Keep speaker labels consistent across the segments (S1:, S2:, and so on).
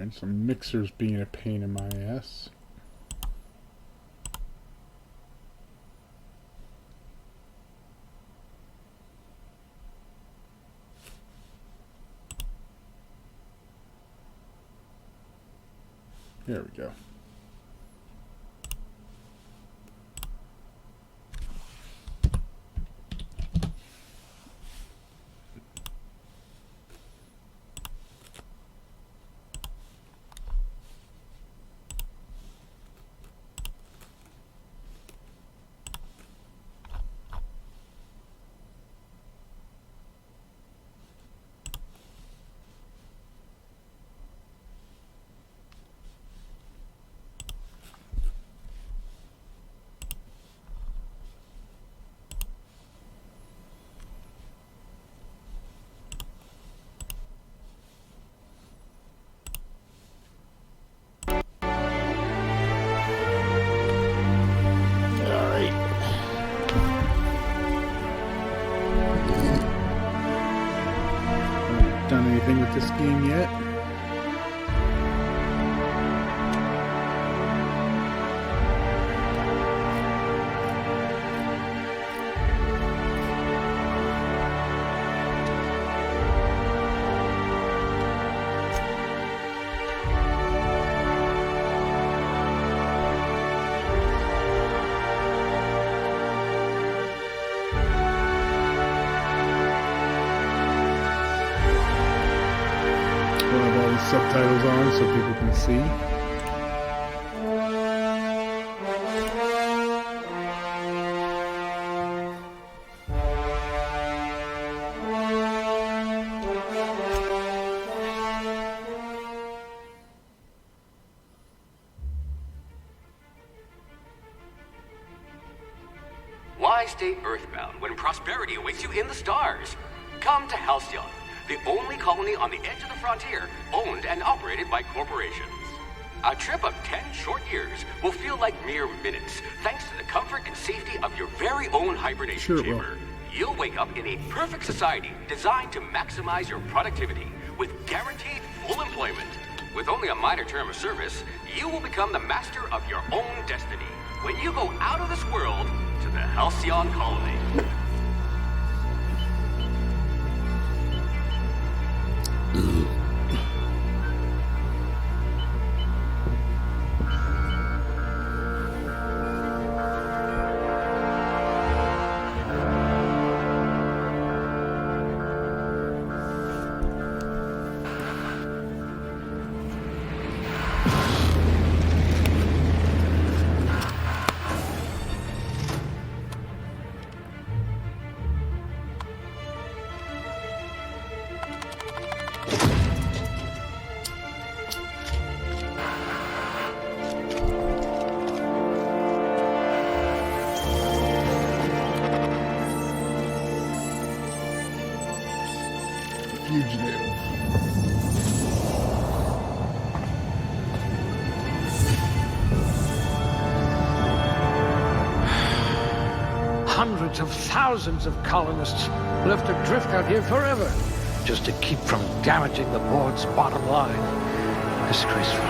S1: mind some mixers being a pain in my ass. There we go. Done anything with this game yet? Subtitles on so people can see.
S2: Why stay earthbound when prosperity awaits you in the stars? Come to Halcyon, the only colony on the edge of the frontier, owned and operated by corporations. A trip of 10 short years will feel like mere minutes, thanks to the comfort and safety of your very own hibernation chamber. You'll wake up in a perfect society designed to maximize your productivity with guaranteed full employment. With only a minor term of service, you will become the master of your own destiny when you go out of this world to the Halcyon colony.
S3: Hundreds of thousands of colonists left adrift out here forever, just to keep from damaging the board's bottom line. Disgraceful.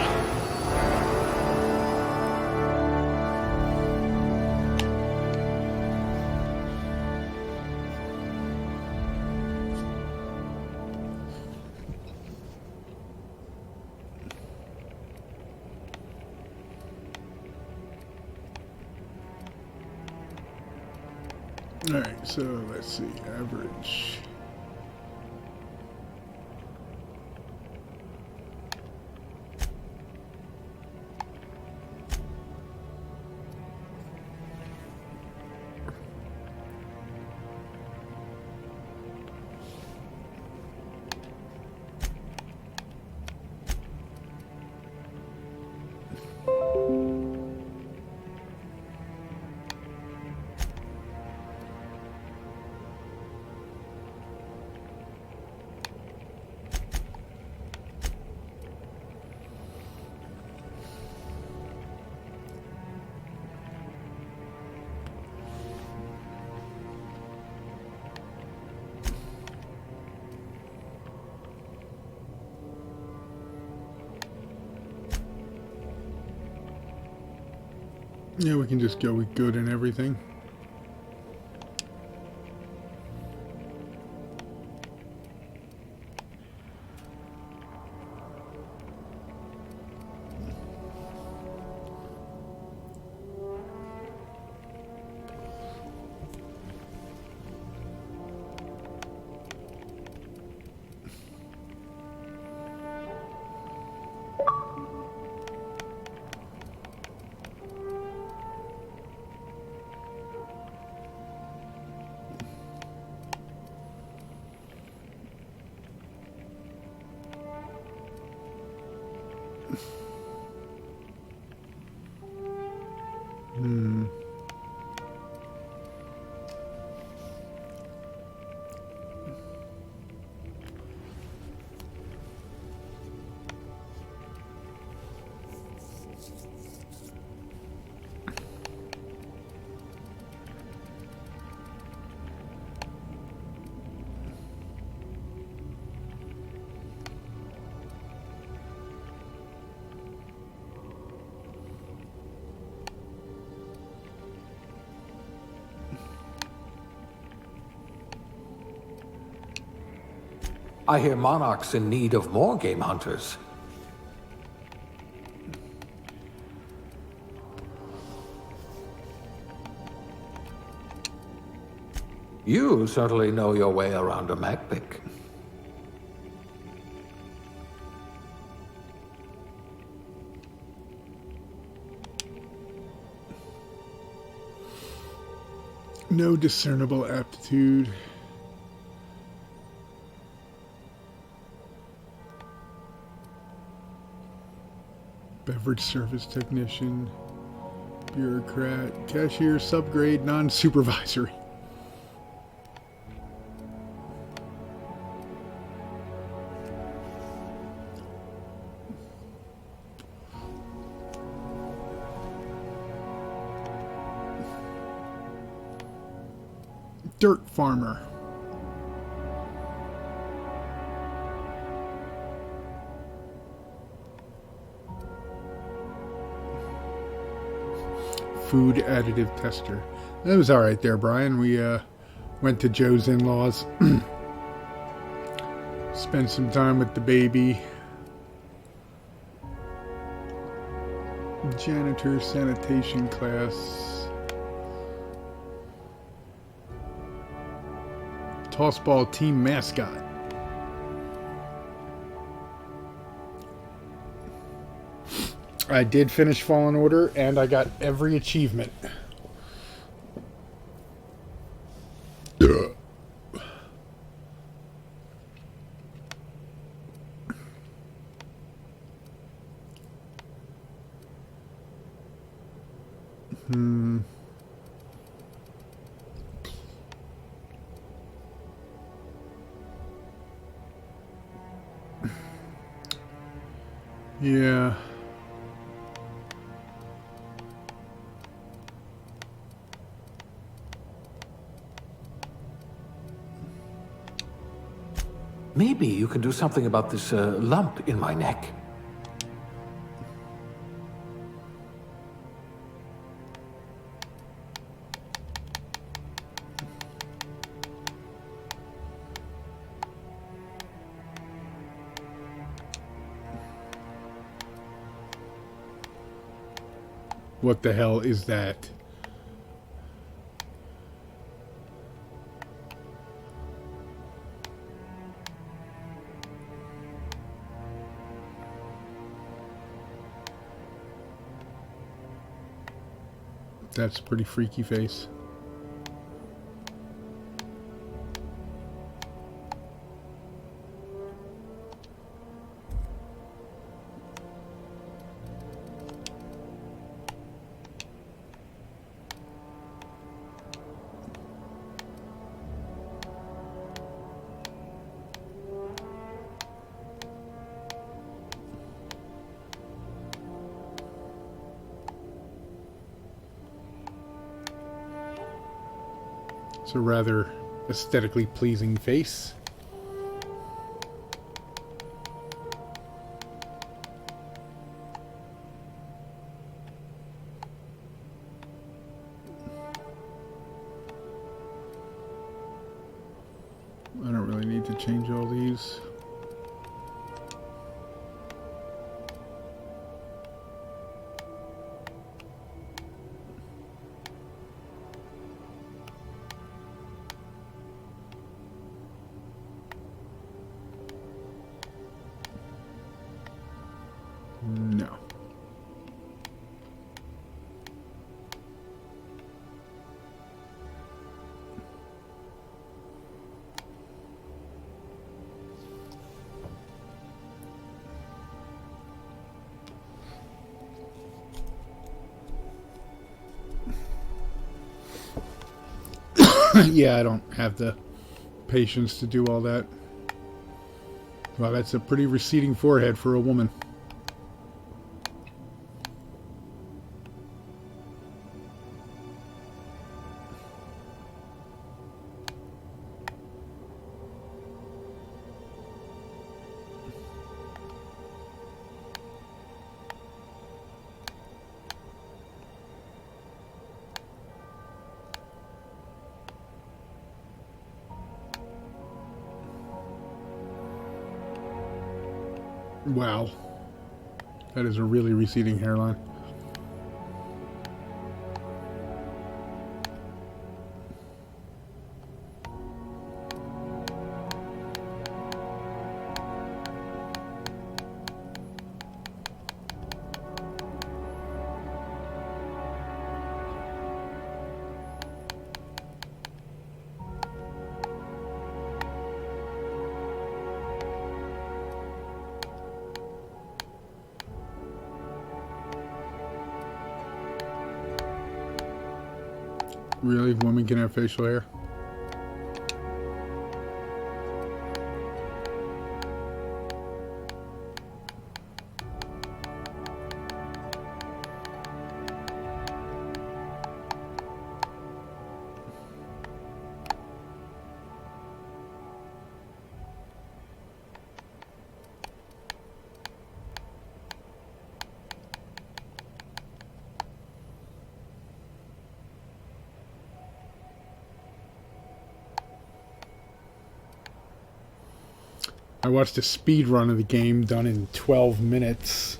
S1: Alright, so let's see, average. Yeah, we can just go with good and everything.
S3: I hear Monarch's in need of more game hunters. You certainly know your way around a MacPic.
S1: No discernible aptitude. Beverage service technician. Bureaucrat. Cashier. Subgrade. Non-supervisory. Dirt farmer. Food additive tester. That was all right there, Brian. We went to Joe's in-laws. Spent some time with the baby. Janitor sanitation class. Tossball team mascot. I did finish Fallen Order, and I got every achievement. Yeah.
S3: Maybe you can do something about this lump in my neck.
S1: What the hell is that? That's a pretty freaky face. It's a rather aesthetically pleasing face. really need to change all these. No. Yeah, I don't have the patience to do all that. Well, that's a pretty receding forehead for a woman. Wow. That is a really receding hairline. Really? Women can have facial hair? I watched a speed run of the game done in 12 minutes.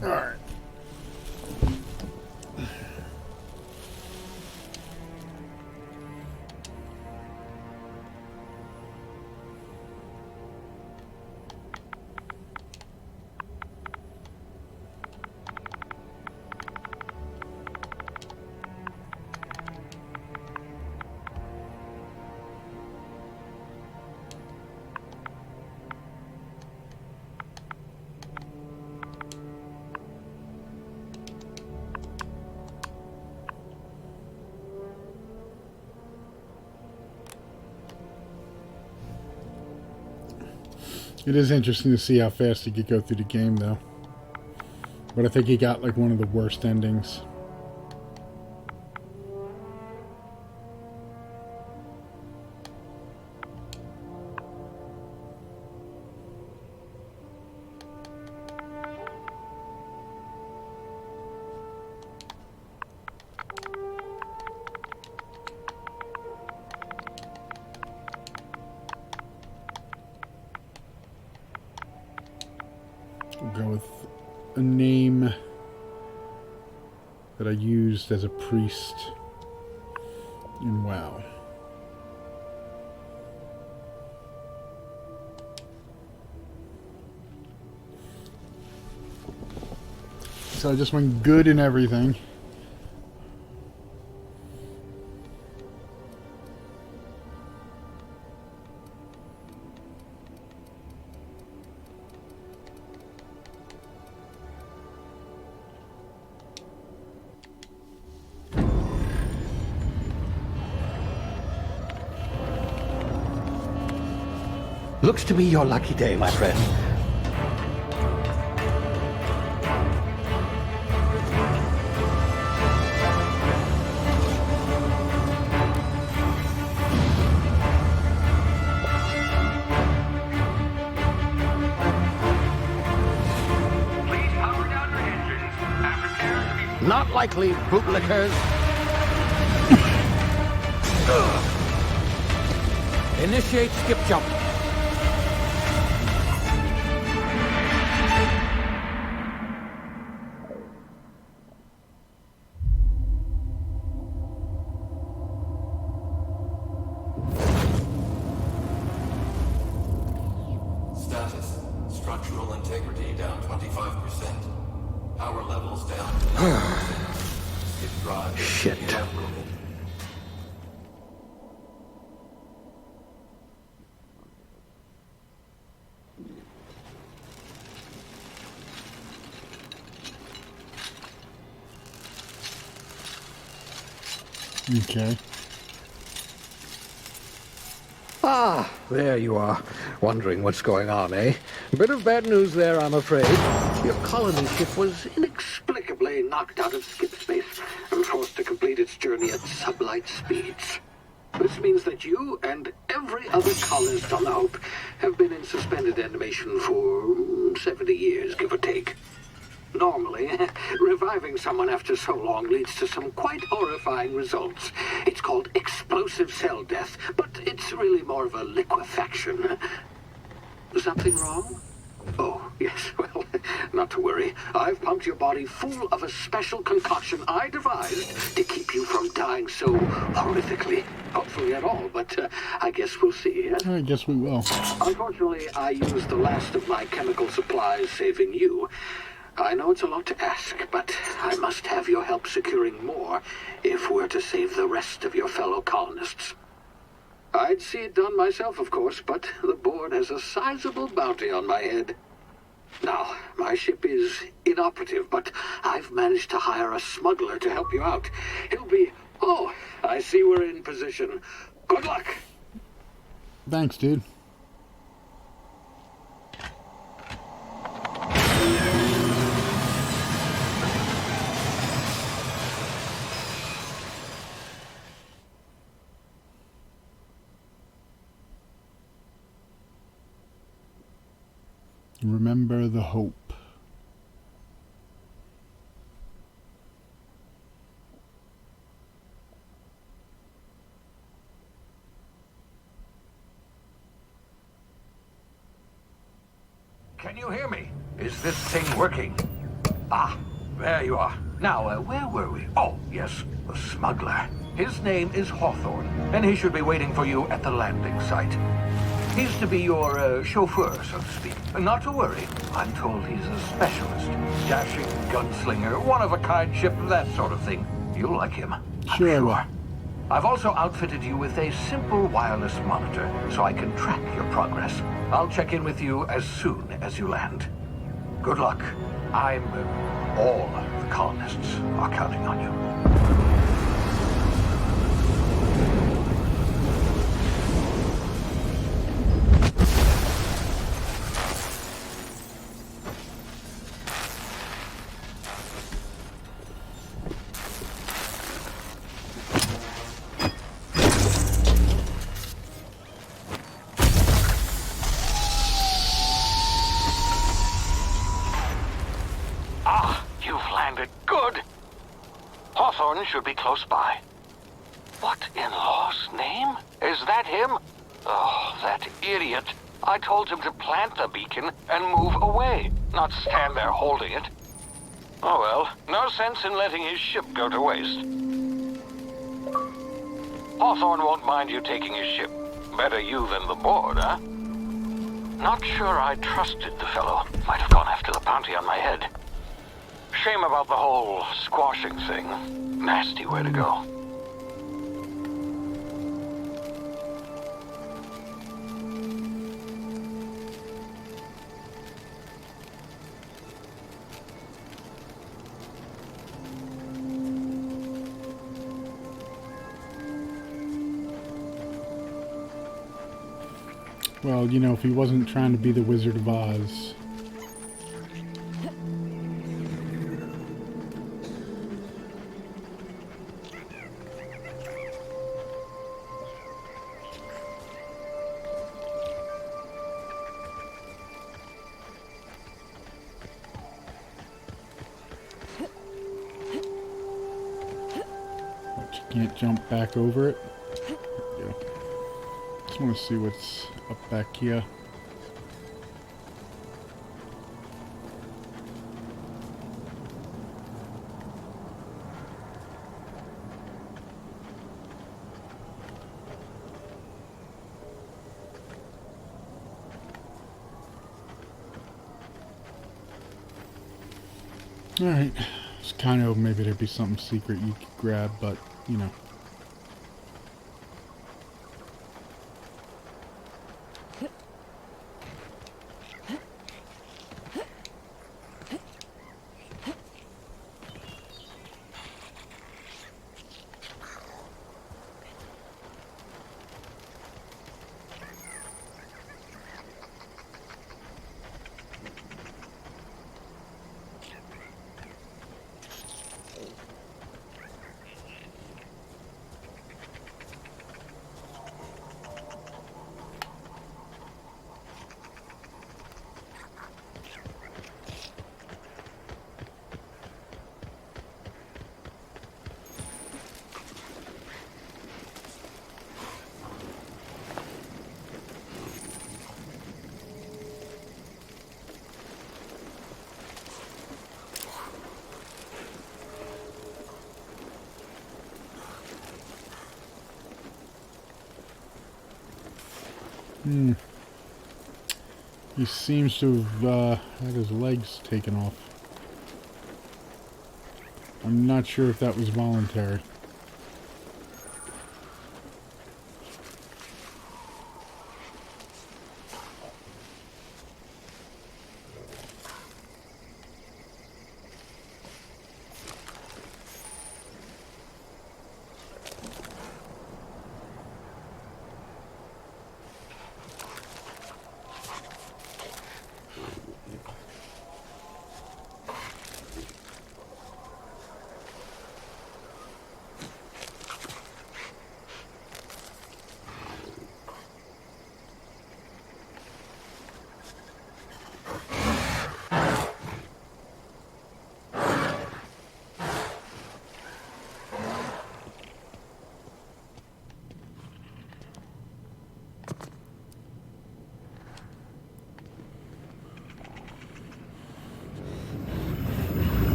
S1: Alright. It is interesting to see how fast he could go through the game, though. But I think he got like one of the worst endings. We'll go with a name that I used as a priest in WoW. So I just went good in everything.
S3: Looks to be your lucky day, my friend.
S2: Please power down your engines and prepare to be...
S3: Not likely, bootlickers. Initiate skip jump.
S4: Status. Structural integrity down 25%. Power levels down to 90%. Skip drive.
S3: Shit.
S4: Inoperable.
S1: Okay.
S3: Ah, there you are. Wondering what's going on, eh? Bit of bad news there, I'm afraid. Your colony ship was inexplicably knocked out of skip space and forced to complete its journey at sublight speeds. This means that you and every other colonist on the Hope have been in suspended animation for 70 years, give or take. Normally, reviving someone after so long leads to some quite horrifying results. It's called explosive cell death, but it's really more of a liquefaction. Something wrong? Oh, yes, well, not to worry. I've pumped your body full of a special concoction I devised to keep you from dying so horrifically. Hopefully at all, but I guess we'll see.
S1: I guess we will.
S3: Unfortunately, I used the last of my chemical supplies saving you. I know it's a lot to ask, but I must have your help securing more if we're to save the rest of your fellow colonists. I'd see it done myself, of course, but the board has a sizable bounty on my head. Now, my ship is inoperative, but I've managed to hire a smuggler to help you out. He'll be... Oh, I see we're in position. Good luck!
S1: Thanks, dude. Remember the Hope.
S3: Can you hear me? Is this thing working? Ah, there you are. Now, where were we? Oh, yes, the smuggler. His name is Hawthorne, and he should be waiting for you at the landing site. He's to be your chauffeur, so to speak. Not to worry. I'm told he's a specialist. Dashing gunslinger, one-of-a-kind ship, that sort of thing. You'll like him. I'm
S1: Sure.
S3: I've also outfitted you with a simple wireless monitor, so I can track your progress. I'll check in with you as soon as you land. Good luck. All the colonists are counting on you. Hawthorne should be close by. What in law's name? Is that him? Oh, that idiot. I told him to plant the beacon and move away, not stand there holding it. Oh well, no sense in letting his ship go to waste. Hawthorne won't mind you taking his ship. Better you than the board, huh? Not sure I trusted the fellow. Might have gone after the bounty on my head. Shame about the whole squashing thing. Nasty way to go.
S1: Well, you know, if he wasn't trying to be the Wizard of Oz. But you can't jump back over it. There you go. Just want to see what's up back here. Alright, it's kind of maybe there'd be something secret you could grab, but, you know. He seems to have had his legs taken off. I'm not sure if that was voluntary.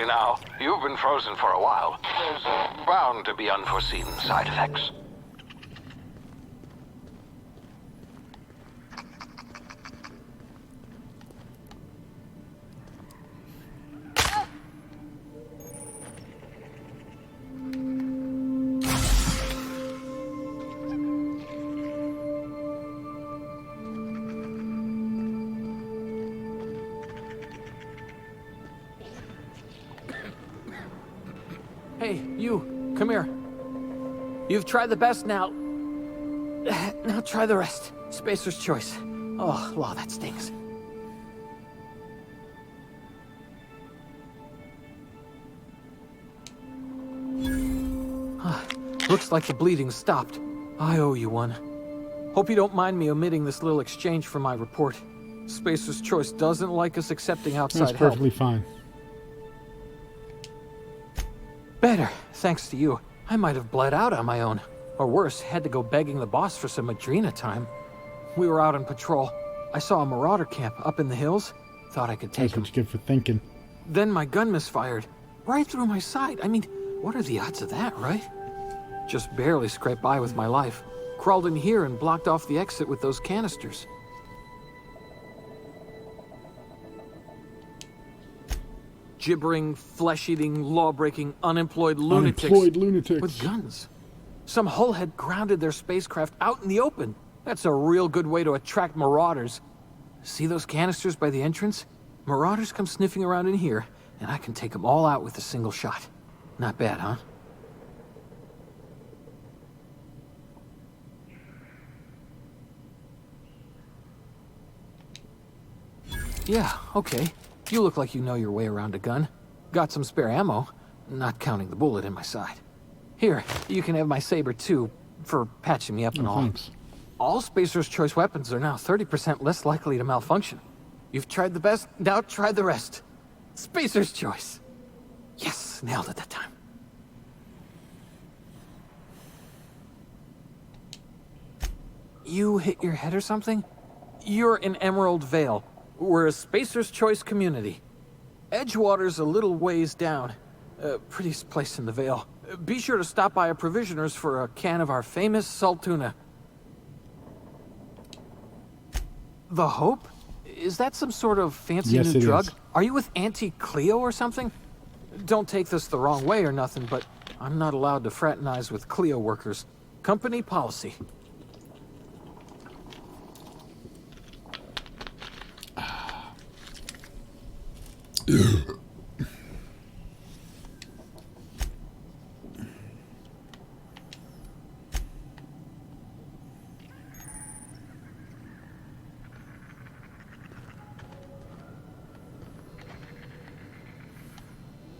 S5: Now, you've been frozen for a while. There's bound to be unforeseen side effects.
S6: Hey, you, come here. You've tried the best now. Now try the rest. Spacer's choice. Oh, wow, that stings. Looks like the bleeding stopped. I owe you one. Hope you don't mind me omitting this little exchange from my report. Spacer's choice doesn't like us accepting outside
S1: That's
S6: help.
S1: perfectly fine.
S6: Better, thanks to you. I might have bled out on my own. Or worse, had to go begging the boss for some Adrena time. We were out on patrol. I saw a marauder camp up in the hills. Thought I could take
S1: That's
S6: him.
S1: what you get for thinking.
S6: Then my gun misfired. Right through my side. I mean, what are the odds of that, right? Just barely scraped by with my life. Crawled in here and blocked off the exit with those canisters. Gibbering, flesh-eating, law-breaking, unemployed lunatics.
S1: Unemployed lunatics.
S6: With guns. Some hull had grounded their spacecraft out in the open. That's a real good way to attract marauders. See those canisters by the entrance? Marauders come sniffing around in here, and I can take them all out with a single shot. Not bad, huh? Yeah, okay. You look like you know your way around a gun. Got some spare ammo, not counting the bullet in my side. Here, you can have my saber too, for patching me up and
S1: Oh,
S6: all.
S1: thanks.
S6: All Spacer's Choice weapons are now 30% less likely to malfunction. You've tried the best, now try the rest. Spacer's Choice. Yes, nailed it that time. You hit your head or something? You're in Emerald Vale. We're a Spacer's Choice community. Edgewater's a little ways down. Prettiest place in the Vale. Be sure to stop by a provisioner's for a can of our famous Saltuna. The Hope? Is that some sort of fancy
S1: Yes,
S6: new
S1: it
S6: drug?
S1: is.
S6: Are you with Auntie Cleo or something? Don't take this the wrong way or nothing, but I'm not allowed to fraternize with Cleo workers. Company policy.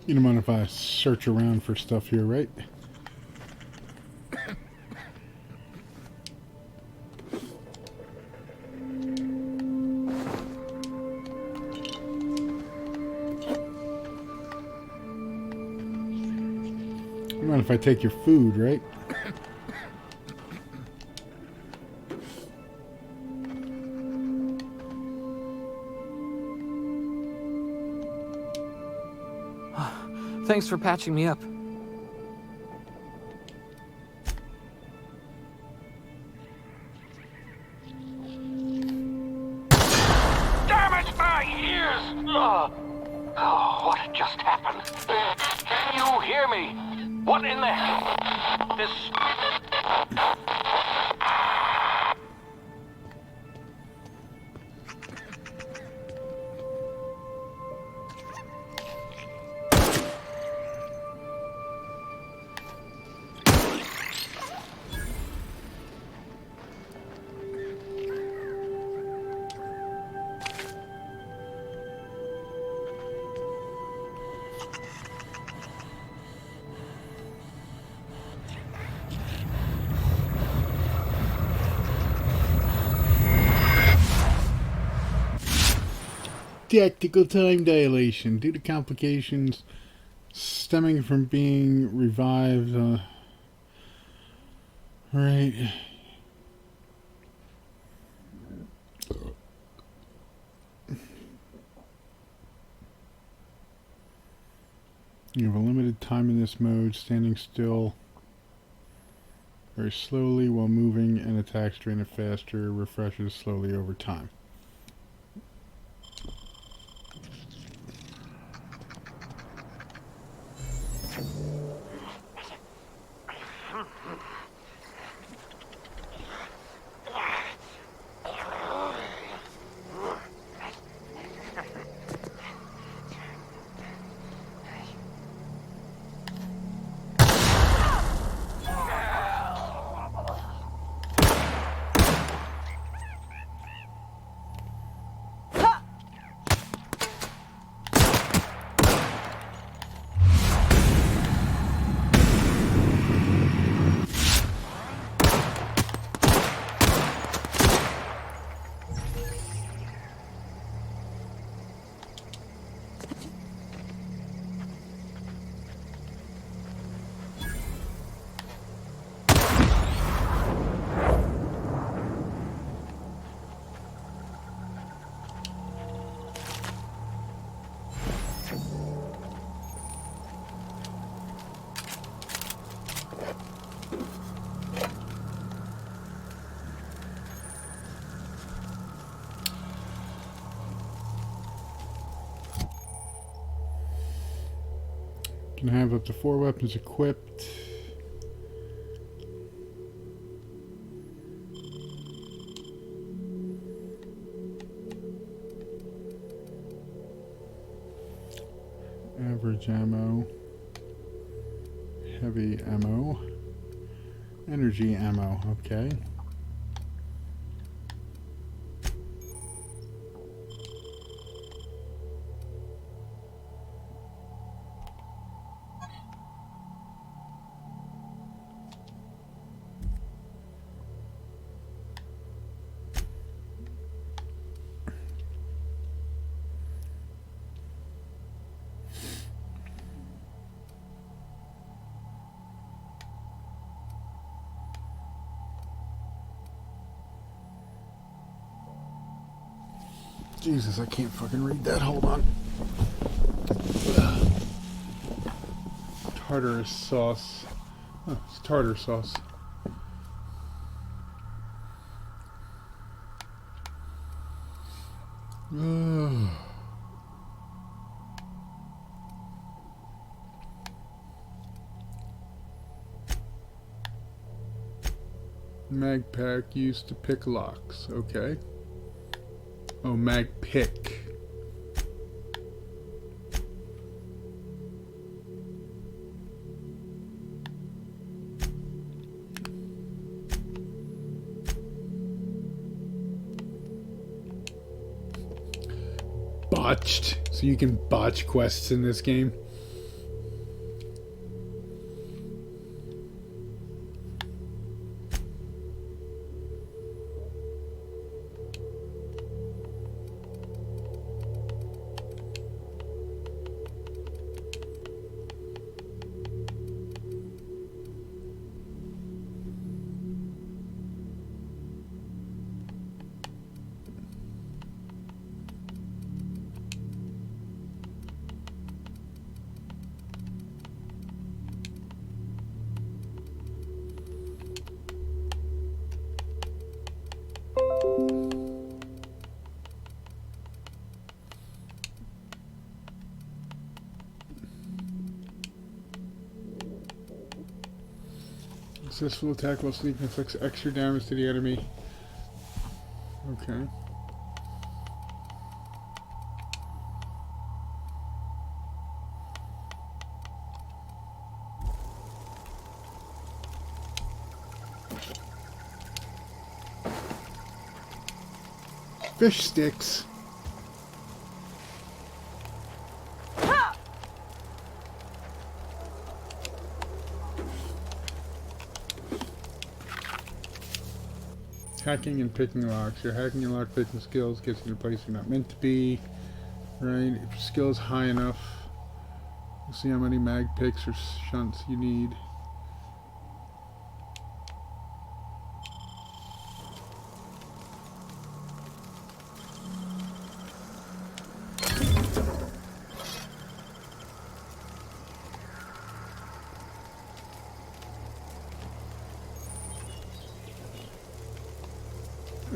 S1: You don't mind if I search around for stuff here, right? You don't mind if I take your food, right?
S6: Thanks for patching me up.
S5: Damn it, my ears! Oh, what just happened? Can you hear me? What in the hell? This...
S1: Tactical time dilation due to complications stemming from being revived. Right. You have a limited time in this mode, standing still very slowly while moving, and attacks drain it faster, refreshes slowly over time. Can have up to 4 weapons equipped. Average ammo. Heavy ammo. Energy ammo, okay. Jesus, I can't fucking read that. Hold on. Tartar sauce. Oh, it's tartar sauce. Mag pack used to pick locks. Okay. Oh, mag pick. Botched. So you can botch quests in this game. Successful attack while sleeping inflicts extra damage to the enemy. Okay. Fish sticks. Hacking and picking locks. Your hacking and lock picking skills gets you to a place you're not meant to be. Right? If your skill is high enough, you'll see how many mag picks or shunts you need.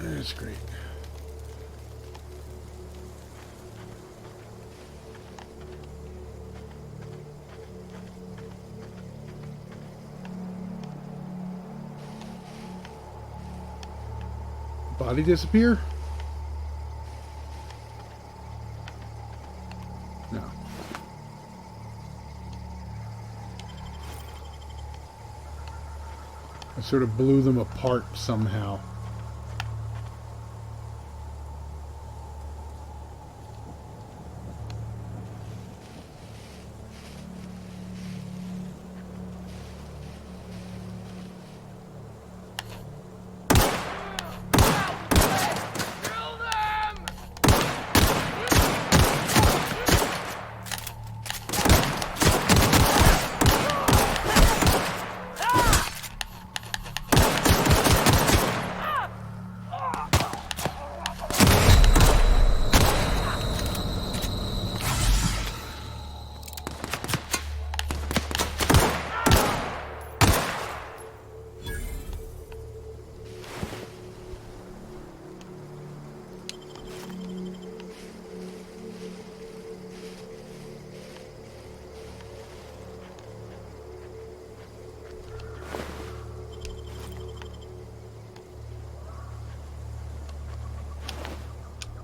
S1: That's great. Body disappear? No. I sort of blew them apart somehow.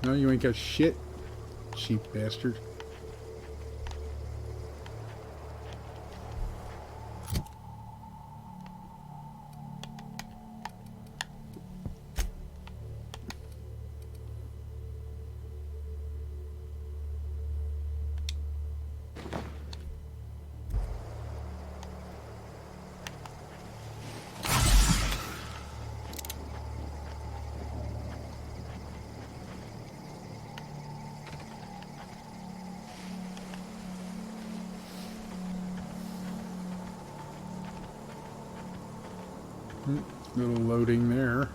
S1: No, you ain't got shit, cheap bastard. Little loading there.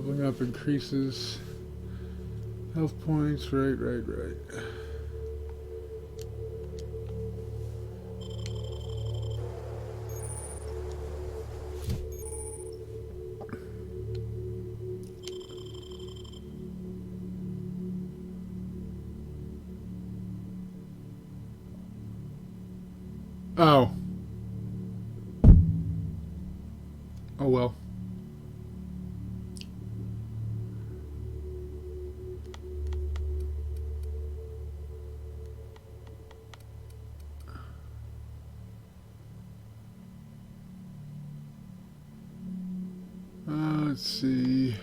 S1: Leveling up increases health points. Right. Oh. Oh well. Let's see.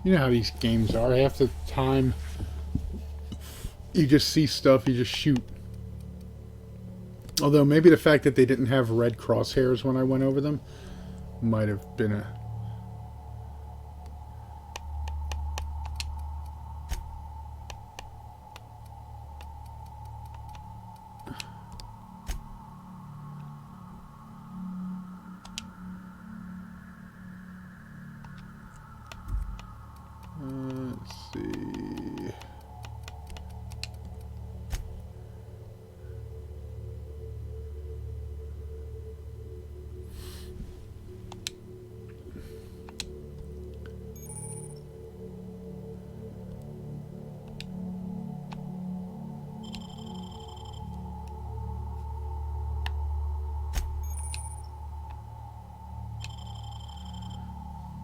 S1: You know how these games are. Half the time, you just see stuff, you just shoot. Although maybe the fact that they didn't have red crosshairs when I went over them might have been a... Let's see.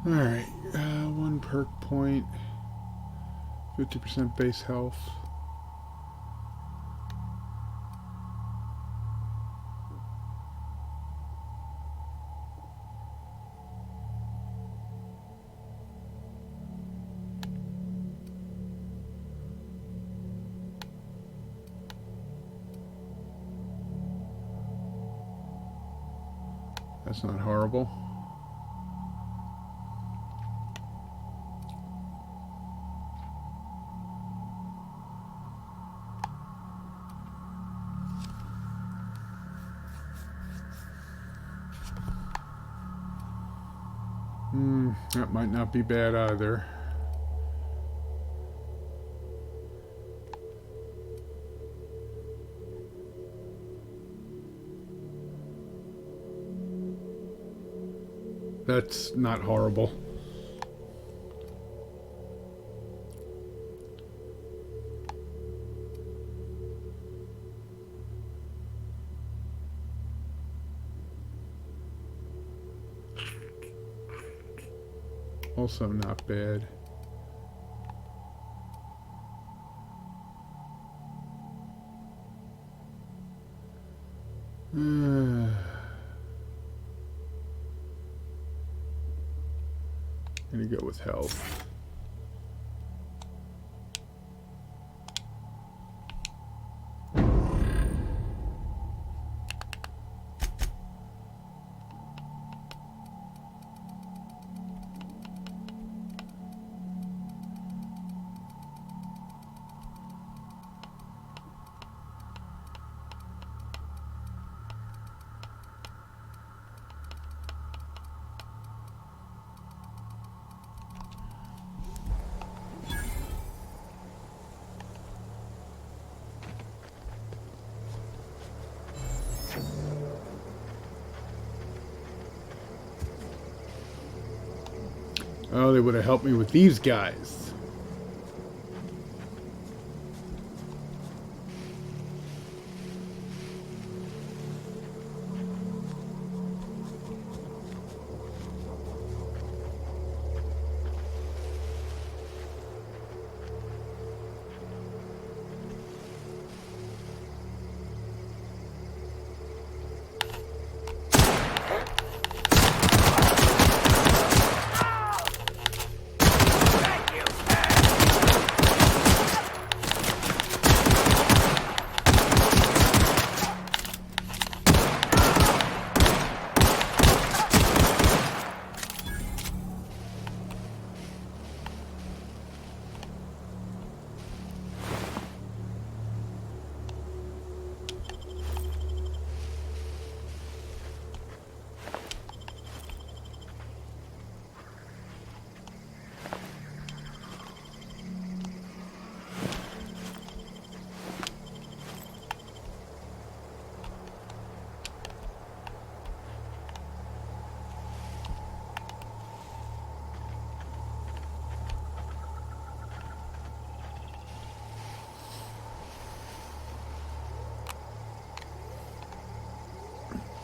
S1: Alright, 1 perk point, 50% base health. That's not horrible. That might not be bad either. That's not horrible. Also not bad. Gonna go with health. Oh, they would have helped me with these guys.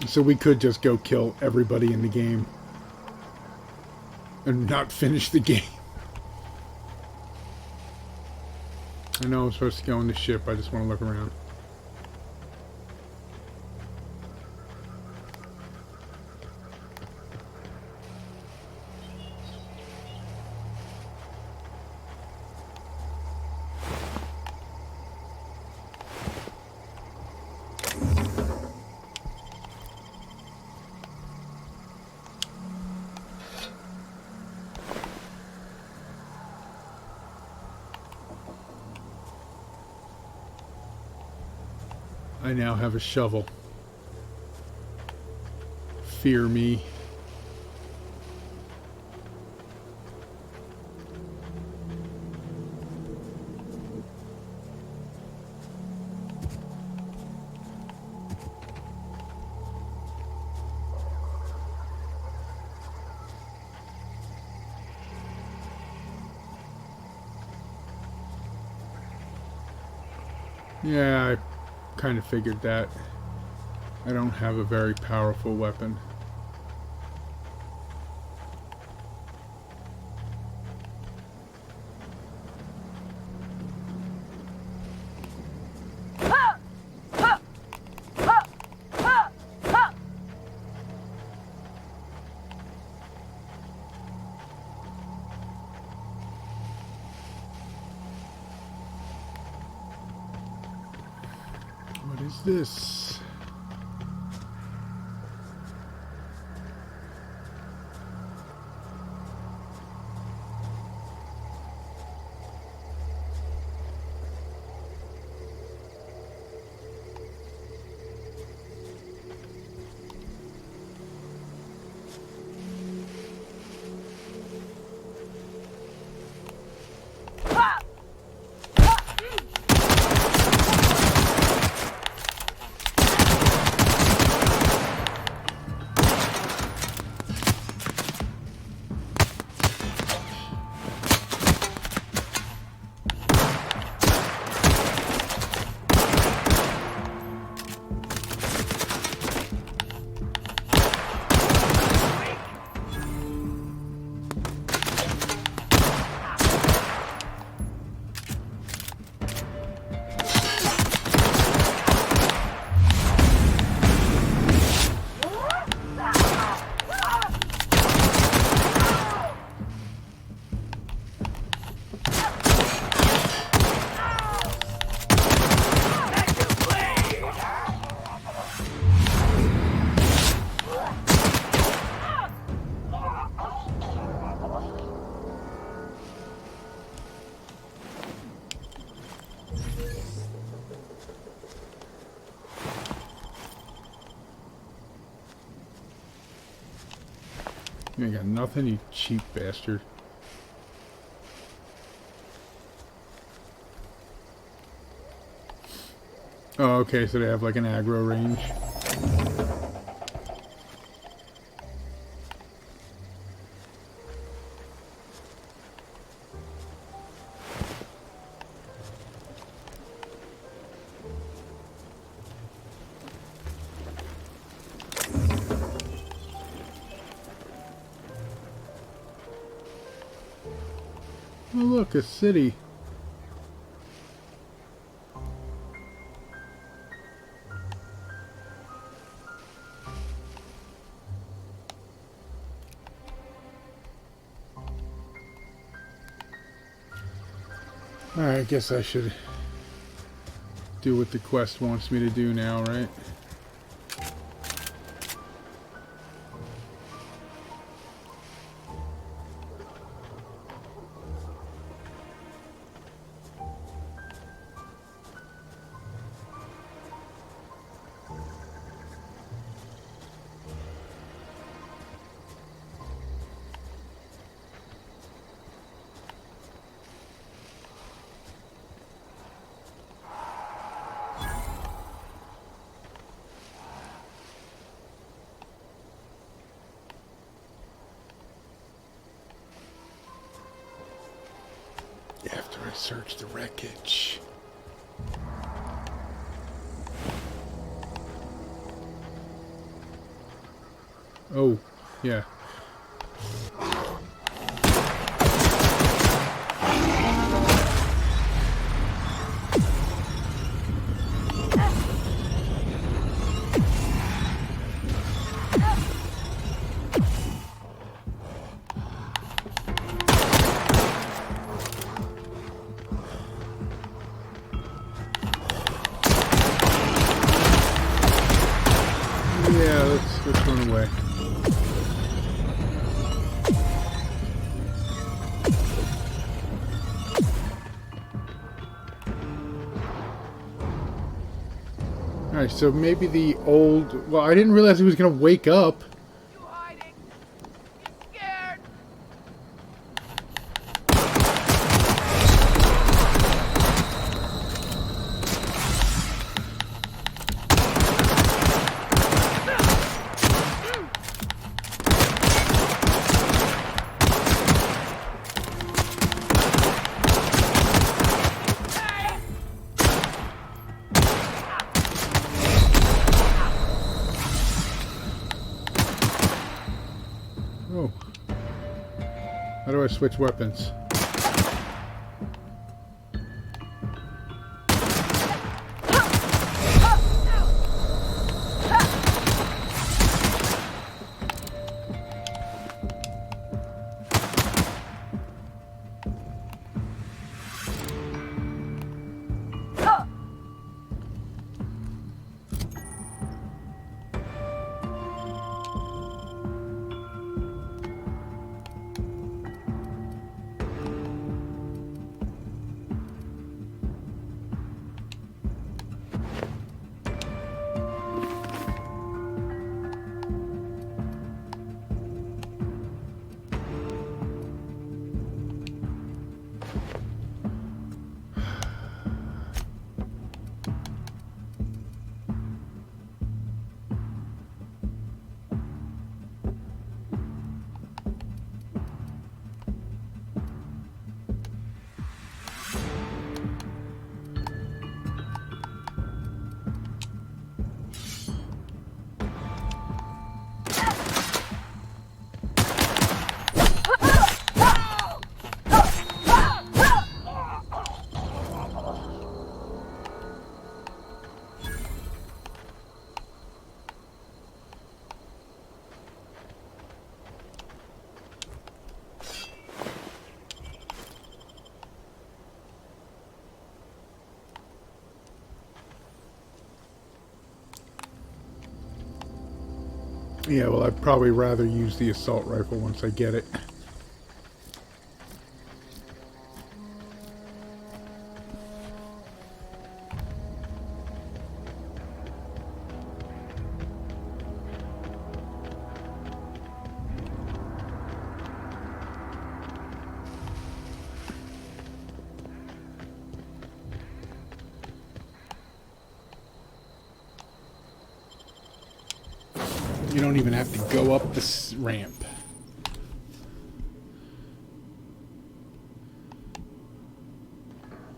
S1: So we could just go kill everybody in the game and not finish the game. I know I'm supposed to go in the ship, I just want to look around. I now have a shovel. Fear me. Yeah, I kind of figured that. I don't have a very powerful weapon. What is this? You ain't got nothing, you cheap bastard. Oh, okay, so they have like an aggro range. Oh look, a city. Alright, I guess I should do what the quest wants me to do now, right? After I search the wreckage. Oh, yeah. Yeah, let's run away. Alright, so maybe the old... Well, I didn't realize he was going to wake up.
S7: You hiding? You scared?
S1: Oh. How do I switch weapons? Yeah, well, I'd probably rather use the assault rifle once I get it. You don't even have to go up this ramp.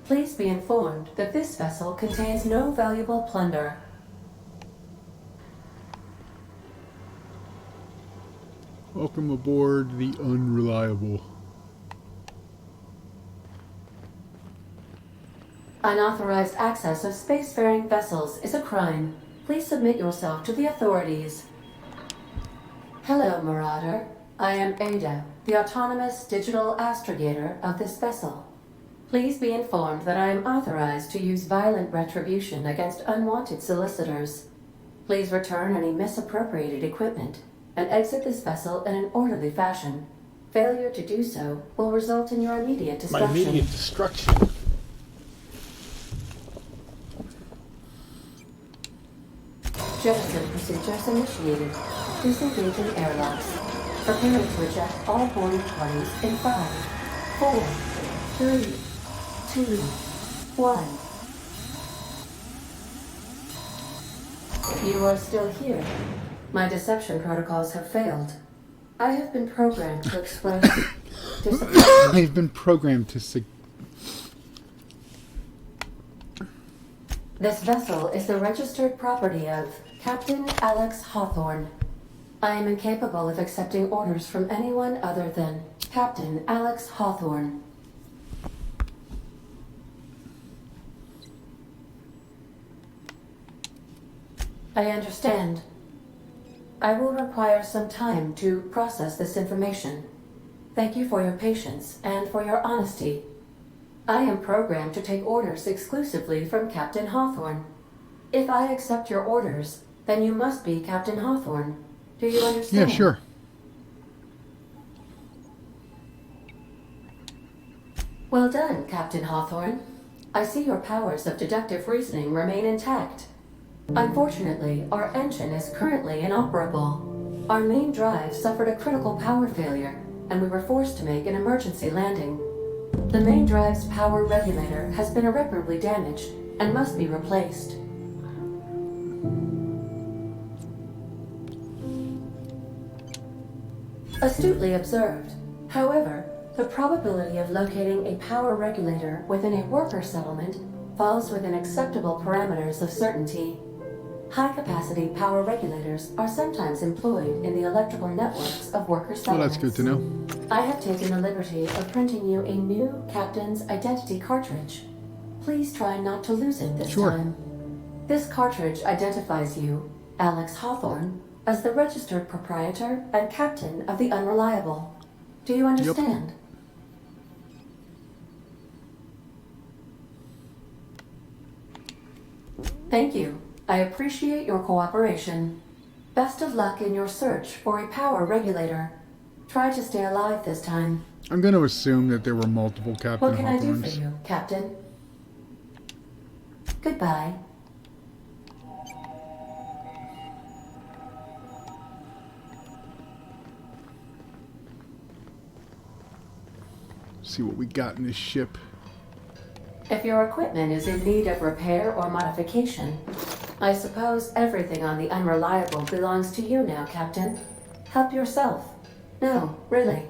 S8: Please be informed that this vessel contains no valuable plunder.
S1: Welcome aboard the Unreliable.
S8: Unauthorized access of spacefaring vessels is a crime. Please submit yourself to the authorities. Hello, Marauder. I am Ada, the autonomous digital astrogator of this vessel. Please be informed that I am authorized to use violent retribution against unwanted solicitors. Please return any misappropriated equipment and exit this vessel in an orderly fashion. Failure to do so will result in your immediate
S1: My
S8: destruction.
S1: immediate destruction.
S8: Jettison procedures initiated. Disengaging airlocks. Preparing to eject all boarding parties in 5, 4, 3, 2, 1. You are still here. My deception protocols have failed. I have been programmed to express disappointment.
S1: I've been programmed to
S8: This vessel is the registered property of Captain Alex Hawthorne. I am incapable of accepting orders from anyone other than Captain Alex Hawthorne. I understand. I will require some time to process this information. Thank you for your patience and for your honesty. I am programmed to take orders exclusively from Captain Hawthorne. If I accept your orders, then you must be Captain Hawthorne. Do you understand?
S1: Yeah, sure.
S8: Well done, Captain Hawthorne. I see your powers of deductive reasoning remain intact. Unfortunately, our engine is currently inoperable. Our main drive suffered a critical power failure, and we were forced to make an emergency landing. The main drive's power regulator has been irreparably damaged and must be replaced. Astutely observed. However, the probability of locating a power regulator within a worker settlement falls within acceptable parameters of certainty. High-capacity power regulators are sometimes employed in the electrical networks of worker
S1: Well,
S8: settlements.
S1: that's good to know.
S8: I have taken the liberty of printing you a new Captain's Identity cartridge. Please try not to lose it this
S1: Sure.
S8: time. This cartridge identifies you, Alex Hawthorne, as the registered proprietor and captain of the Unreliable. Do you understand? Thank you. I appreciate your cooperation. Best of luck in your search for a power regulator. Try to stay alive this time.
S1: I'm going to assume that there were multiple Captain
S8: What can I do for
S1: Hawthorns.
S8: you, Captain? Goodbye.
S1: See what we got in this ship.
S8: If your equipment is in need of repair or modification, I suppose everything on the Unreliable belongs to you now, Captain. Help yourself. No, really.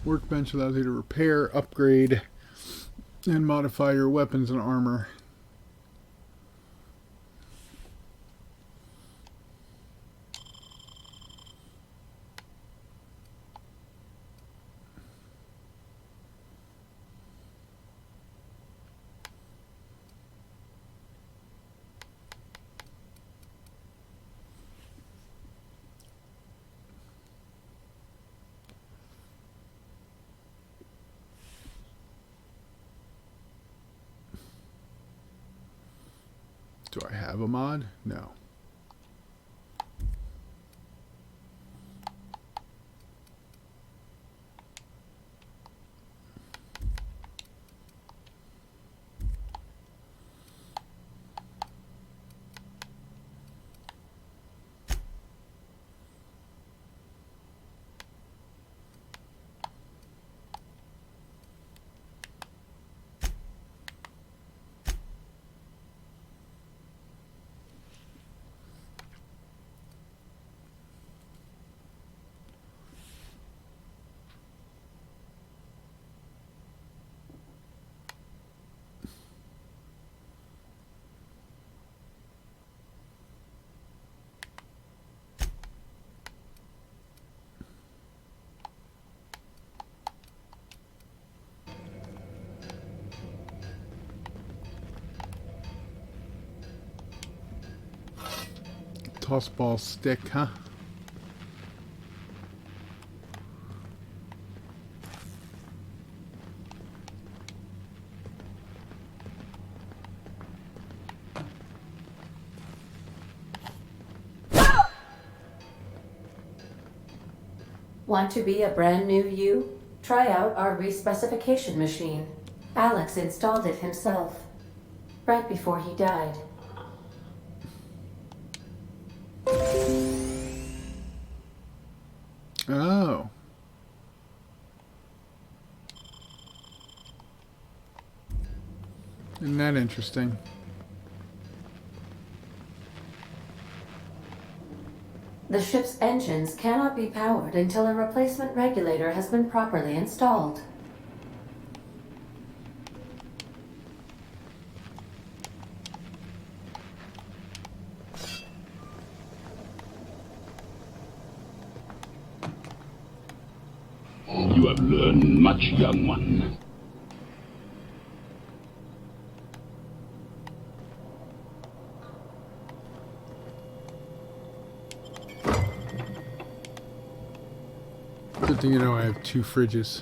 S1: Workbench allows you to repair, upgrade, and modify your weapons and armor. Do I have a mod? No. Toss ball stick, huh?
S8: Want to be a brand new you? Try out our respecification machine. Alex installed it himself, right before he died.
S1: Oh. Isn't that interesting?
S8: The ship's engines cannot be powered until a replacement regulator has been properly installed.
S9: You have learned much, young one.
S1: Good thing you know I have 2 fridges.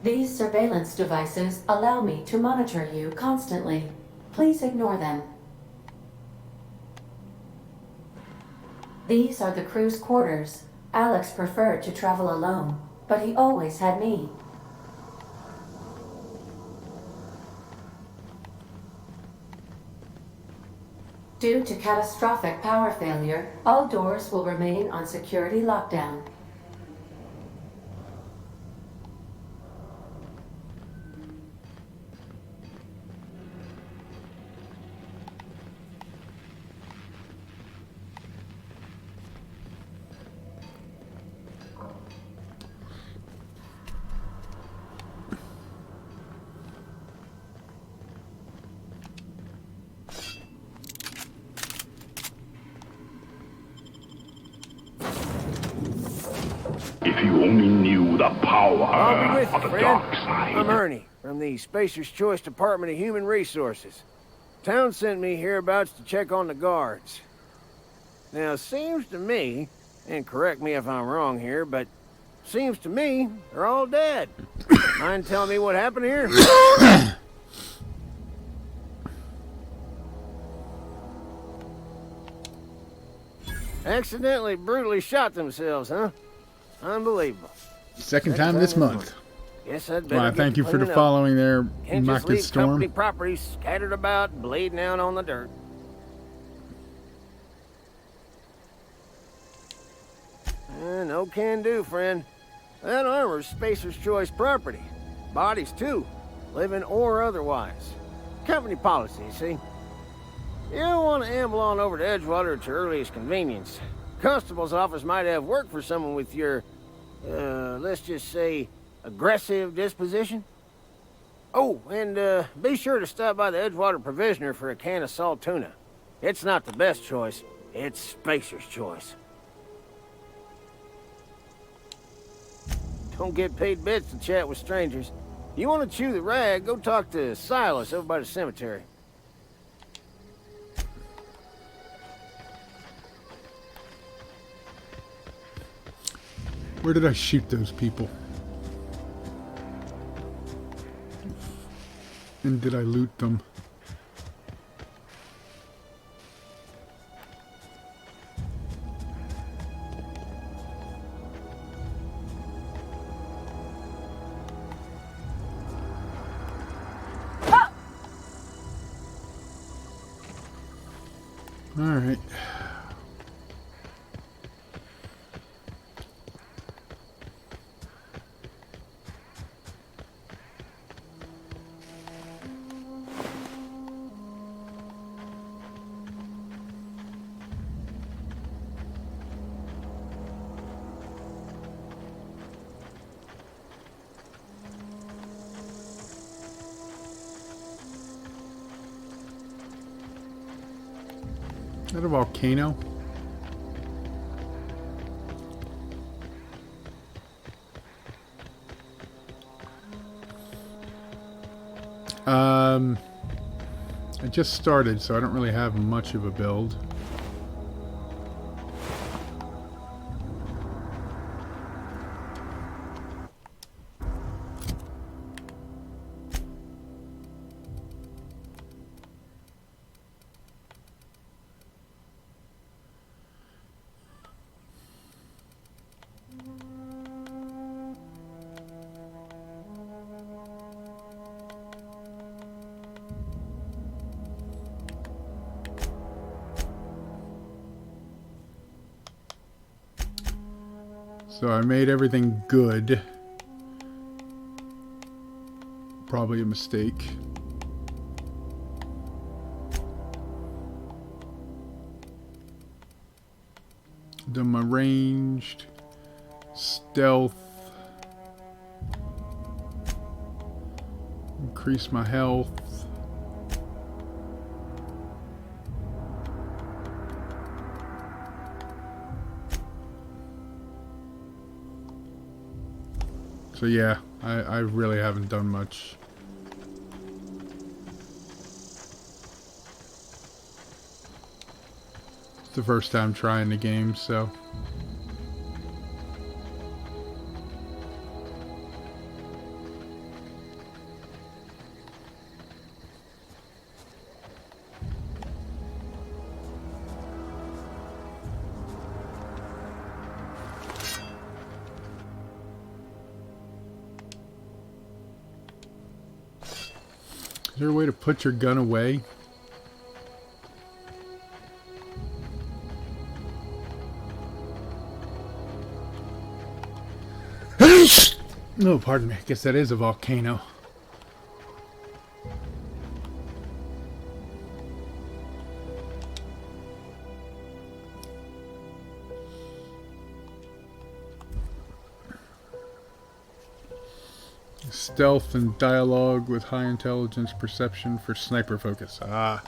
S8: These surveillance devices allow me to monitor you constantly. Please ignore them. These are the crew's quarters. Alex preferred to travel alone, but he always had me. Due to catastrophic power failure, all doors will remain on security lockdown.
S9: If you only knew the power
S10: I'll be with
S9: of
S10: you,
S9: the
S10: friend.
S9: dark side.
S10: I'm Ernie, from the Spacer's Choice Department of Human Resources. Town sent me hereabouts to check on the guards. Now, seems to me, and correct me if I'm wrong here, but seems to me they're all dead. Mind telling me what happened here? Accidentally, brutally shot themselves, huh? Unbelievable.
S1: Second time this month.
S10: Yes, I'd better
S1: Well,
S10: get
S1: thank
S10: to
S1: you for the
S10: cleaning up.
S1: following there,
S10: Can't just
S1: Market
S10: leave company
S1: Storm.
S10: property scattered about, bleeding out on the dirt. No can do, friend. That armor's Spacer's Choice property. Bodies, too. Living or otherwise. Company policy, you see. You don't want to amble on over to Edgewater at your earliest convenience. Constable's office might have work for someone with your, let's just say, aggressive disposition. Oh, and be sure to stop by the Edgewater Provisioner for a can of salt tuna. It's not the best choice. It's Spacer's Choice. Don't get paid bits to chat with strangers. You want to chew the rag, go talk to Silas over by the cemetery.
S1: Where did I shoot those people? And did I loot them? All right. Is that a volcano? I just started, so I don't really have much of a build. So I made everything good. Probably a mistake. Done my ranged, stealth, increase my health. So yeah, I really haven't done much. It's the first time trying the game, so. Is there a way to put your gun away? No, pardon me. I guess that is a volcano. Stealth and dialogue with high intelligence perception for sniper focus. Ah.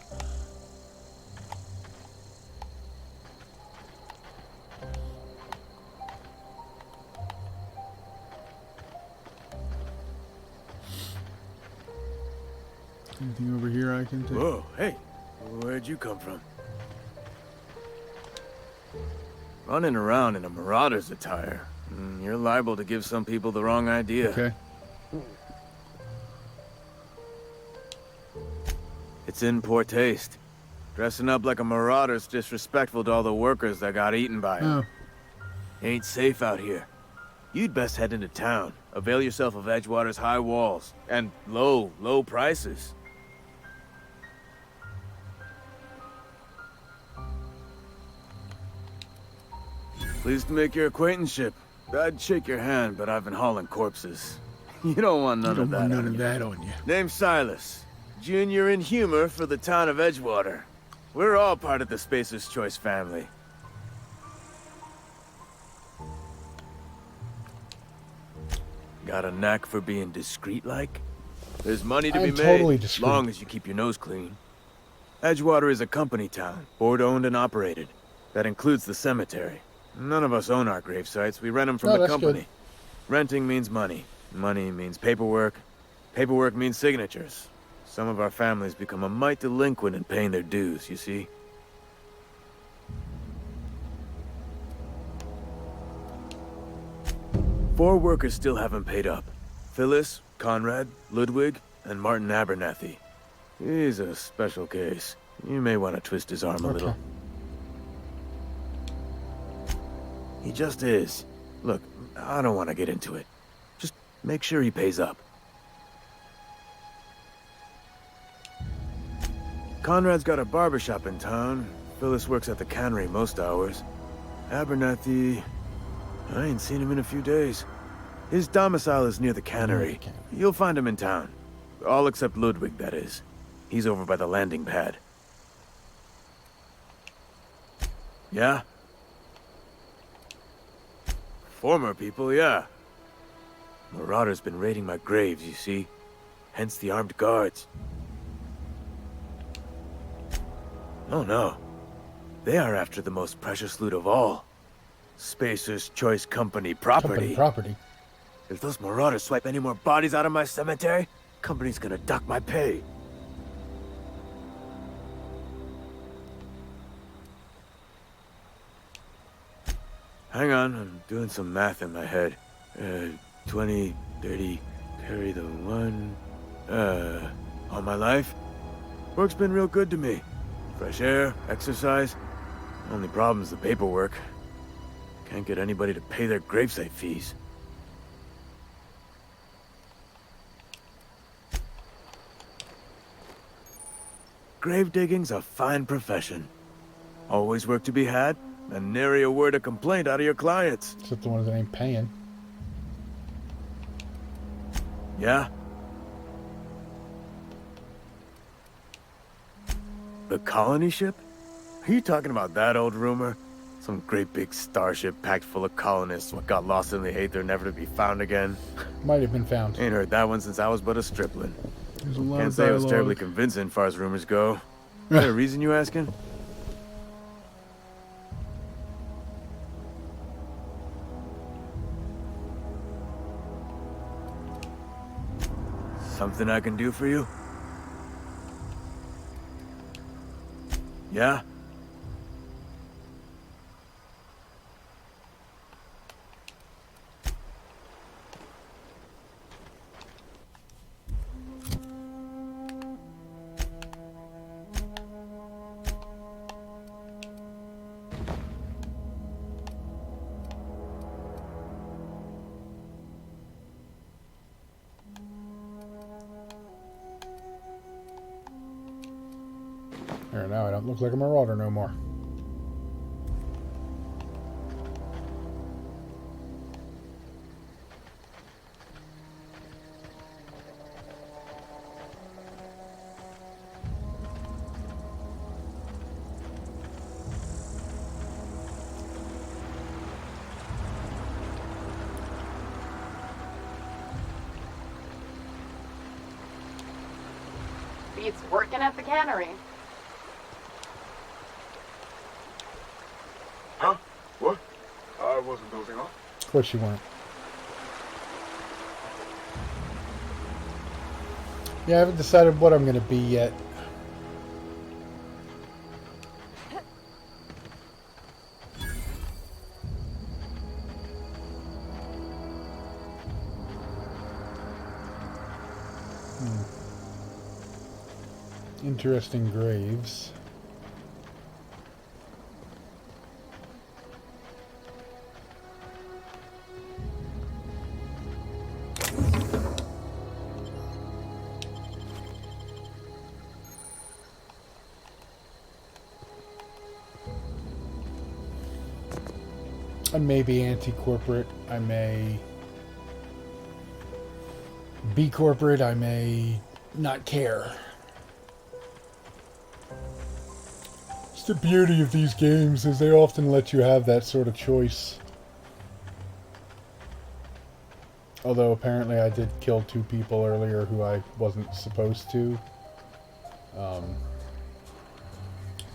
S1: Anything over here I can take?
S11: Whoa, hey, where'd you come from? Running around in a marauder's attire. You're liable to give some people the wrong idea.
S1: Okay.
S11: It's in poor taste. Dressing up like a marauder's disrespectful to all the workers that got eaten by him. Ain't safe out here. You'd best head into town. Avail yourself of Edgewater's high walls and low prices. Pleased to make your acquaintanceship. I'd shake your hand, but I've been hauling corpses. You don't want none of that.
S1: None of that on you.
S11: Name's Silas. Junior in humor for the town of Edgewater. We're all part of the Spacer's Choice family. Got a knack for being discreet-like? There's money to be made,
S1: totally
S11: as
S1: discreet.
S11: long as you keep your nose clean. Edgewater is a company town, board-owned and operated. That includes the cemetery. None of us own our grave sites. We rent them from the
S1: that's
S11: company.
S1: good.
S11: Renting means money. Money means paperwork. Paperwork means signatures. Some of our families become a mite delinquent in paying their dues, you see? Four workers still haven't paid up. Phyllis, Conrad, Ludwig, and Martin Abernathy. He's a special case. You may want to twist his arm a little. He just is. Look, I don't want to get into it. Just make sure he pays up. Conrad's got a barbershop in town. Phyllis works at the cannery most hours. Abernathy... I ain't seen him in a few days. His domicile is near the cannery. You'll find him in town. All except Ludwig, that is. He's over by the landing pad. Yeah? Former people, yeah. Marauder's been raiding my graves, you see. Hence the armed guards. Oh no. They are after the most precious loot of all. Spacer's Choice Company property. If those marauders swipe any more bodies out of my cemetery, company's gonna dock my pay. Hang on, I'm doing some math in my head. 20, 30, carry the one... all my life? Work's been real good to me. Fresh air, exercise. Only problem's the paperwork. Can't get anybody to pay their gravesite fees. Grave digging's a fine profession. Always work to be had, and nary a word of complaint out of your clients.
S1: Except the ones that ain't paying.
S11: Yeah? The colony ship? Are you talking about that old rumor? Some great big starship packed full of colonists what got lost in the aether, never to be found again.
S1: Might have been found.
S11: Ain't heard that one since I was but a stripling.
S1: There's a lot
S11: Can't
S1: of
S11: say it was
S1: dialogue.
S11: terribly convincing far as rumors go. Is there a reason you asking? Something I can do for you? Yeah?
S1: There, now I don't look like a marauder no more.
S7: Beats working at the cannery.
S12: Huh? What? I wasn't dozing off.
S1: Of course you weren't. Yeah, I haven't decided what I'm going to be yet. Interesting graves. I may be anti-corporate. I may be corporate. I may not care. It's the beauty of these games is they often let you have that sort of choice. Although apparently I did kill 2 people earlier who I wasn't supposed to.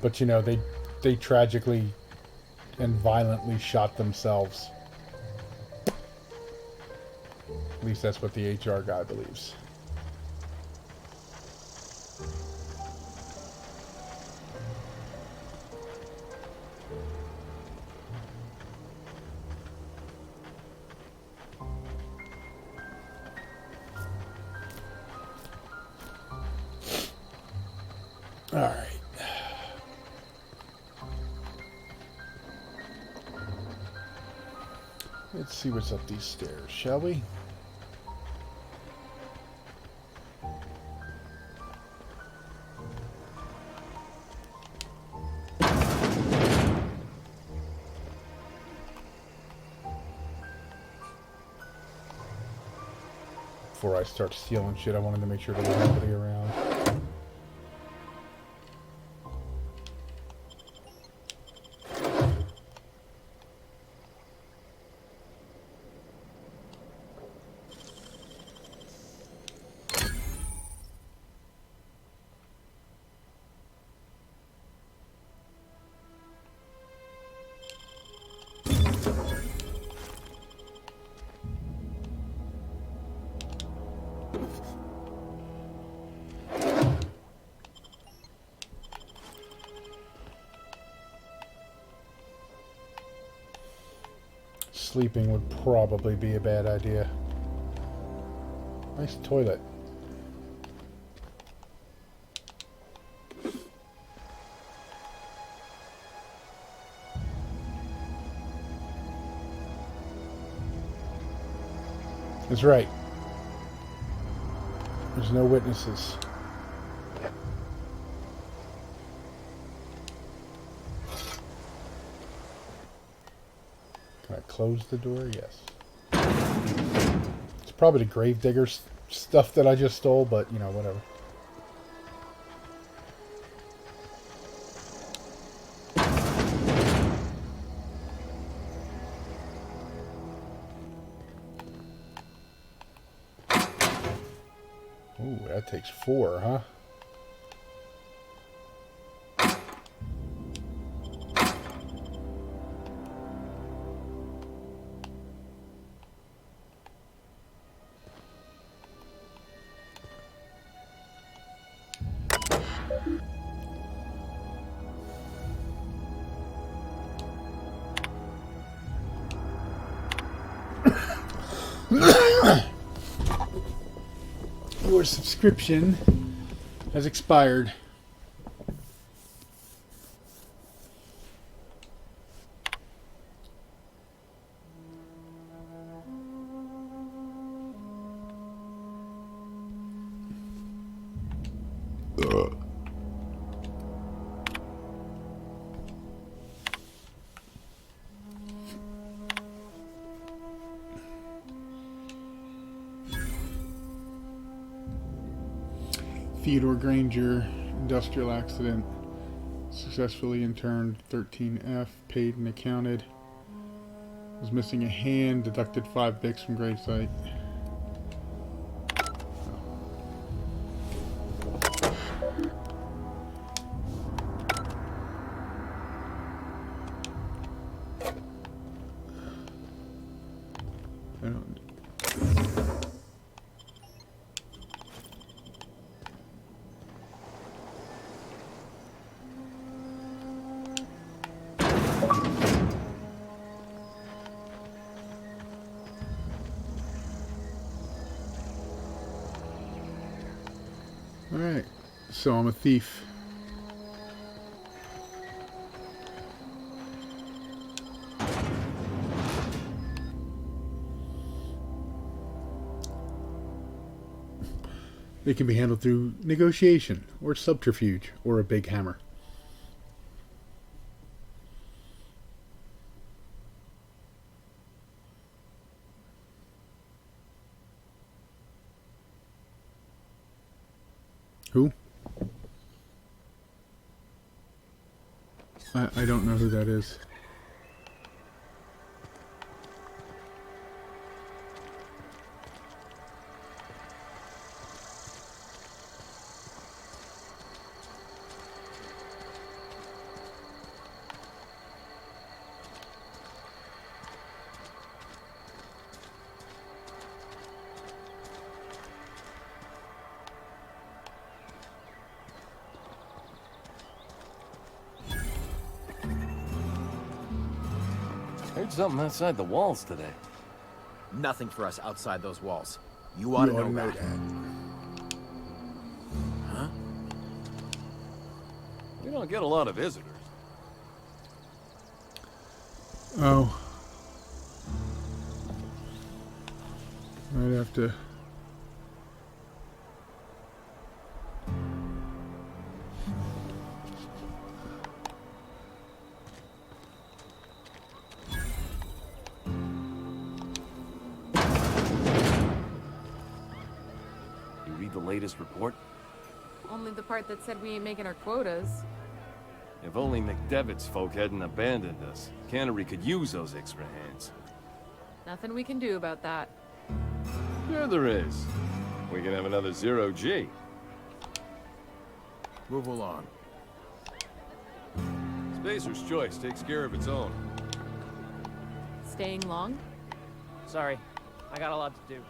S1: But you know, they tragically and violently shot themselves. At least that's what the HR guy believes. All right. Let's see what's up these stairs, shall we? Before I start stealing shit, I wanted to make sure there was nobody around. Sleeping would probably be a bad idea. Nice toilet. That's right. There's no witnesses. Can I close the door? Yes. It's probably the Gravedigger stuff that I just stole, but, you know, whatever. Ooh, that takes 4, huh? Your subscription has expired. Theodore Granger, industrial accident, successfully interned 13F, paid and accounted. Was missing a hand, deducted 5 bits from gravesite. I don't. Alright, so I'm a thief. It can be handled through negotiation, or subterfuge, or a big hammer. Who? I don't know who that is.
S13: Heard something outside the walls today.
S14: Nothing for us outside those walls. You ought to know that.
S13: Huh? We don't get a lot of visitors.
S1: Oh. I'd have to...
S13: Latest report?
S7: Only the part that said we ain't making our quotas.
S13: If only McDevitt's folk hadn't abandoned us, Cannery could use those extra hands.
S7: Nothing we can do about that.
S13: Sure there is. We can have another zero-G.
S14: Move along.
S13: Spacer's Choice takes care of its own.
S7: Staying long?
S15: Sorry, I got a lot to do.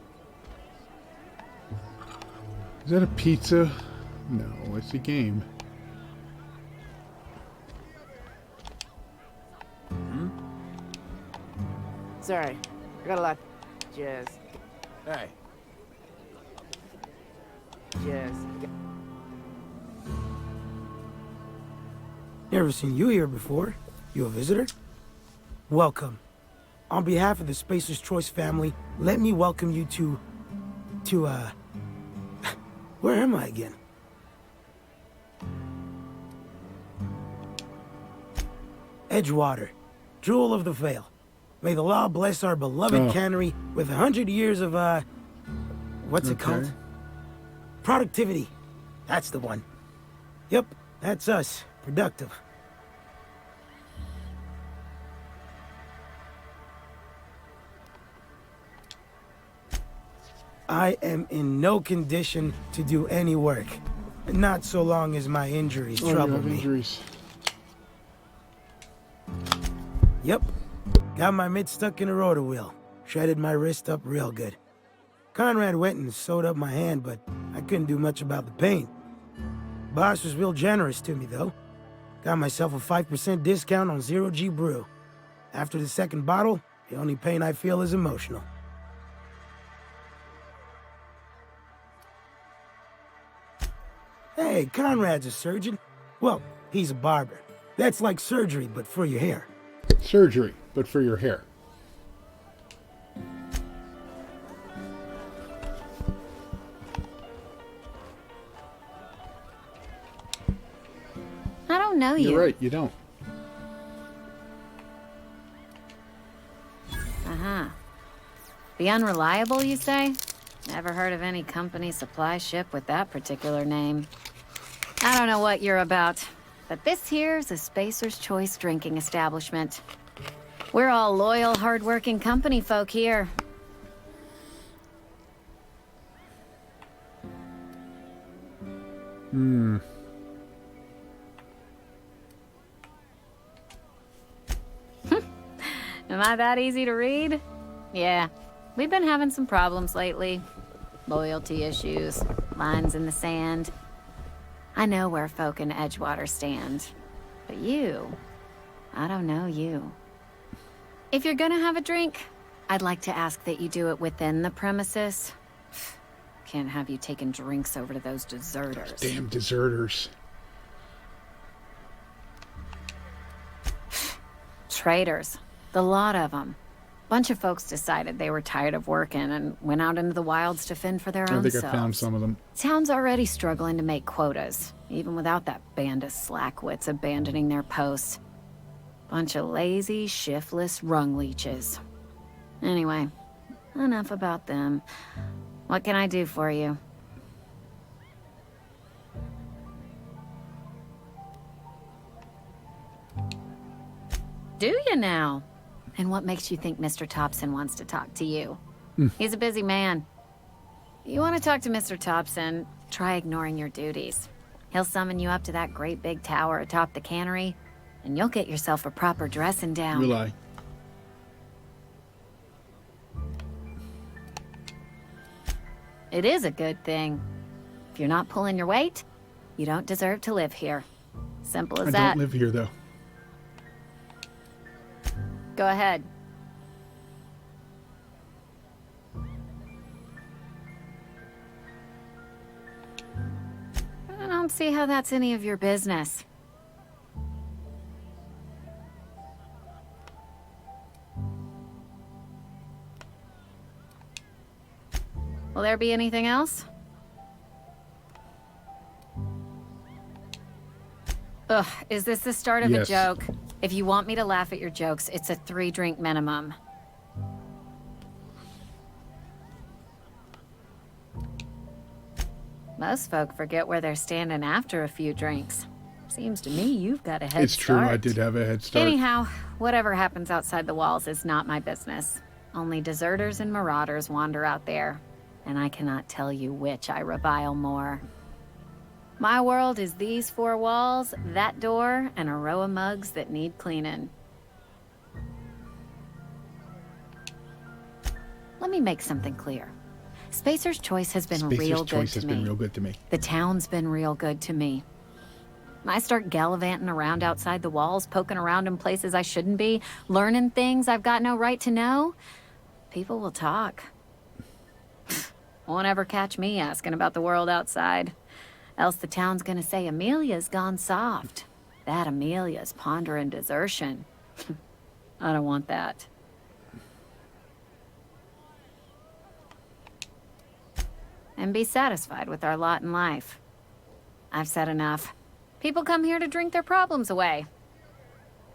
S1: Is that a pizza? No, it's a game.
S15: Hmm? Sorry, I got a lot. Just.
S14: Hey.
S15: Just.
S16: Never seen you here before. You a visitor? Welcome. On behalf of the Spacer's Choice family, let me welcome you to where am I again? Edgewater, Jewel of the Vale. May the law bless our beloved cannery with 100 years of, what's it called? Productivity. That's the one. Yep, that's us. Productive. I am in no condition to do any work. Not so long as my injuries trouble me.
S1: Injuries.
S16: Yep. Got my mid stuck in a rotor wheel. Shredded my wrist up real good. Conrad went and sewed up my hand, but I couldn't do much about the pain. Boss was real generous to me, though. Got myself a 5% discount on Zero G Brew. After the second bottle, the only pain I feel is emotional. Hey, Conrad's a surgeon. Well, he's a barber. That's like surgery, but for your hair.
S1: Surgery, but for your hair.
S17: I don't know you.
S1: You're right, you don't.
S17: Uh-huh. The Unreliable, you say? Never heard of any company supply ship with that particular name. I don't know what you're about, but this here's a Spacer's Choice drinking establishment. We're all loyal, hard-working company folk here.
S1: Hmm.
S17: Am I that easy to read? Yeah, we've been having some problems lately. Loyalty issues, lines in the sand. I know where folk in Edgewater stand. But you, I don't know you. If you're gonna have a drink, I'd like to ask that you do it within the premises. Can't have you taking drinks over to those deserters.
S1: Damn deserters.
S17: Traitors. The lot of them. Bunch of folks decided they were tired of working and went out into the wilds to fend for their own
S1: I
S17: selves.
S1: think I found some of them.
S17: Town's already struggling to make quotas, even without that band of slackwits abandoning their posts. Bunch of lazy, shiftless rung leeches. Anyway, enough about them. What can I do for you? Do you now? And what makes you think Mr. Thompson wants to talk to you? He's a busy man. You want to talk to Mr. Thompson, try ignoring your duties. He'll summon you up to that great big tower atop the cannery, and you'll get yourself a proper dressing down.
S1: Will I?
S17: It is a good thing. If you're not pulling your weight, you don't deserve to live here. Simple as
S1: I
S17: that.
S1: don't live here, though.
S17: Go ahead. I don't see how that's any of your business. Will there be anything else? Ugh, is this the start of a
S1: Yes.
S17: joke? If you want me to laugh at your jokes, it's a 3-drink minimum. Most folk forget where they're standing after a few drinks. Seems to me you've got a head
S1: It's true,
S17: start.
S1: I did have a head start.
S17: Anyhow, whatever happens outside the walls is not my business. Only deserters and marauders wander out there, and I cannot tell you which I revile more. My world is these 4 walls, that door, and a row of mugs that need cleaning. Let me make something clear. Spacer's Choice has been
S1: Spacer's
S17: real good
S1: Choice
S17: to
S1: has
S17: me.
S1: been real good to me.
S17: The town's been real good to me. I start gallivanting around outside the walls, poking around in places I shouldn't be, learning things I've got no right to know. People will talk. Won't ever catch me asking about the world outside. Else the town's gonna say Amelia's gone soft. That Amelia's pondering desertion. I don't want that. And be satisfied with our lot in life. I've said enough. People come here to drink their problems away.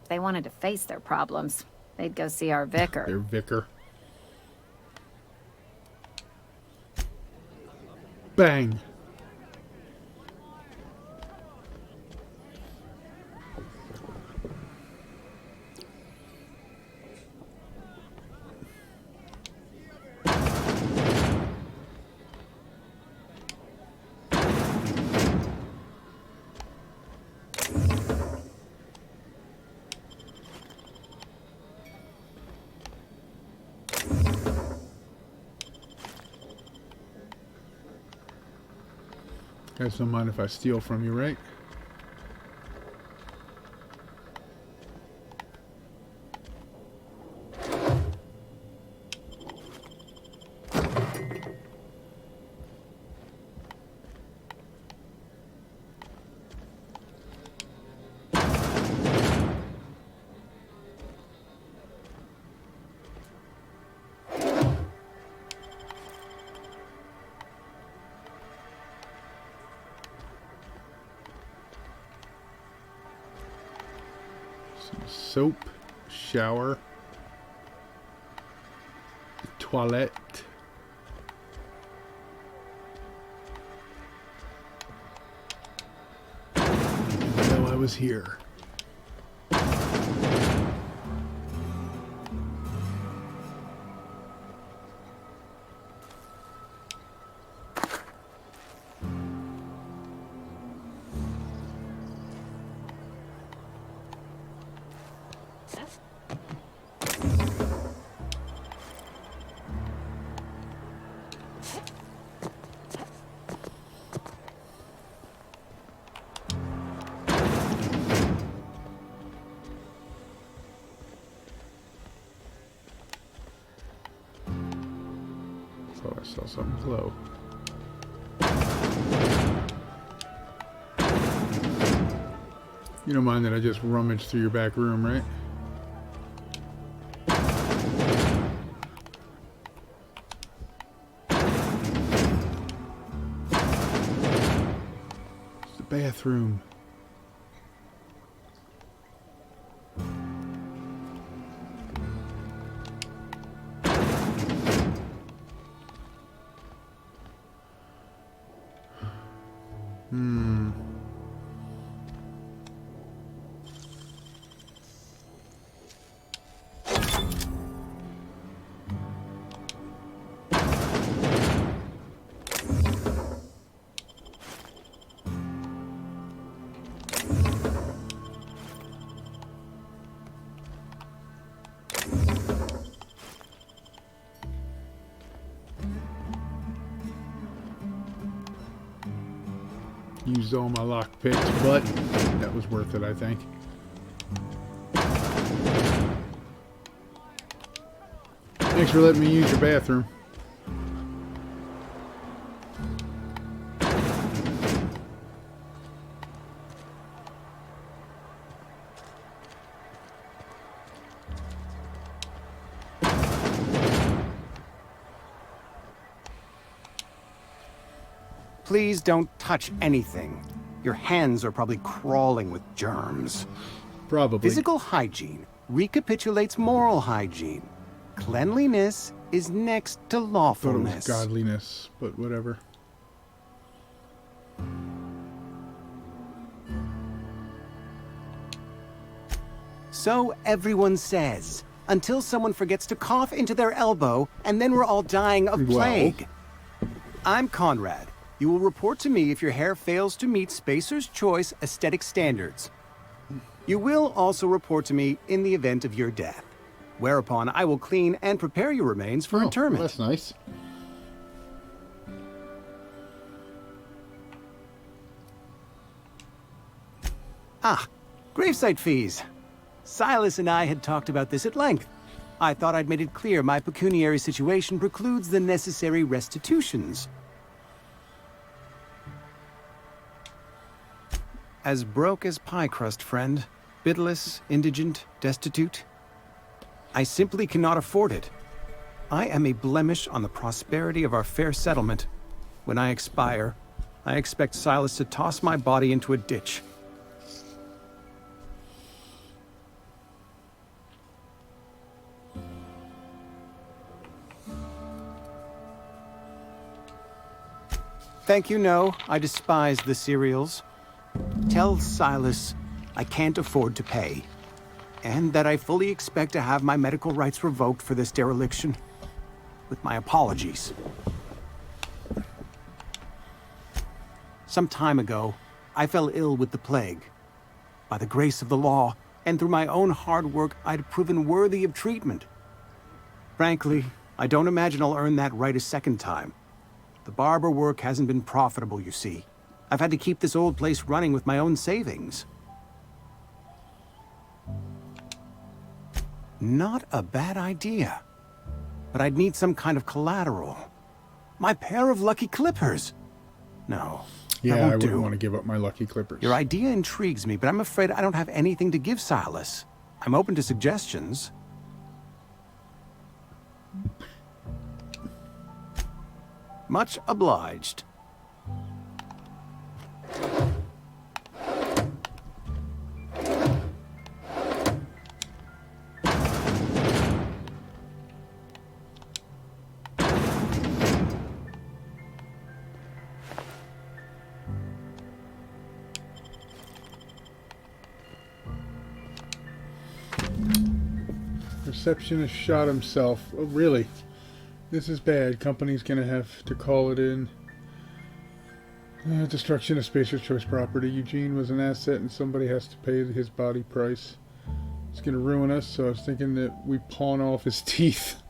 S17: If they wanted to face their problems, they'd go see our vicar.
S1: Their vicar. Bang. Guys don't mind if I steal from you, right? soap, shower, toilet. Didn't know I was here. Thought I saw something glow. You don't mind that I just rummaged through your back room, right? It's the bathroom. Used all my lock picks, but that was worth it, I think. Thanks for letting me use your bathroom.
S18: Please don't touch anything. Your hands are probably crawling with germs.
S1: Probably.
S18: Physical hygiene recapitulates moral hygiene. Cleanliness is next to
S1: Thought it was
S18: lawfulness.
S1: godliness, but whatever.
S18: So everyone says, until someone forgets to cough into their elbow, and then we're all dying of
S1: Well.
S18: plague. I'm Conrad. You will report to me if your hair fails to meet Spacer's Choice aesthetic standards. You will also report to me in the event of your death, whereupon I will clean and prepare your remains for interment.
S1: Well, that's nice.
S18: Ah, gravesite fees. Silas and I had talked about this at length. I thought I'd made it clear my pecuniary situation precludes the necessary restitutions. As broke as pie crust, friend. Bidless, indigent, destitute. I simply cannot afford it. I am a blemish on the prosperity of our fair settlement. When I expire, I expect Silas to toss my body into a ditch. Thank you, no. I despise the cereals. Tell Silas I can't afford to pay, and that I fully expect to have my medical rights revoked for this dereliction. With my apologies. Some time ago, I fell ill with the plague. By the grace of the law, and through my own hard work, I'd proven worthy of treatment. Frankly, I don't imagine I'll earn that right a second time. The barber work hasn't been profitable, you see. I've had to keep this old place running with my own savings. Not a bad idea. But I'd need some kind of collateral. My pair of lucky clippers. No,
S1: Yeah,
S18: that
S1: I
S18: won't
S1: wouldn't
S18: do.
S1: want to give up my lucky clippers.
S18: Your idea intrigues me, but I'm afraid I don't have anything to give Silas. I'm open to suggestions. Much obliged.
S1: Receptionist shot himself. Oh, really? This is bad. Company's gonna have to call it in. Destruction of Spacer's Choice property. Eugene was an asset and somebody has to pay his body price. It's gonna ruin us, so I was thinking that we pawn off his teeth.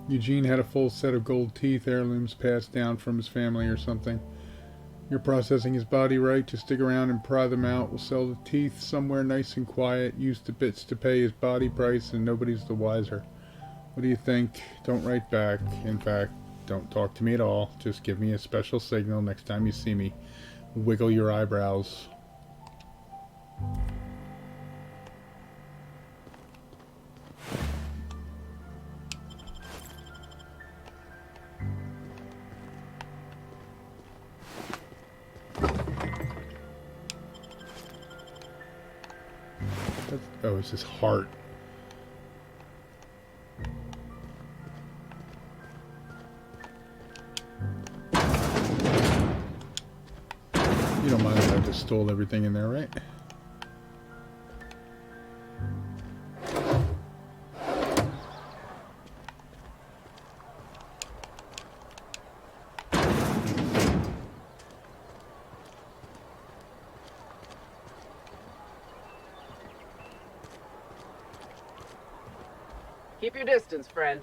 S1: Eugene had a full set of gold teeth, heirlooms passed down from his family or something. You're processing his body right. Just stick around and pry them out. We'll sell the teeth somewhere nice and quiet. Use the bits to pay his body price and nobody's the wiser. What do you think? Don't write back. In fact, don't talk to me at all. Just give me a special signal next time you see me. Wiggle your eyebrows. Oh, it's his heart. You don't mind if I just stole everything in there, right?
S15: Keep your distance, friend.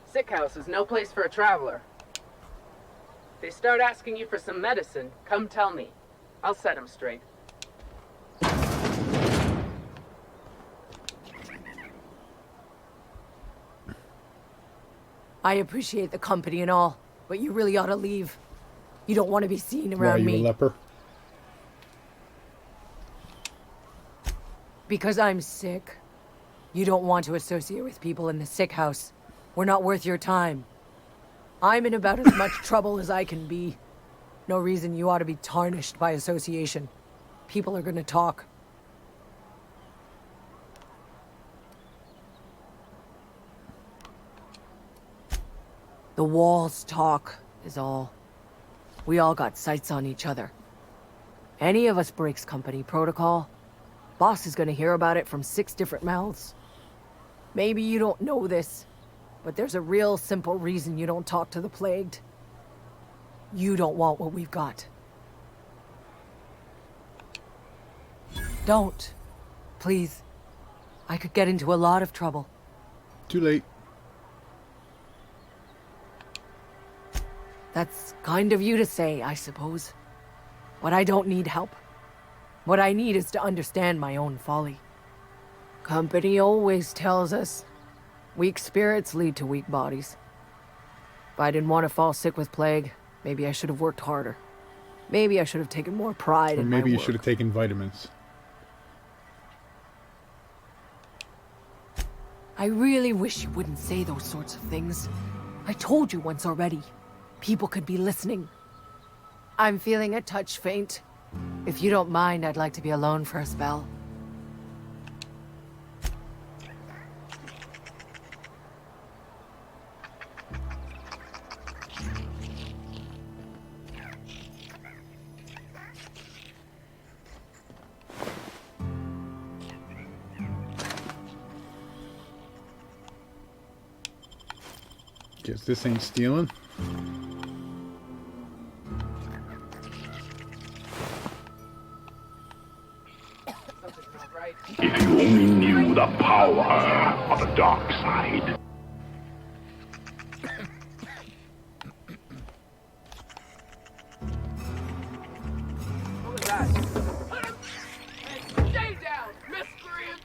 S15: Sick house is no place for a traveler. If they start asking you for some medicine, come tell me. I'll set them straight.
S19: I appreciate the company and all, but you really ought to leave. You don't want to be seen
S1: Why,
S19: around
S1: you
S19: me.
S1: a leper?
S19: Because I'm sick. You don't want to associate with people in the sick house. We're not worth your time. I'm in about as much trouble as I can be. No reason you ought to be tarnished by association. People are gonna talk. The walls talk, is all. We all got sights on each other. Any of us breaks company protocol, boss is gonna hear about it from 6 different mouths. Maybe you don't know this, but there's a real simple reason you don't talk to the plagued. You don't want what we've got. Don't. Please. I could get into a lot of trouble.
S1: Too late.
S19: That's kind of you to say, I suppose. But I don't need help. What I need is to understand my own folly. Company always tells us weak spirits lead to weak bodies. If I didn't want to fall sick with plague, maybe I should have worked harder. Maybe I should have taken more pride
S1: Or
S19: in my
S1: maybe you
S19: work.
S1: should have taken vitamins.
S19: I really wish you wouldn't say those sorts of things. I told you once already. People could be listening. I'm feeling a touch faint. If you don't mind, I'd like to be alone for a spell.
S1: Guess this ain't stealing.
S9: If you only knew the power of the dark side.
S15: What was that? Hey, stay down, miscreant!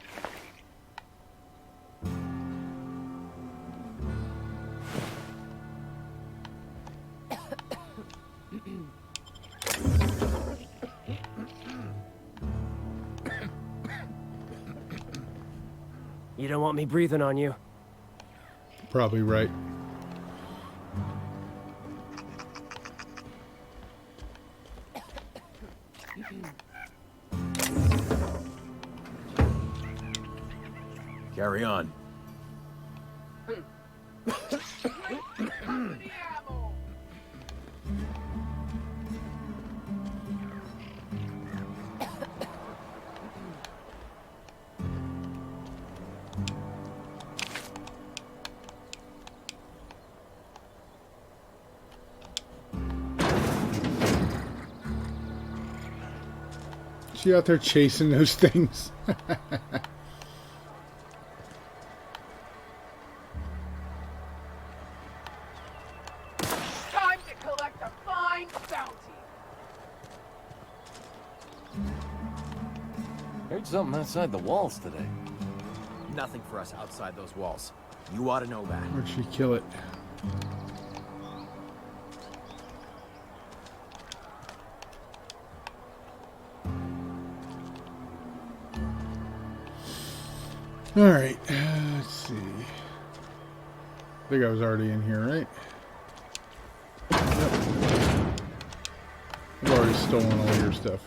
S15: You don't want me breathing on you.
S1: Probably right.
S14: Carry on.
S1: she out there chasing those things?
S15: Time to collect a fine bounty.
S13: Heard something outside the walls today.
S14: Nothing for us outside those walls. You ought to know that.
S1: Where'd she kill it? Alright, let's see. I think I was already in here, right? Yep. I've already stolen all your stuff.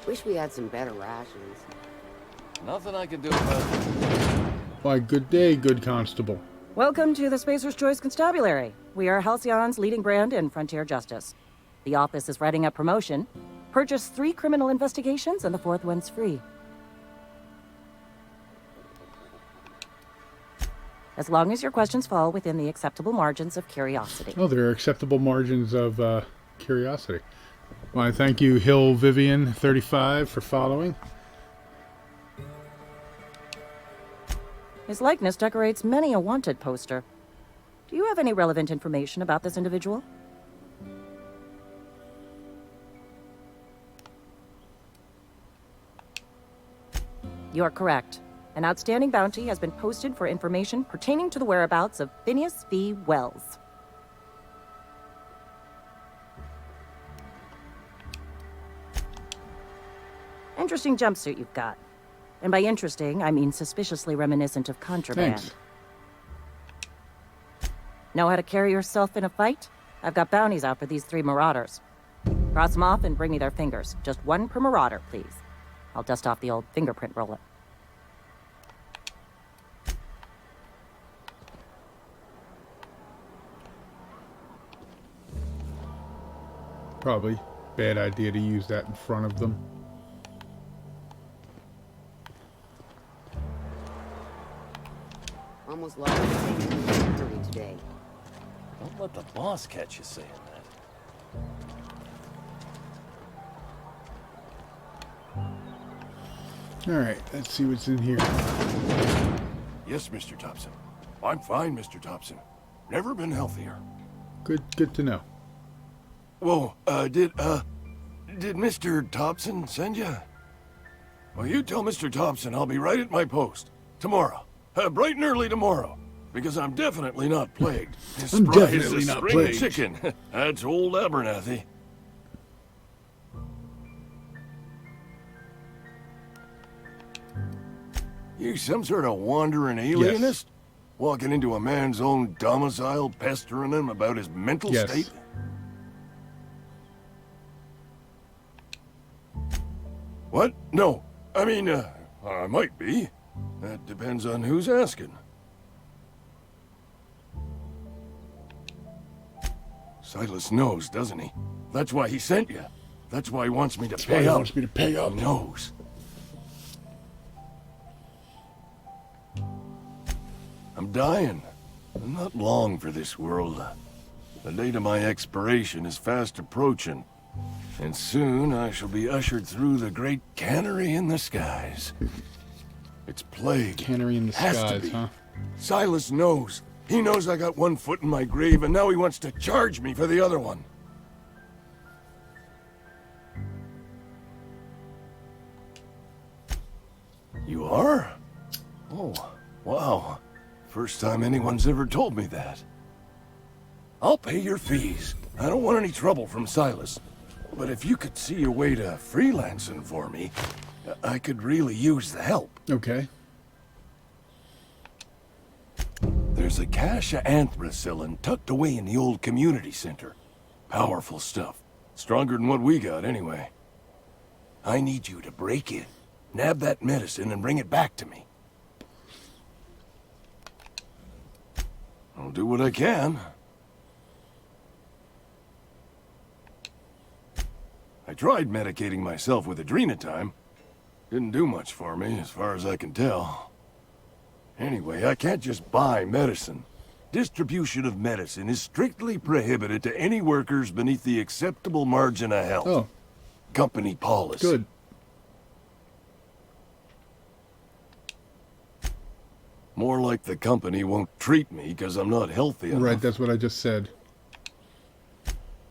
S20: Wish we had some better rations.
S13: Nothing I can do about it.
S1: Why, good day, good constable.
S21: Welcome to the Spacer's Choice Constabulary. We are Halcyon's leading brand in frontier justice. The office is writing a promotion. Purchase 3 criminal investigations and the 4th one's free. As long as your questions fall within the acceptable margins of curiosity.
S1: Oh, there are acceptable margins of curiosity. Well, I thank you, Hill Vivian 35, for following.
S21: His likeness decorates many a wanted poster. Do you have any relevant information about this individual? You are correct. An outstanding bounty has been posted for information pertaining to the whereabouts of Phineas V. Wells. Interesting jumpsuit you've got. And by interesting, I mean suspiciously reminiscent of contraband.
S1: Thanks.
S21: Know how to carry yourself in a fight? I've got bounties out for these 3 marauders. Cross them off and bring me their fingers. Just 1 per marauder, please. I'll dust off the old fingerprint roller.
S1: Probably bad idea to use that in front of them.
S20: Almost lost the victory today.
S13: Don't let the boss catch you saying that.
S1: Alright, let's see what's in here.
S22: Yes, Mr. Thompson. I'm fine, Mr. Thompson. Never been healthier.
S1: Good to know.
S22: Whoa, did Mr. Thompson send you? Well, you tell Mr. Thompson I'll be right at my post. Tomorrow. Bright and early tomorrow. Because I'm definitely not plagued.
S1: I'm definitely not
S22: spring
S1: plagued.
S22: chicken. That's old Abernathy. You some sort of wandering alienist? Walking into a man's own domicile, pestering him about his mental state? What? No. I mean, I might be. That depends on who's asking. Silas knows, doesn't he? That's why he sent you. That's why he wants me to pay up.
S1: He wants me to pay up.
S22: He knows. I'm dying. I'm not long for this world. The date of my expiration is fast approaching. And soon I shall be ushered through the great cannery in the skies. It's plague.
S1: Cannery in the skies, huh?
S22: Silas knows. He knows I got 1 foot in my grave, and now he wants to charge me for the other one. You are? Oh, wow. First time anyone's ever told me that. I'll pay your fees. I don't want any trouble from Silas. But if you could see your way to freelancing for me, I could really use the help.
S1: Okay.
S22: There's a cache of anthracillin tucked away in the old community center. Powerful stuff. Stronger than what we got, anyway. I need you to break in, nab that medicine, and bring it back to me. I'll do what I can. I tried medicating myself with Adrenatime. Didn't do much for me, as far as I can tell. Anyway, I can't just buy medicine. Distribution of medicine is strictly prohibited to any workers beneath the acceptable margin of health.
S1: Oh.
S22: Company policy.
S1: Good.
S22: More like the company won't treat me because I'm not healthy enough.
S1: Right, that's what I just said.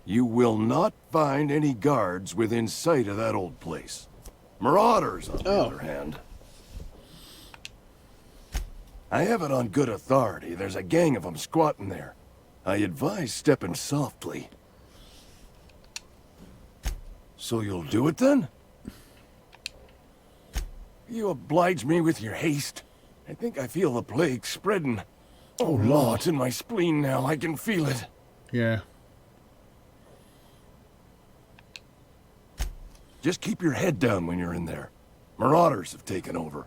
S22: You will not find any guards within sight of that old place. Marauders, on the other hand. I have it on good authority. There's a gang of them squatting there. I advise stepping softly. So you'll do it then? You oblige me with your haste. I think I feel the plague spreading. Oh, Lord, it's in my spleen now. I can feel it.
S1: Yeah.
S22: Just keep your head down when you're in there. Marauders have taken over.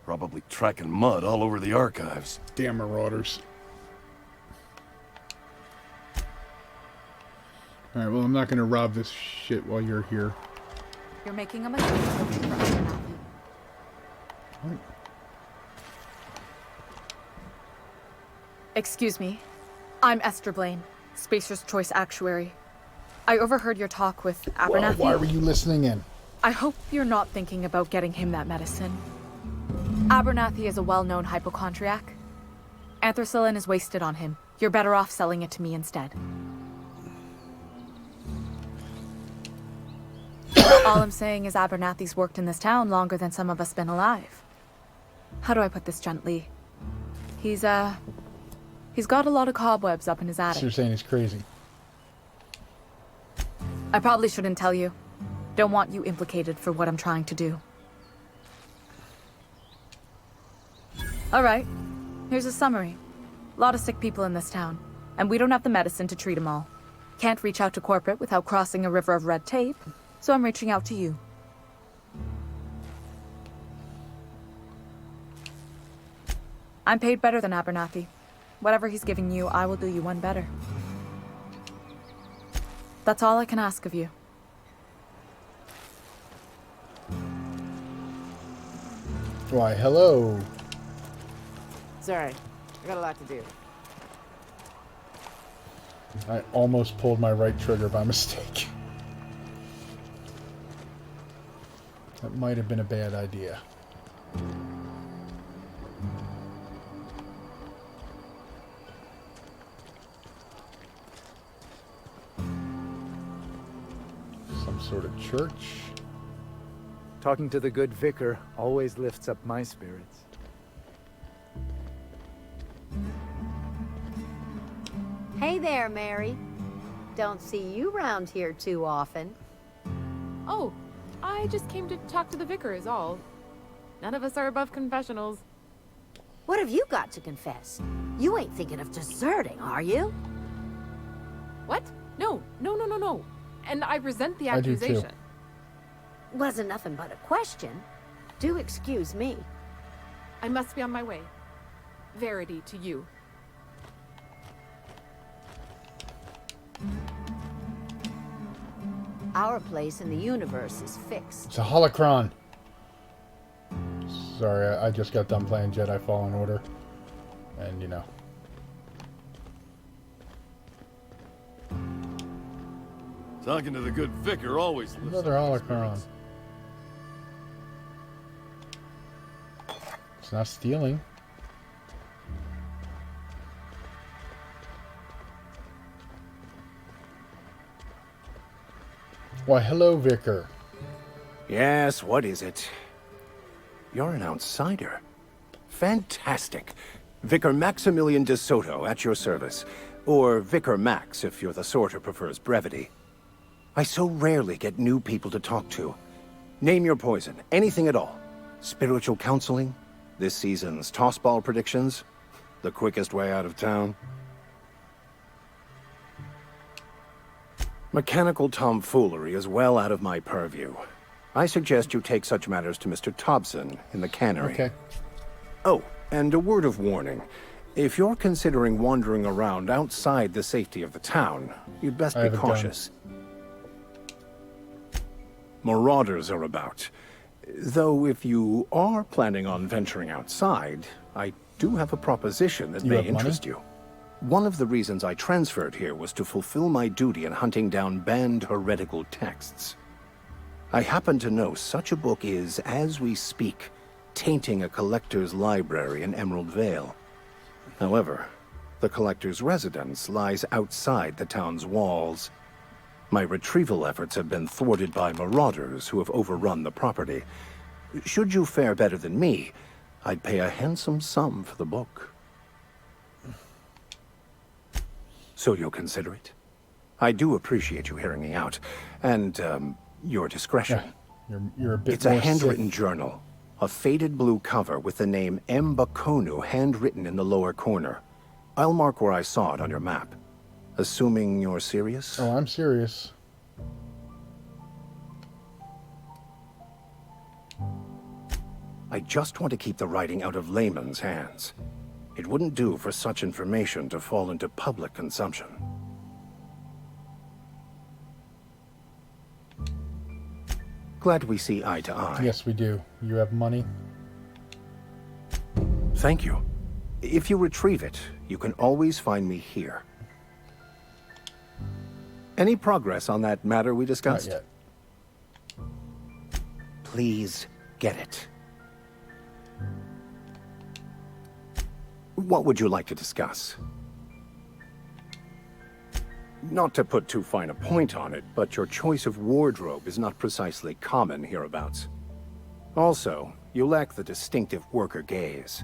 S22: Probably tracking mud all over the archives.
S1: Damn marauders. Alright, well, I'm not gonna rob this shit while you're here.
S7: You're making a mistake looking for Abernathy.
S1: What?
S7: Excuse me. I'm Esther Blaine, Spacer's Choice Actuary. I overheard your talk with Abernathy.
S1: Why were you listening in?
S7: I hope you're not thinking about getting him that medicine. Abernathy is a well-known hypochondriac. Anthracillin is wasted on him. You're better off selling it to me instead. All I'm saying is Abernathy's worked in this town longer than some of us been alive. How do I put this gently? He's got a lot of cobwebs up in his attic.
S1: So you're saying he's crazy.
S7: I probably shouldn't tell you. Don't want you implicated for what I'm trying to do. All right, here's a summary. A lot of sick people in this town, and we don't have the medicine to treat them all. Can't reach out to corporate without crossing a river of red tape, so I'm reaching out to you. I'm paid better than Abernathy. Whatever he's giving you, I will do you one better. That's all I can ask of you.
S1: Why, hello.
S20: Sorry, I got a lot to do.
S1: I almost pulled my right trigger by mistake. That might have been a bad idea. Some sort of church.
S2: Talking to the good vicar always lifts up my spirits.
S4: Hey there, Mary. Don't see you round here too often.
S7: Oh, I just came to talk to the vicar is all. None of us are above confessionals.
S4: What have you got to confess? You ain't thinking of deserting, are you?
S7: What? No. And I resent the
S1: I do too.
S7: accusation.
S4: Wasn't nothing but a question. Do excuse me.
S7: I must be on my way. Verity to you.
S4: Our place in the universe is fixed.
S1: It's a holocron. Sorry, I just got done playing Jedi Fallen Order. And, you know.
S22: Talking to the good vicar always lifts
S1: Another
S22: up my
S1: holocron.
S22: spirits.
S1: It's not stealing. Why, hello, Vicar.
S23: Yes, what is it? You're an outsider. Fantastic. Vicar Maximilian de Soto, at your service. Or Vicar Max, if you're the sort who prefers brevity. I so rarely get new people to talk to. Name your poison, anything at all. Spiritual counseling? This season's tossball predictions? The quickest way out of town? Mechanical tomfoolery is well out of my purview. I suggest you take such matters to Mr. Thompson in the cannery.
S1: Okay.
S23: Oh, and a word of warning. If you're considering wandering around outside the safety of the town, you'd best
S1: I
S23: be
S1: have a gun.
S23: cautious. Marauders are about. Though if you are planning on venturing outside, I do have a proposition that
S1: You
S23: may
S1: have money?
S23: interest you. One of the reasons I transferred here was to fulfill my duty in hunting down banned heretical texts. I happen to know such a book is, as we speak, tainting a collector's library in Emerald Vale. However, the collector's residence lies outside the town's walls. My retrieval efforts have been thwarted by marauders who have overrun the property. Should you fare better than me, I'd pay a handsome sum for the book. So you'll consider it? I do appreciate you hearing me out, and, your discretion.
S1: Yeah, you're a bit
S23: It's
S1: more
S23: a handwritten
S1: Sith.
S23: journal. A faded blue cover with the name Mbakonu handwritten in the lower corner. I'll mark where I saw it on your map. Assuming you're serious?
S1: Oh, I'm serious.
S23: I just want to keep the writing out of layman's hands. It wouldn't do for such information to fall into public consumption. Glad we see eye to eye.
S1: Yes, we do. You have money?
S23: Thank you. If you retrieve it, you can always find me here. Any progress on that matter we discussed?
S1: Not yet.
S23: Please get it. What would you like to discuss? Not to put too fine a point on it, but your choice of wardrobe is not precisely common hereabouts. Also, you lack the distinctive worker gaze.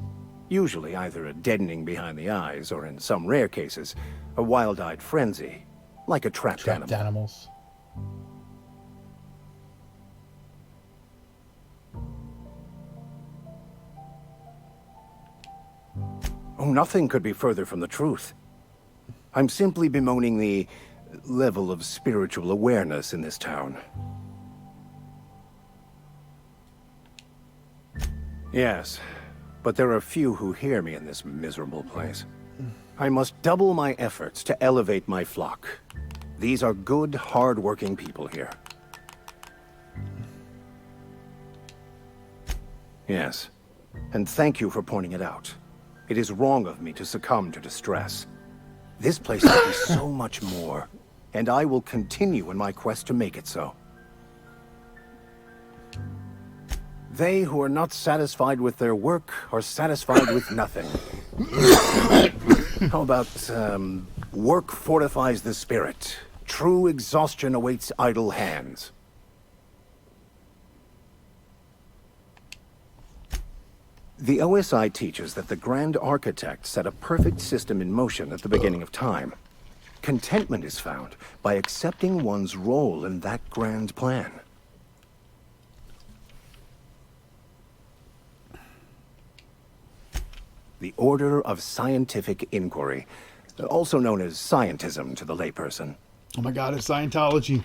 S23: Usually either a deadening behind the eyes, or in some rare cases, a wild-eyed frenzy, like a trapped animal.
S1: Animals.
S23: Oh, nothing could be further from the truth. I'm simply bemoaning the level of spiritual awareness in this town. Yes, but there are few who hear me in this miserable place. I must double my efforts to elevate my flock. These are good, hard-working people here. Yes, and thank you for pointing it out. It is wrong of me to succumb to distress. This place could be so much more, and I will continue in my quest to make it so. They who are not satisfied with their work are satisfied with nothing. How about, work fortifies the spirit. True exhaustion awaits idle hands. The OSI teaches that the Grand Architect set a perfect system in motion at the beginning of time. Contentment is found by accepting one's role in that grand plan. The Order of Scientific Inquiry, also known as scientism to the layperson.
S1: Oh my god, it's Scientology.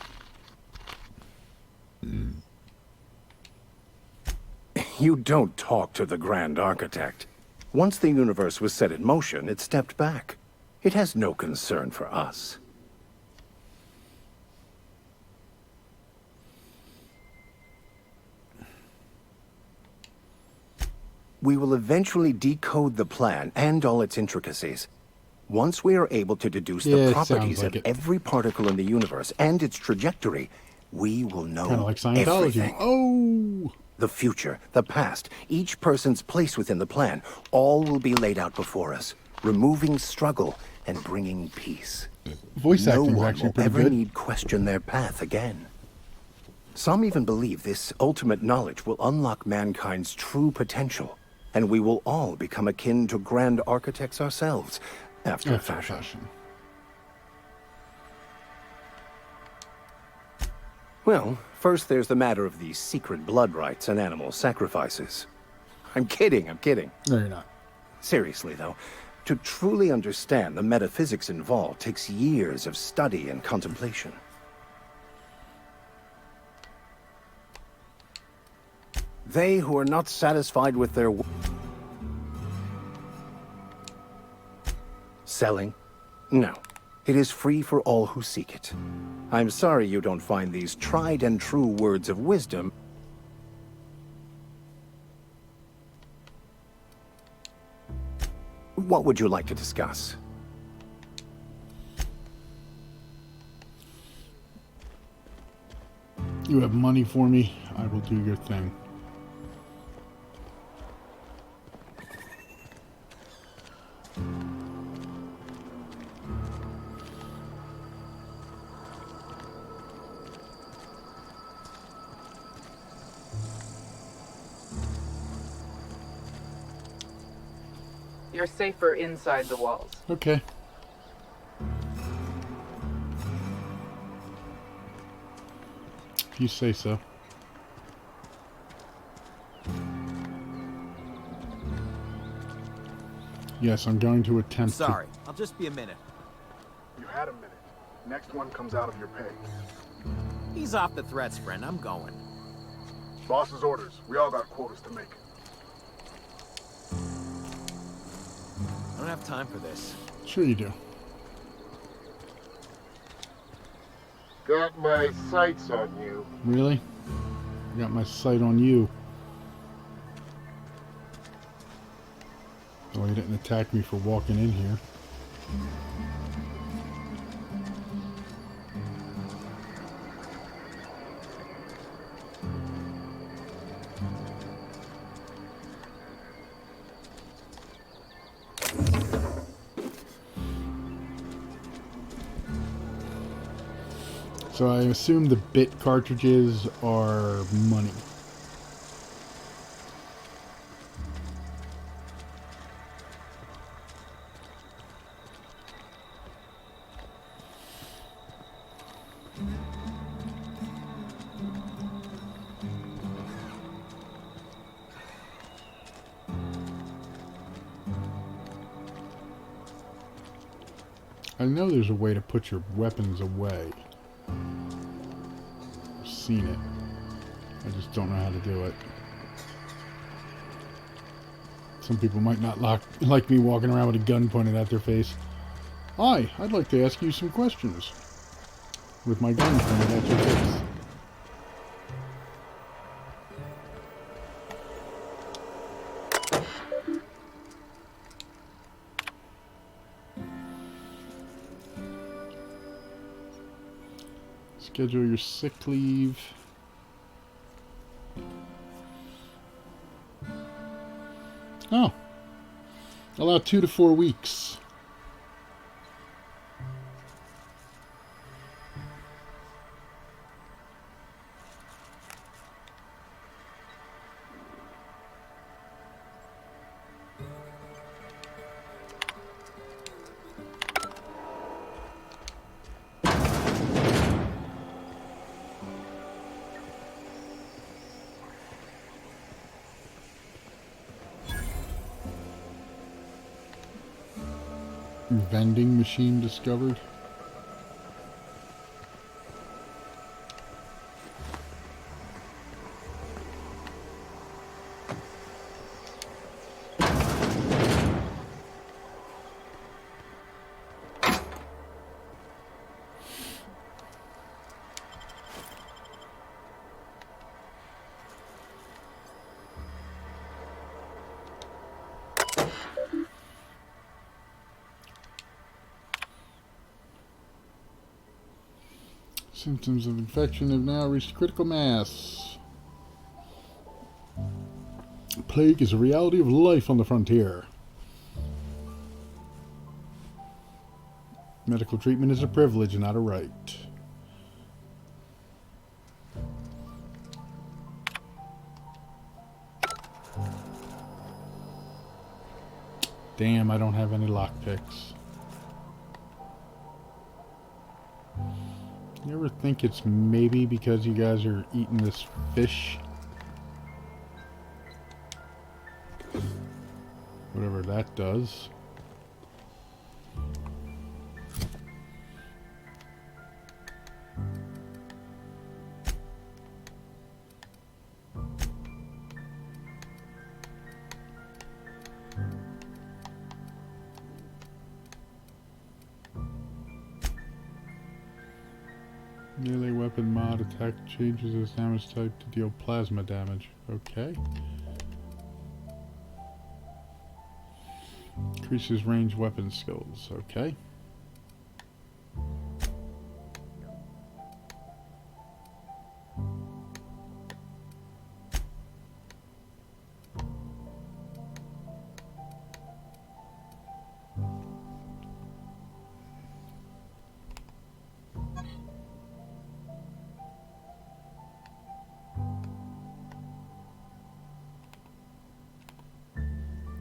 S23: You don't talk to the Grand Architect. Once the universe was set in motion, it stepped back. It has no concern for us. We will eventually decode the plan and all its intricacies. Once we are able to deduce
S1: Yeah,
S23: the
S1: it
S23: properties
S1: sounds like
S23: of
S1: it.
S23: every particle in the universe and its trajectory, we will know
S1: Kind of like Scientology.
S23: everything.
S1: Oh!
S23: The future, the past, each person's place within the plan, all will be laid out before us, removing struggle and bringing peace.
S1: Voice
S23: No
S1: acting is
S23: one
S1: actually
S23: will
S1: pretty
S23: ever
S1: good.
S23: need question their path again. Some even believe this ultimate knowledge will unlock mankind's true potential, and we will all become akin to grand architects ourselves, after a fashion. Well, first there's the matter of the secret blood rites and animal sacrifices. I'm kidding.
S1: No, you're not.
S23: Seriously, though, to truly understand the metaphysics involved takes years of study and contemplation. They who are not satisfied with their selling? No. It is free for all who seek it. I'm sorry you don't find these tried and true words of wisdom. What would you like to discuss?
S1: You have money for me, I will do your thing.
S15: You're safer inside the walls.
S1: Okay. If you say so. Yes, I'm going to attempt
S14: Sorry, I'll just be a minute.
S12: You had a minute. Next one comes out of your pay.
S14: Ease off the threats, friend. I'm going.
S12: Boss's orders. We all got quotas to make.
S14: I don't have time for this.
S1: Sure you do.
S12: Got my sights on you.
S1: Really? I got my sight on you. Oh, you didn't attack me for walking in here. So I assume the bit cartridges are money. I know there's a way to put your weapons away. I've seen it. I just don't know how to do it. Some people might not like me walking around with a gun pointed at their face. Hi, I'd like to ask you some questions. With my gun pointed at your face. Schedule your sick leave. Oh. Allow 2 to 4 weeks. Vending machine discovered. Symptoms of infection have now reached critical mass. Plague is a reality of life on the frontier. Medical treatment is a privilege, not a right. Damn, I don't have any lockpicks. You ever think it's maybe because you guys are eating this fish? Whatever that does. Melee weapon mod attack changes its damage type to deal plasma damage. Okay. Increases range weapon skills. Okay.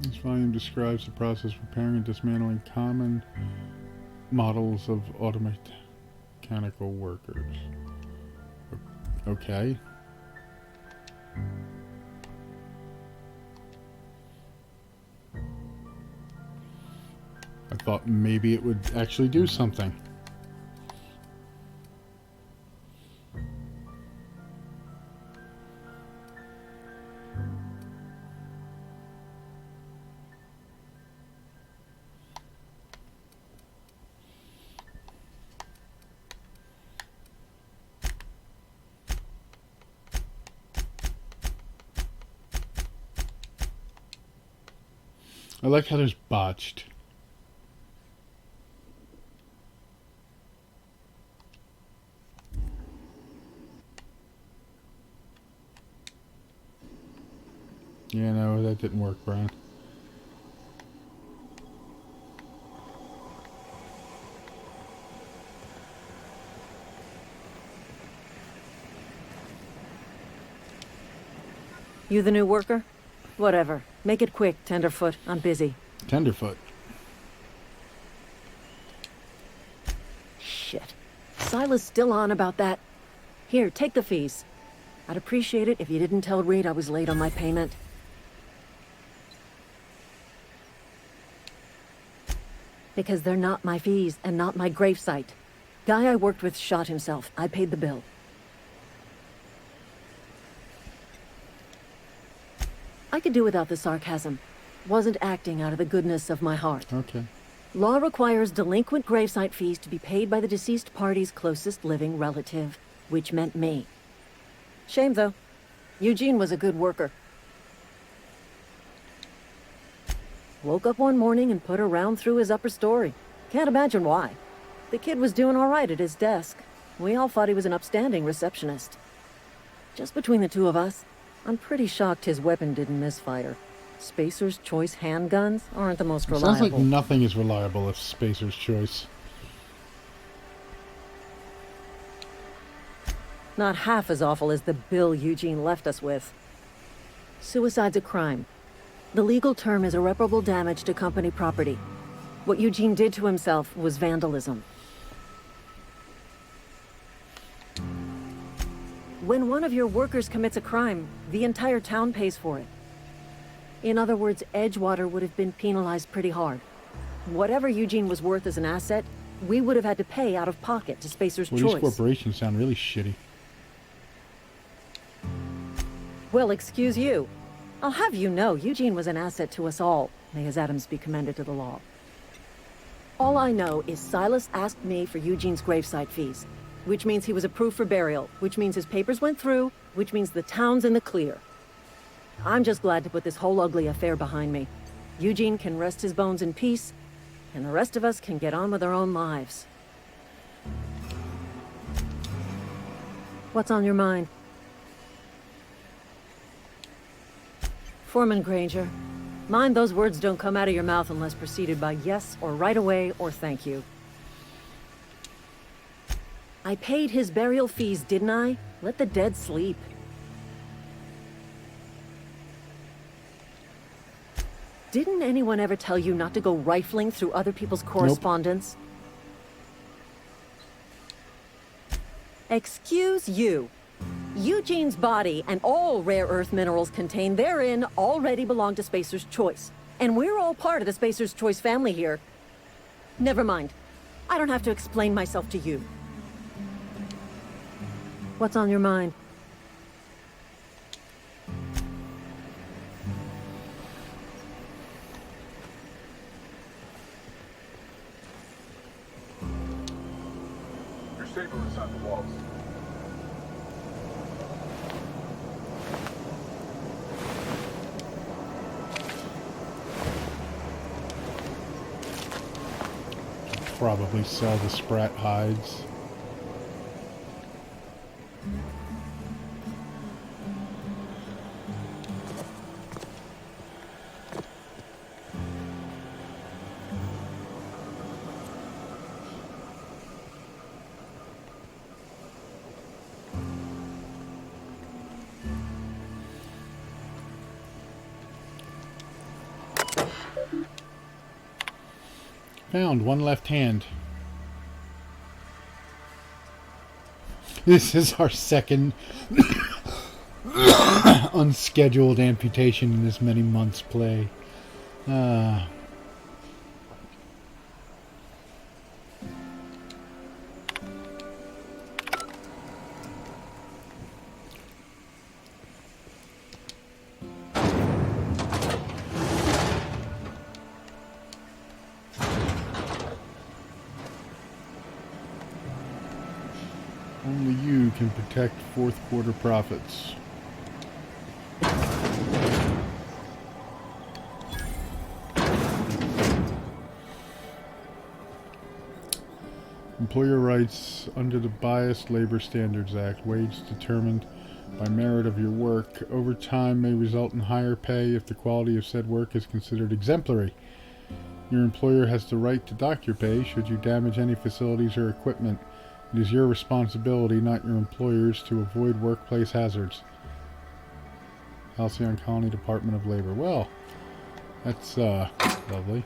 S1: This volume describes the process of repairing and dismantling common models of automechanical workers. Okay. I thought maybe it would actually do something. I like how there's botched. Yeah, no, that didn't work, Brian.
S21: You the new worker? Whatever. Make it quick, Tenderfoot. I'm busy.
S1: Tenderfoot.
S21: Shit. Silas still on about that. Here, take the fees. I'd appreciate it if you didn't tell Reed I was late on my payment. Because they're not my fees and not my gravesite. Guy I worked with shot himself. I paid the bill. I could do without the sarcasm. Wasn't acting out of the goodness of my heart.
S1: Okay.
S21: Law requires delinquent gravesite fees to be paid by the deceased party's closest living relative, which meant me. Shame, though. Eugene was a good worker. Woke up one morning and put a round through his upper story. Can't imagine why. The kid was doing all right at his desk. We all thought he was an upstanding receptionist. Just between the two of us, I'm pretty shocked his weapon didn't misfire. Spacer's Choice handguns aren't the most reliable.
S1: Sounds like nothing is reliable if Spacer's Choice.
S21: Not half as awful as the bill Eugene left us with. Suicide's a crime. The legal term is irreparable damage to company property. What Eugene did to himself was vandalism. When one of your workers commits a crime, the entire town pays for it. In other words, Edgewater would have been penalized pretty hard. Whatever Eugene was worth as an asset, we would have had to pay out of pocket to Spacer's Choice.
S1: These corporations sound really shitty.
S21: Well, excuse you. I'll have you know, Eugene was an asset to us all. May his atoms be commended to the law. All I know is Silas asked me for Eugene's gravesite fees, which means he was approved for burial, which means his papers went through, which means the town's in the clear. I'm just glad to put this whole ugly affair behind me. Eugene can rest his bones in peace, and the rest of us can get on with our own lives. What's on your mind? Foreman Granger, mind those words don't come out of your mouth unless preceded by yes or right away or thank you. I paid his burial fees, didn't I? Let the dead sleep. Didn't anyone ever tell you not to go rifling through other people's correspondence? Nope. Excuse you. Eugene's body and all rare earth minerals contained therein already belong to Spacer's Choice. And we're all part of the Spacer's Choice family here. Never mind. I don't have to explain myself to you. What's on your mind?
S12: You're safer inside the walls.
S1: probably sell the sprat hides. Found one left hand. This is our second unscheduled amputation in this many months play. Only you can protect fourth quarter profits. Employer rights under the Biased Labor Standards Act. Wage determined by merit of your work. Overtime may result in higher pay if the quality of said work is considered exemplary. Your employer has the right to dock your pay should you damage any facilities or equipment. It is your responsibility, not your employer's, to avoid workplace hazards. Halcyon Colony Department of Labor. Well, that's lovely.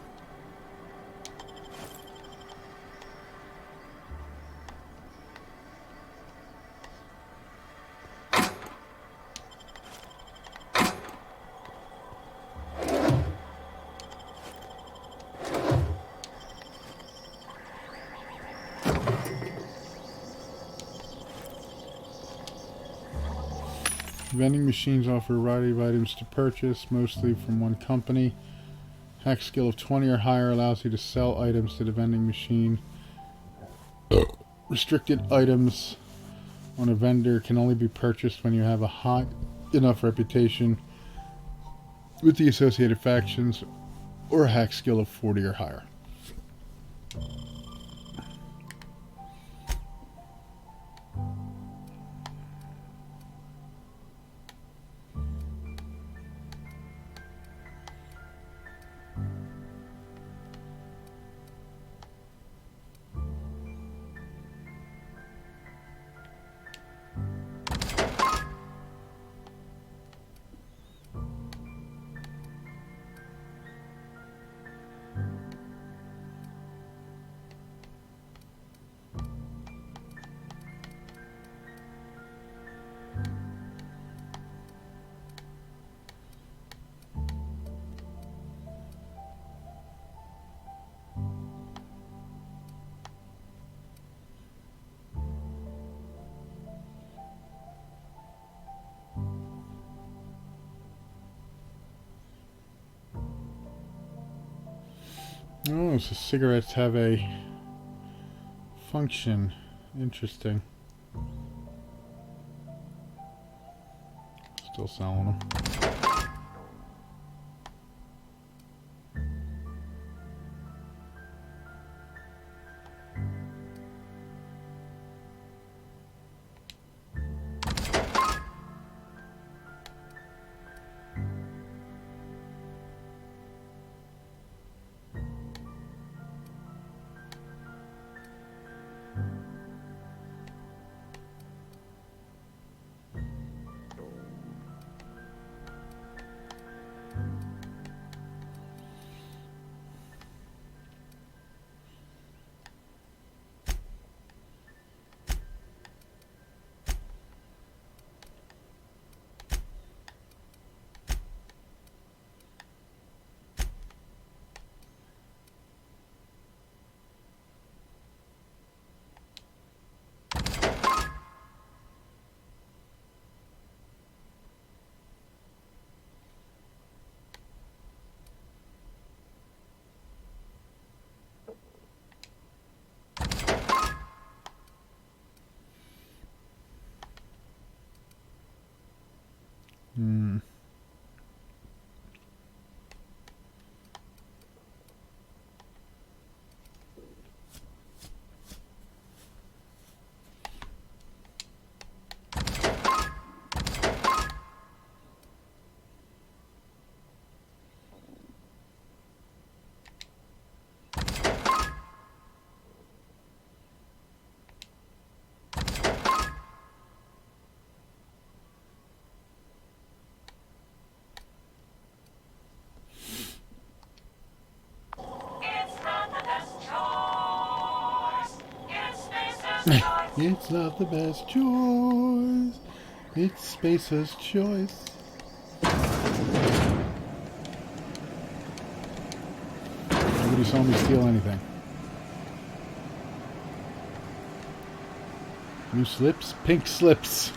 S1: Vending machines offer a variety of items to purchase, mostly from one company. Hack skill of 20 or higher allows you to sell items to the vending machine. Restricted items on a vendor can only be purchased when you have a high enough reputation with the associated factions or a hack skill of 40 or higher. Oh, so cigarettes have a function. Interesting. Still selling them. It's not the best choice. It's Spacer's choice. Nobody saw me steal anything. New slips? Pink slips.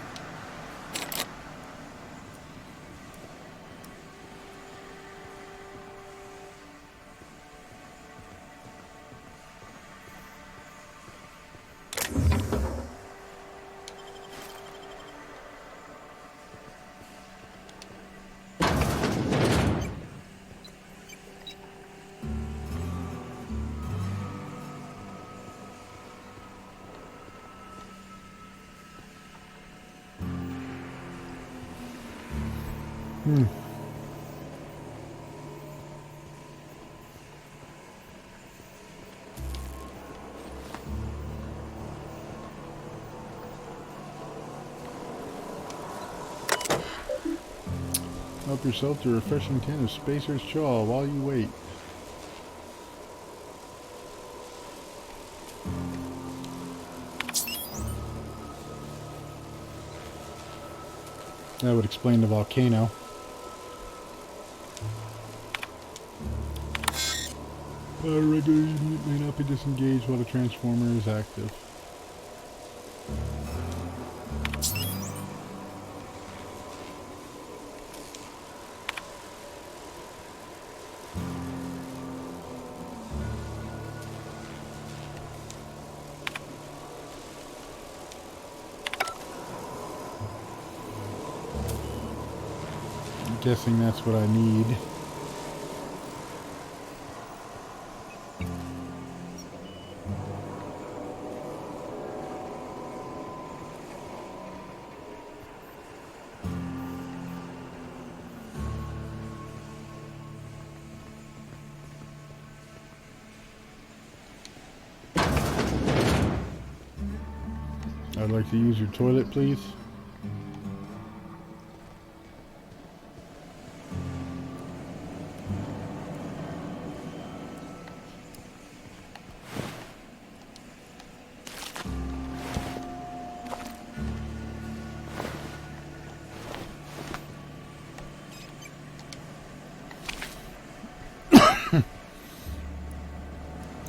S1: Help yourself to a refreshing tin of Spacer's Chaw while you wait. That would explain the volcano. A regular unit may not be disengaged while the transformer is active. I'm guessing that's what I need. I'd like to use your toilet, please.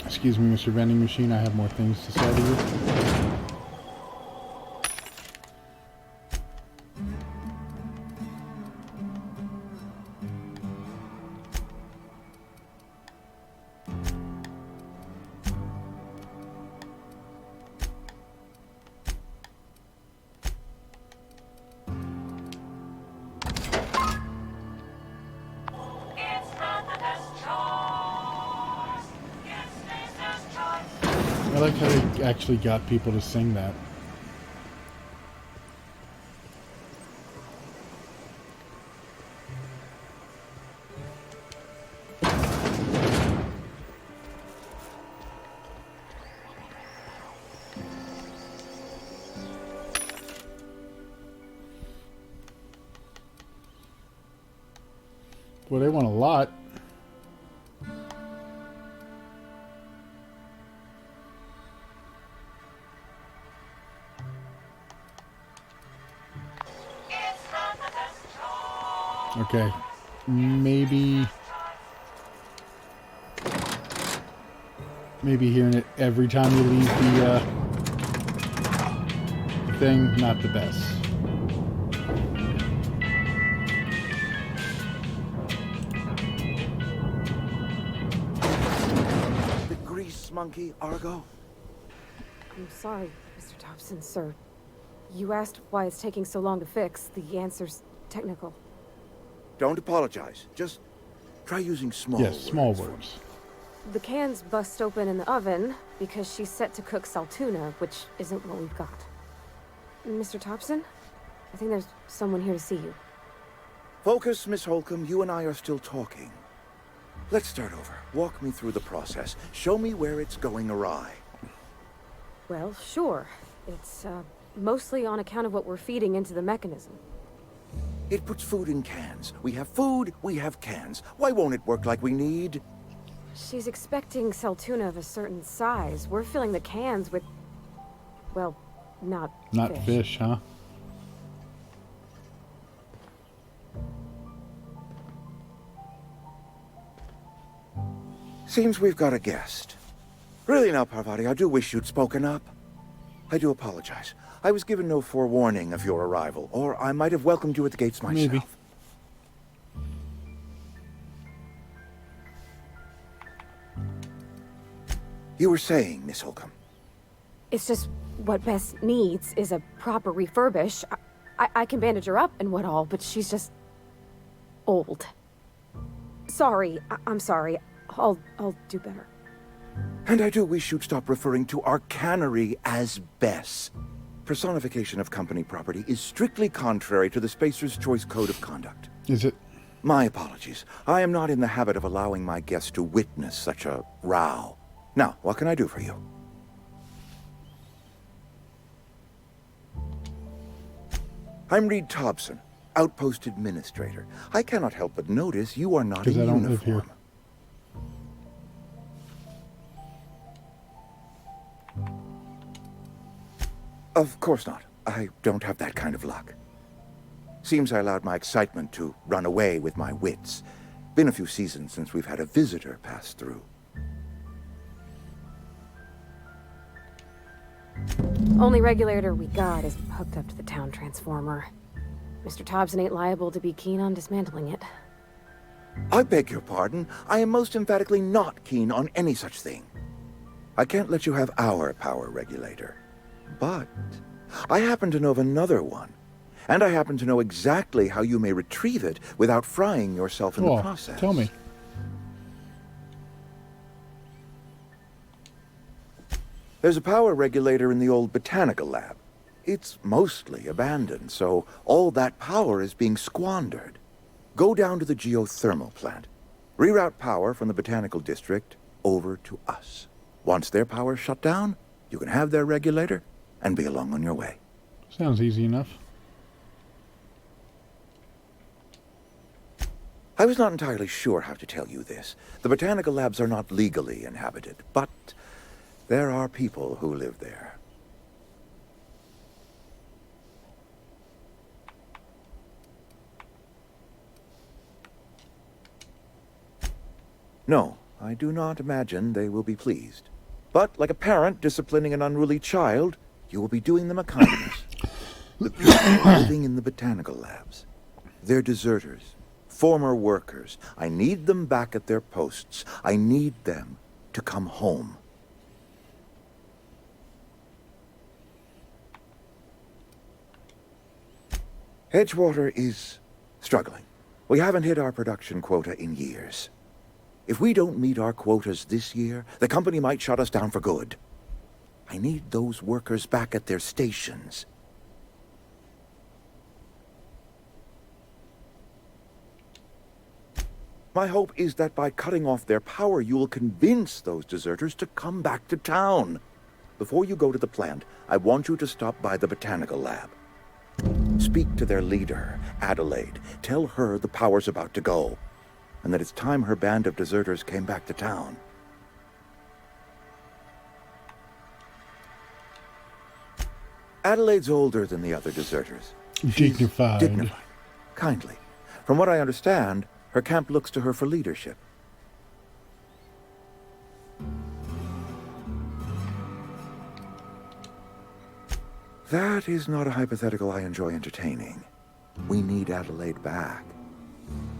S1: Excuse me, Mr. Vending Machine, I have more things to sell to you. I like how they actually got people to sing that. Well, they want a lot. Okay, maybe hearing it every time you leave the thing, not the best.
S3: The grease monkey, Argo?
S5: I'm sorry, Mr. Thompson, sir. You asked why it's taking so long to fix. The answer's technical.
S3: Don't apologize. Just try using small words.
S1: Yes, small words.
S5: The cans bust open in the oven because she's set to cook saltuna, which isn't what we've got. Mr. Thompson? I think there's someone here to see you.
S3: Focus, Miss Holcomb. You and I are still talking. Let's start over. Walk me through the process. Show me where it's going awry.
S5: Well, sure. It's, mostly on account of what we're feeding into the mechanism.
S3: It puts food in cans. We have food, we have cans. Why won't it work like we need?
S5: She's expecting saltuna of a certain size. We're filling the cans with... well, not
S1: fish, huh?
S3: Seems we've got a guest. Really now, Parvati, I do wish you'd spoken up. I do apologize. I was given no forewarning of your arrival, or I might have welcomed you at the gates myself.
S1: Maybe.
S3: You were saying, Miss Holcomb.
S5: It's just what Bess needs is a proper refurbish. I can bandage her up and what all, but she's just old. Sorry, I'm sorry. I'll do better.
S3: And I do wish you'd stop referring to our cannery as Bess. Personification of company property is strictly contrary to the Spacer's Choice Code of Conduct.
S1: Is it?
S3: My apologies. I am not in the habit of allowing my guests to witness such a row. Now, what can I do for you? I'm Reed Thompson, Outpost Administrator. I cannot help but notice you are not in
S1: Because I don't
S3: uniform.
S1: live here.
S3: Of course not. I don't have that kind of luck. Seems I allowed my excitement to run away with my wits. Been a few seasons since we've had a visitor pass through.
S5: Only regulator we got is hooked up to the town transformer. Mr. Thompson ain't liable to be keen on dismantling it.
S3: I beg your pardon. I am most emphatically not keen on any such thing. I can't let you have our power regulator. But I happen to know of another one. And I happen to know exactly how you may retrieve it without frying yourself in the process.
S1: Tell me.
S3: There's a power regulator in the old botanical lab. It's mostly abandoned, so all that power is being squandered. Go down to the geothermal plant. Reroute power from the botanical district over to us. Once their power's shut down, you can have their regulator and be along on your way.
S1: Sounds easy enough.
S3: I was not entirely sure how to tell you this. The botanical labs are not legally inhabited, but there are people who live there. No, I do not imagine they will be pleased. But like a parent disciplining an unruly child, you will be doing them a kindness. Living in the botanical labs. They're deserters, former workers. I need them back at their posts. I need them to come home. Edgewater is struggling. We haven't hit our production quota in years. If we don't meet our quotas this year, the company might shut us down for good. I need those workers back at their stations. My hope is that by cutting off their power, you will convince those deserters to come back to town. Before you go to the plant, I want you to stop by the botanical lab. Speak to their leader, Adelaide. Tell her the power's about to go, and that it's time her band of deserters came back to town. Adelaide's older than the other deserters.
S1: Dignified.
S3: Dignified. Kindly. From what I understand, her camp looks to her for leadership. That is not a hypothetical I enjoy entertaining. We need Adelaide back.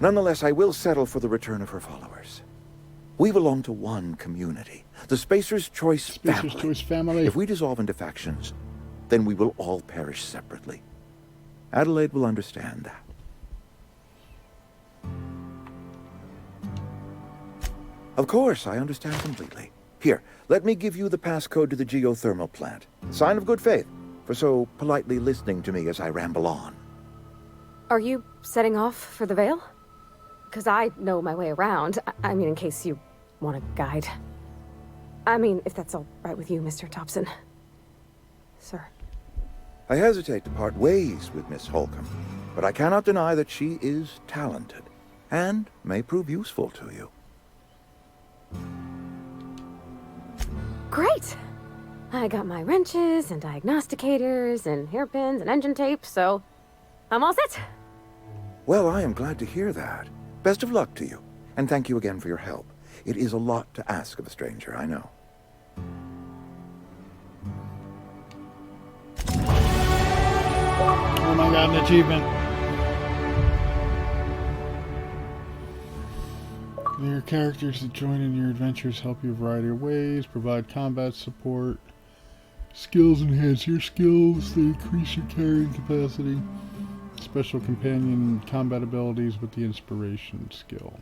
S3: Nonetheless, I will settle for the return of her followers. We belong to one community, the Spacer's Choice family.
S1: Spacer's Choice family.
S3: If we dissolve into factions, then we will all perish separately. Adelaide will understand that. Of course, I understand completely. Here, let me give you the passcode to the geothermal plant. A sign of good faith for so politely listening to me as I ramble on.
S5: Are you setting off for the Vale? Because I know my way around. I mean, in case you want a guide. I mean, if that's all right with you, Mr. Thompson. Sir.
S3: I hesitate to part ways with Miss Holcomb, but I cannot deny that she is talented and may prove useful to you.
S5: Great! I got my wrenches and diagnosticators and hairpins and engine tape, so I'm all set.
S3: Well, I am glad to hear that. Best of luck to you, and thank you again for your help. It is a lot to ask of a stranger, I know.
S1: Oh my god, an achievement. Your characters that join in your adventures help you a variety of ways, provide combat support. Skills enhance your skills, they increase your carrying capacity. Special companion combat abilities with the inspiration skill.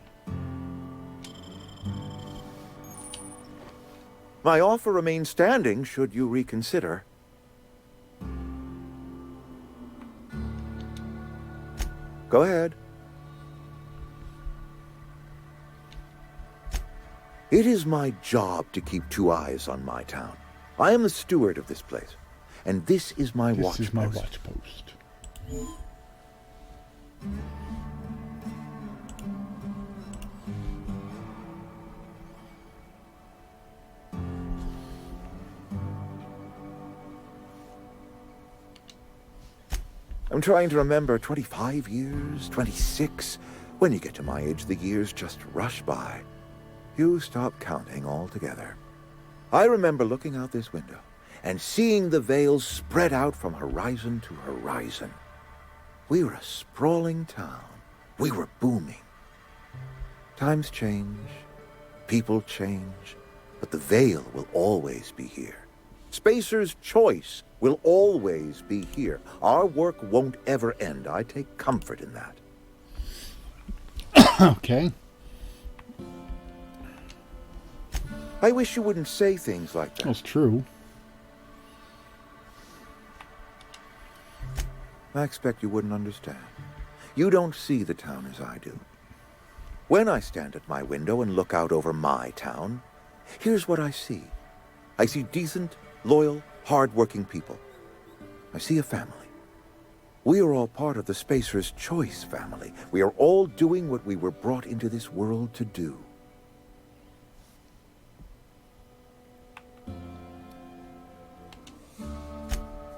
S3: My offer remains standing should you reconsider. Go ahead. It is my job to keep 2 eyes on my town. I am the steward of this place, and this is my watch post.
S1: This is my watch post.
S3: I'm trying to remember 25 years, 26. When you get to my age, the years just rush by. You stop counting altogether. I remember looking out this window and seeing the Vale spread out from horizon to horizon. We were a sprawling town. We were booming. Times change, people change, but the Vale will always be here. Spacer's Choice will always be here. Our work won't ever end. I take comfort in that.
S1: Okay.
S3: I wish you wouldn't say things like that.
S1: That's true.
S3: I expect you wouldn't understand. You don't see the town as I do. When I stand at my window and look out over my town, here's what I see. I see decent, loyal, hard-working people. I see a family. We are all part of the Spacer's Choice family. We are all doing what we were brought into this world to do.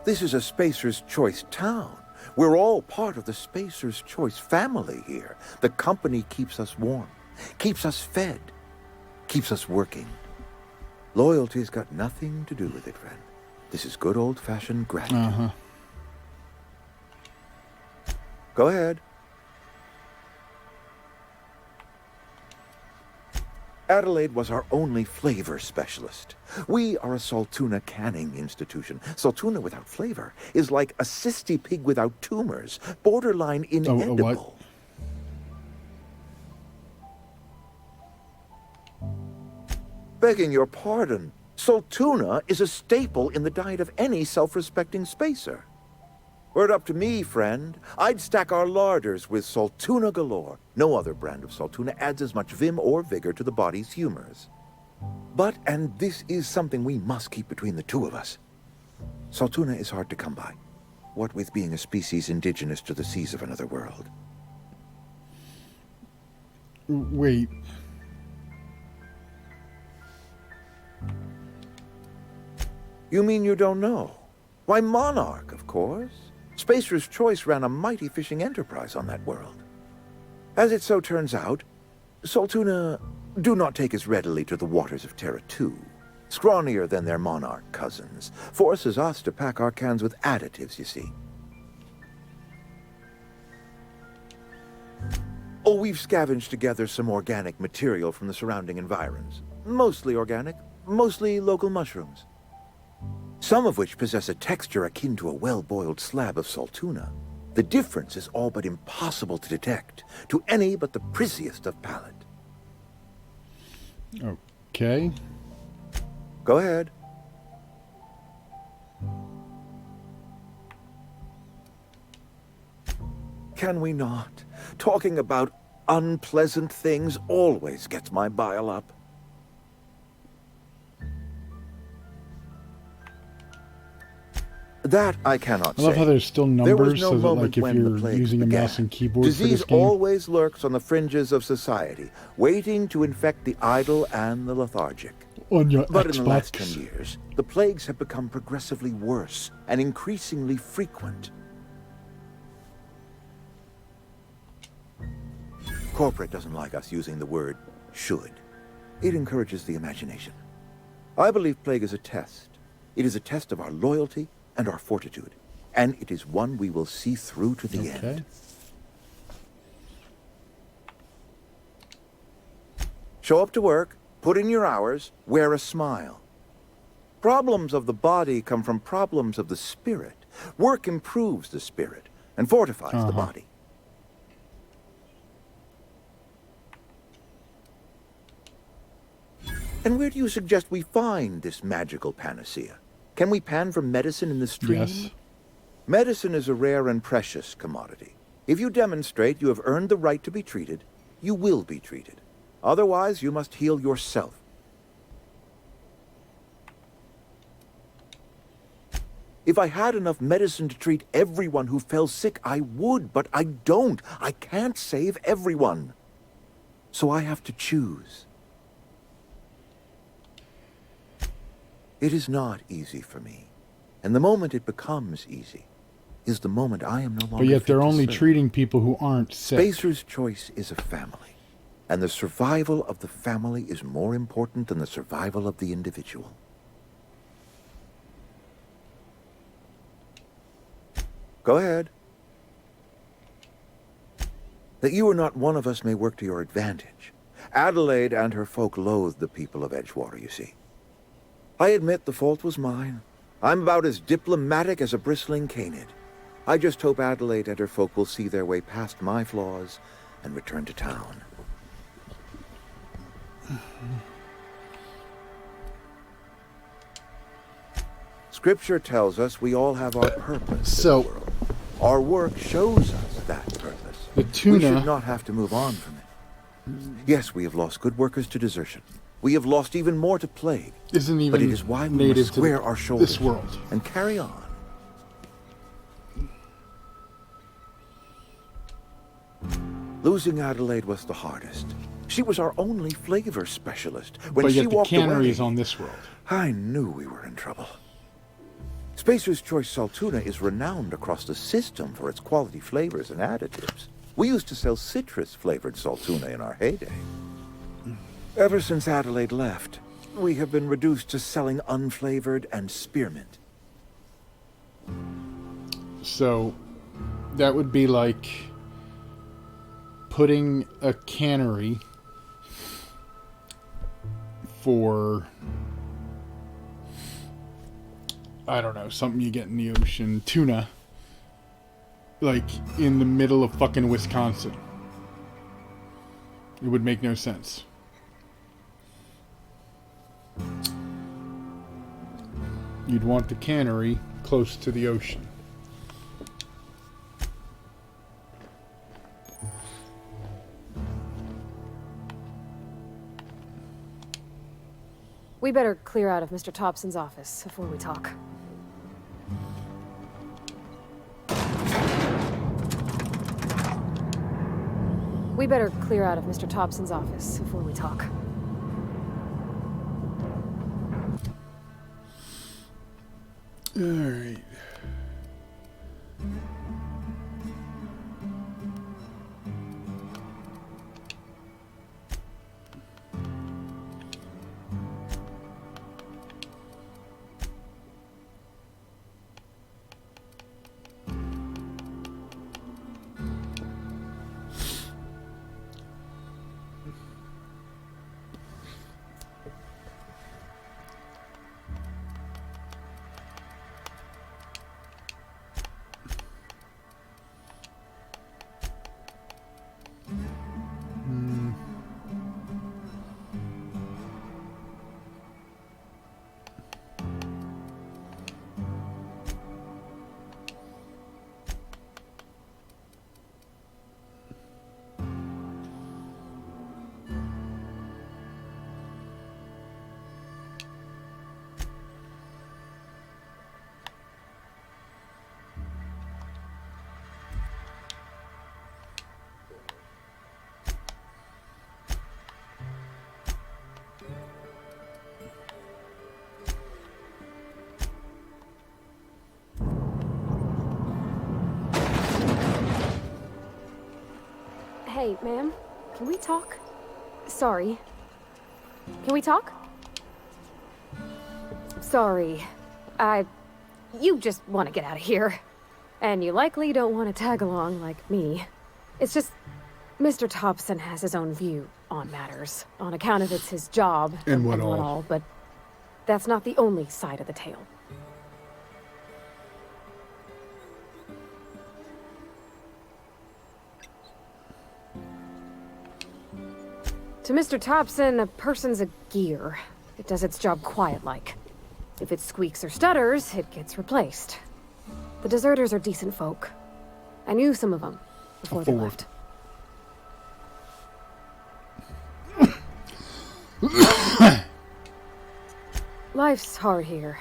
S3: This is a Spacer's Choice town. We're all part of the Spacer's Choice family here. The company keeps us warm, keeps us fed, keeps us working. Loyalty's got nothing to do with it, friend. This is good old-fashioned gratitude.
S1: Uh-huh.
S3: Go ahead. Adelaide was our only flavor specialist. We are a Saltuna canning institution. Saltuna without flavor is like a cysty pig without tumors, borderline inedible. Begging your pardon, Saltuna is a staple in the diet of any self-respecting spacer. Were it up to me, friend, I'd stack our larders with Saltuna galore. No other brand of Saltuna adds as much vim or vigor to the body's humors. But, and this is something we must keep between the two of us, Saltuna is hard to come by, what with being a species indigenous to the seas of another world.
S1: Wait.
S3: You mean you don't know? Why, Monarch, of course. Spacer's Choice ran a mighty fishing enterprise on that world. As it so turns out, Saltuna do not take as readily to the waters of Terra 2. Scrawnier than their Monarch cousins. Forces us to pack our cans with additives, you see. Oh, we've scavenged together some organic material from the surrounding environs. Mostly organic, mostly local mushrooms. Some of which possess a texture akin to a well-boiled slab of Saltuna. The difference is all but impossible to detect to any but the prissiest of palate.
S1: Okay.
S3: Go ahead. Can we not? Talking about unpleasant things always gets my bile up. That I cannot say.
S1: I love how there's still
S3: There was
S1: numbers,
S3: no
S1: so that
S3: moment
S1: like if
S3: when the
S1: you're
S3: plague
S1: using a
S3: began.
S1: mouse and keyboard for
S3: Disease
S1: this game.
S3: always lurks on the fringes of society, waiting to infect the idle and the lethargic.
S1: On your
S3: But in the last
S1: Xbox.
S3: 10 years, the plagues have become progressively worse and increasingly frequent. Corporate doesn't like us using the word should. It encourages the imagination. I believe plague is a test. It is a test of our loyalty and our fortitude. And it is one we will see through to the end. Show up to work, put in your hours, wear a smile. Problems of the body come from problems of the spirit. Work improves the spirit and fortifies the body. And where do you suggest we find this magical panacea? Can we pan for medicine in the stream?
S1: Yes.
S3: Medicine is a rare and precious commodity. If you demonstrate you have earned the right to be treated, you will be treated. Otherwise, you must heal yourself. If I had enough medicine to treat everyone who fell sick, I would, but I don't. I can't save everyone. So I have to choose. It is not easy for me. And the moment it becomes easy is the moment I am no longer
S1: But yet they're
S3: fit to
S1: only
S3: serve.
S1: treating people who aren't sick.
S3: Spacer's choice is a family. And the survival of the family is more important than the survival of the individual. Go ahead. That you are not one of us may work to your advantage. Adelaide and her folk loathe the people of Edgewater, you see. I admit the fault was mine. I'm about as diplomatic as a bristling canid. I just hope Adelaide and her folk will see their way past my flaws and return to town. Scripture tells us we all have our purpose.
S1: So,
S3: in the world. Our work shows us that purpose.
S1: The
S3: We
S1: tuna
S3: should not have to move on from it. Yes, we have lost good workers to desertion. We have lost even more to plague.
S1: isn't even
S3: But it is why we
S1: native
S3: must square
S1: to
S3: our shoulders
S1: this world.
S3: and carry on. Losing Adelaide was the hardest. She was our only flavor specialist. When
S1: But
S3: she
S1: yet the
S3: walked
S1: cannery
S3: away,
S1: is on this world.
S3: I knew we were in trouble. Spacer's Choice Saltuna is renowned across the system for its quality flavors and additives. We used to sell citrus-flavored Saltuna in our heyday. Ever since Adelaide left, we have been reduced to selling unflavored and spearmint.
S1: So that would be like putting a cannery for, I don't know, something you get in the ocean, tuna, like in the middle of fucking Wisconsin. It would make no sense. You'd want the cannery close to the ocean.
S5: We better clear out of Mr. Thompson's office before we talk. We better clear out of Mr. Thompson's office before we talk.
S1: All right.
S5: Ma'am, can we talk? Sorry. Can we talk? Sorry. You just want to get out of here. And you likely don't want to tag along like me. It's just, Mr. Thompson has his own view on matters, on account of it's his job
S1: And what all.
S5: but that's not the only side of the tale. To Mr. Thompson, a person's a gear. It does its job quiet-like. If it squeaks or stutters, it gets replaced. The deserters are decent folk. I knew some of them before they left. Life's hard here,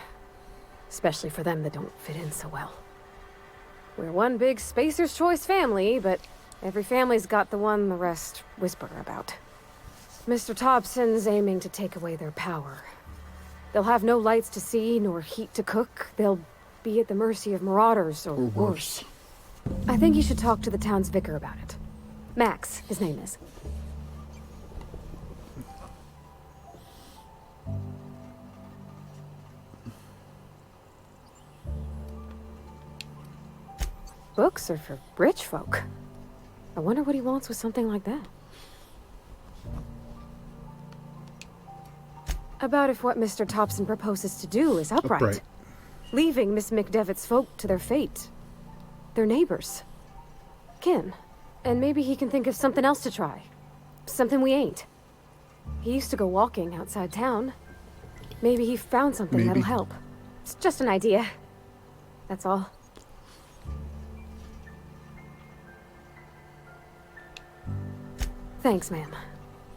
S5: especially for them that don't fit in so well. We're one big Spacer's Choice family, but every family's got the one the rest whisper about. Mr. Thompson's aiming to take away their power. They'll have no lights to see, nor heat to cook. They'll be at the mercy of marauders, or worse. I think you should talk to the town's vicar about it. Max, his name is. Books are for rich folk. I wonder what he wants with something like that. About if what Mr. Thompson proposes to do is upright. Leaving Miss McDevitt's folk to their fate. Their neighbors. Kin. And maybe he can think of something else to try. Something we ain't. He used to go walking outside town. Maybe he found something that'll help. It's just an idea. That's all. Thanks, ma'am.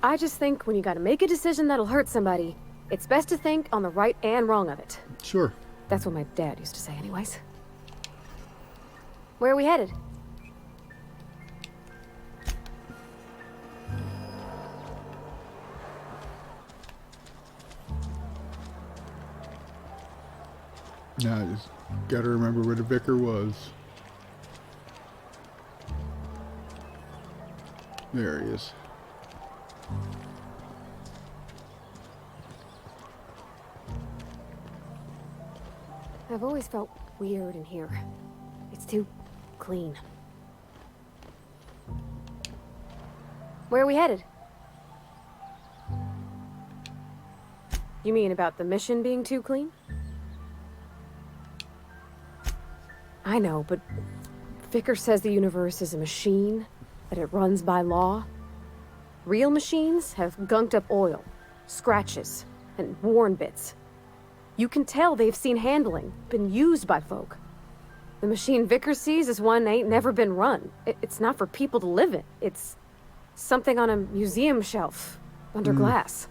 S5: I just think when you gotta make a decision that'll hurt somebody, it's best to think on the right and wrong of it.
S1: Sure.
S5: That's what my dad used to say anyways. Where are we headed?
S1: Now I just gotta remember where the vicar was. There he is.
S5: I've always felt weird in here. It's too clean. Where are we headed? You mean about the mission being too clean? I know, but Vicar says the universe is a machine, that it runs by law. Real machines have gunked up oil, scratches, and worn bits. You can tell they've seen handling, been used by folk. The machine Vicar sees is one ain't never been run. It's not for people to live in. It's something on a museum shelf, under glass.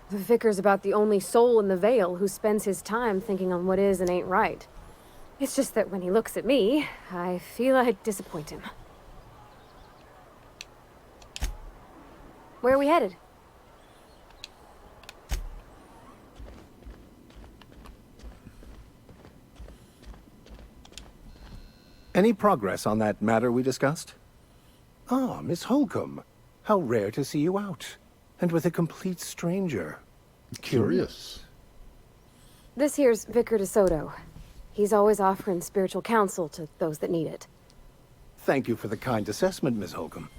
S5: The Vicar's about the only soul in the Vale who spends his time thinking on what is and ain't right. It's just that when he looks at me, I feel I'd disappoint him. Where are we headed?
S23: Any progress on that matter we discussed? Ah, Miss Holcomb. How rare to see you out. And with a complete stranger. Curious.
S5: This here's Vicar DeSoto. He's always offering spiritual counsel to those that need it.
S23: Thank you for the kind assessment, Miss Holcomb.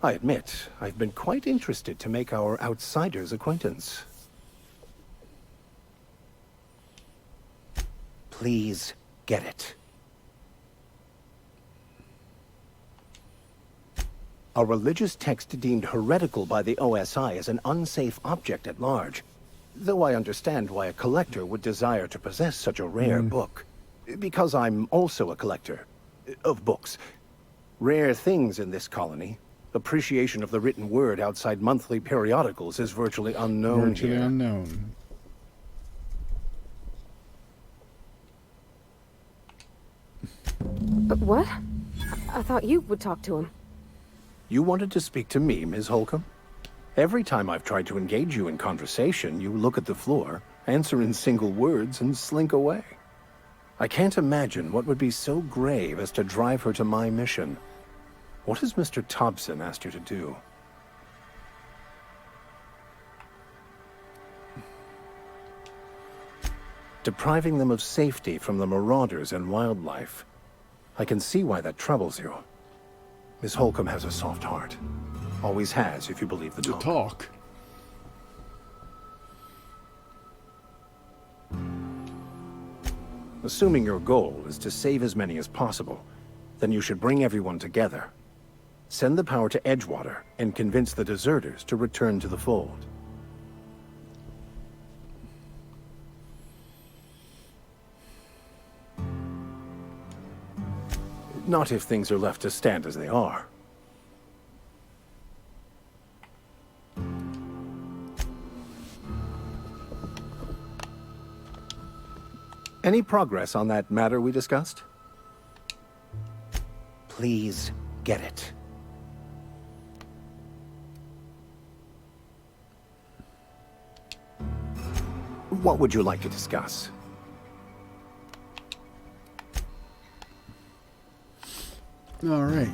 S23: I admit, I've been quite interested to make our outsider's acquaintance. Please get it. A religious text deemed heretical by the OSI is an unsafe object at large. Though I understand why a collector would desire to possess such a rare book. Because I'm also a collector of books. Rare things in this colony. Appreciation of the written word outside monthly periodicals is virtually unknown here.
S1: Unknown.
S5: What? I thought you would talk to him.
S23: You wanted to speak to me, Ms. Holcomb? Every time I've tried to engage you in conversation, you look at the floor, answer in single words, and slink away. I can't imagine what would be so grave as to drive her to my mission. What has Mr. Thompson asked her to do? Depriving them of safety from the marauders and wildlife. I can see why that troubles you. Miss Holcomb has a soft heart. Always has, if you believe the talk. Assuming your goal is to save as many as possible, then you should bring everyone together. Send the power to Edgewater and convince the deserters to return to the fold. Not if things are left to stand as they are. Any progress on that matter we discussed? Please get it. What would you like to discuss?
S1: All right.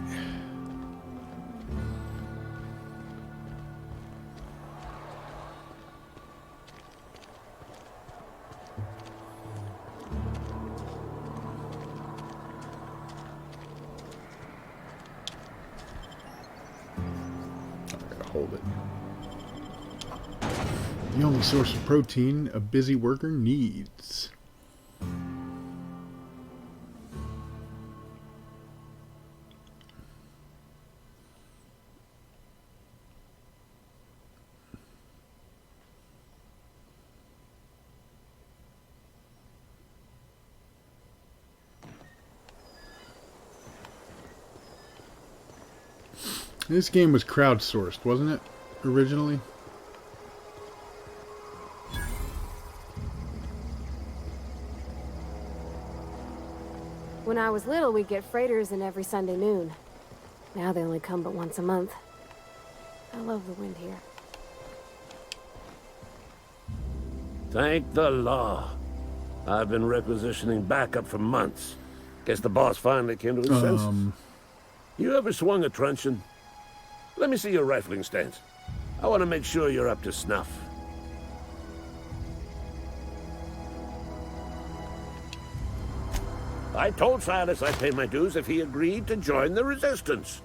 S1: Hold it. The only source of protein a busy worker needs. This game was crowdsourced, wasn't it, originally?
S5: When I was little, we'd get freighters in every Sunday noon. Now they only come but once a month. I love the wind here.
S6: Thank the law. I've been requisitioning backup for months. Guess the boss finally came to his senses. You ever swung a truncheon? Let me see your rifling stance. I want to make sure you're up to snuff. I told Silas I'd pay my dues if he agreed to join the Resistance.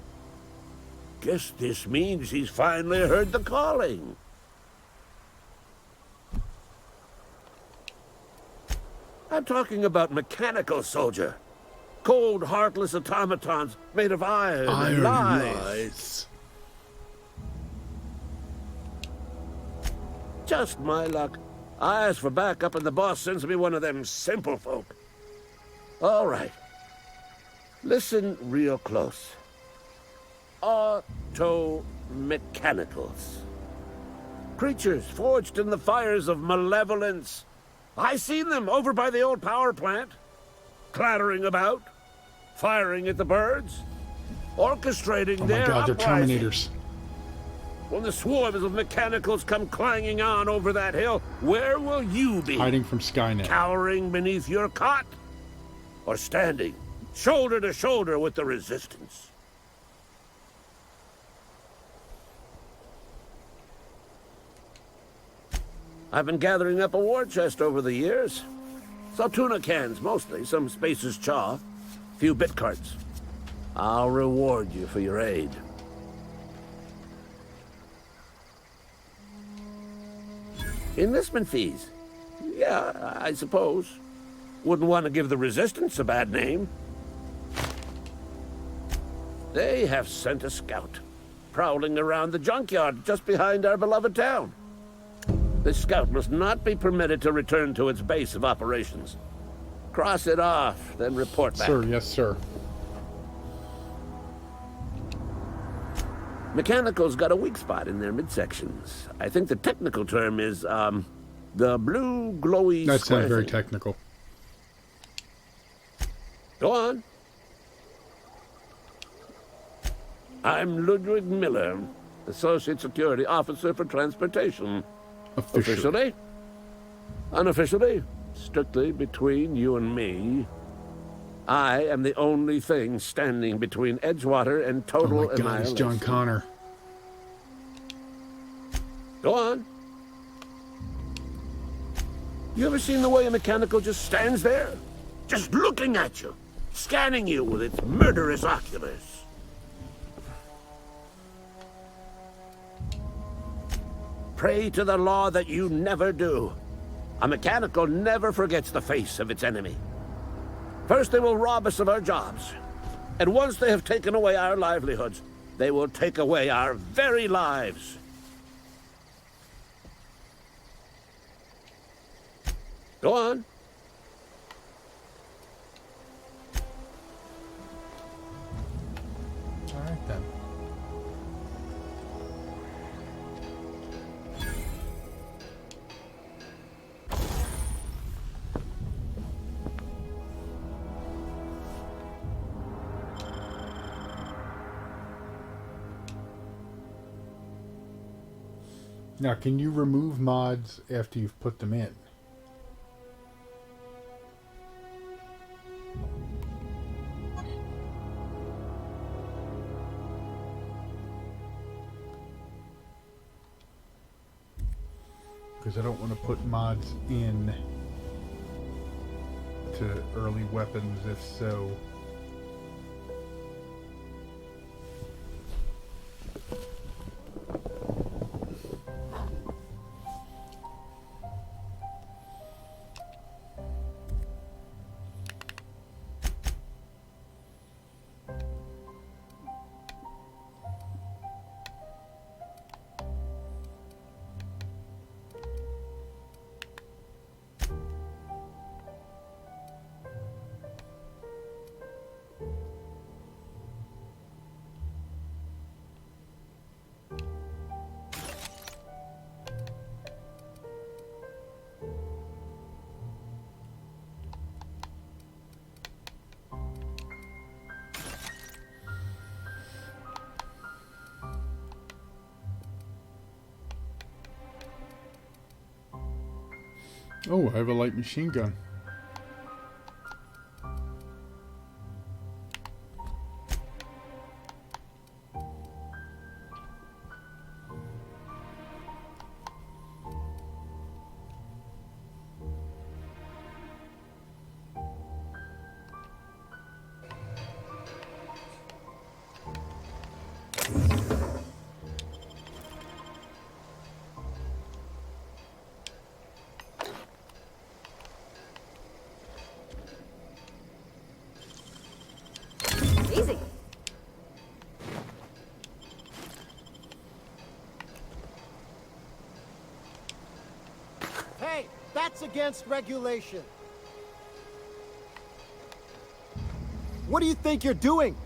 S6: Guess this means he's finally heard the calling. I'm talking about mechanical soldier. Cold, heartless automatons made of iron and lies. Just my luck. I ask for backup and the boss sends me one of them simple folk. All right. Listen real close. Auto-mechanicals. Creatures forged in the fires of malevolence. I seen them over by the old power plant. Clattering about. Firing at the birds. Orchestrating their
S1: God, they're
S6: uprising.
S1: Terminators.
S6: When the swarms of mechanicals come clanging on over that hill, where will you be?
S1: Hiding from Skynet.
S6: Cowering beneath your cot? Or standing, shoulder to shoulder with the Resistance? I've been gathering up a war chest over the years. Saltuna cans, mostly. Some Spacer's chaw. Few bit carts. I'll reward you for your aid. Enlistment fees. Yeah, I suppose. Wouldn't want to give the Resistance a bad name. They have sent a scout, prowling around the junkyard just behind our beloved town. This scout must not be permitted to return to its base of operations. Cross it off, then report back.
S1: Sir, yes, sir.
S6: Mechanicals got a weak spot in their midsections. I think the technical term is, the blue glowy
S1: That
S6: square
S1: sounds very
S6: thing.
S1: technical.
S6: Go on. I'm Ludwig Miller, Associate Security Officer for Transportation.
S1: Officially.
S6: Unofficially, strictly between you and me, I am the only thing standing between Edgewater and total
S1: Oh my God, it's
S6: annihilation.
S1: John Connor.
S6: Go on. You ever seen the way a mechanical just stands there? Just looking at you, scanning you with its murderous oculars. Pray to the law that you never do. A mechanical never forgets the face of its enemy. First they will rob us of our jobs. And once they have taken away our livelihoods, they will take away our very lives. Go on.
S1: All right then. Now, can you remove mods after you've put them in? Because I don't want to put mods in to early weapons, if so. Oh, I have a light machine gun.
S4: Easy.
S8: Hey, that's against regulation. What do you think you're doing?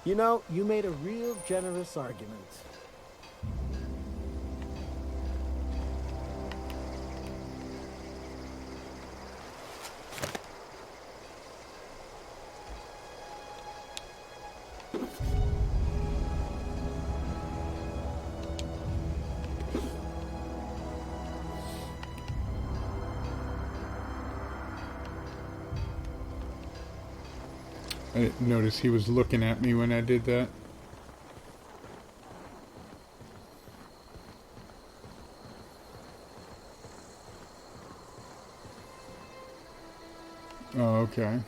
S8: You know, you made a real generous argument.
S1: I didn't notice he was looking at me when I did that. Oh, okay.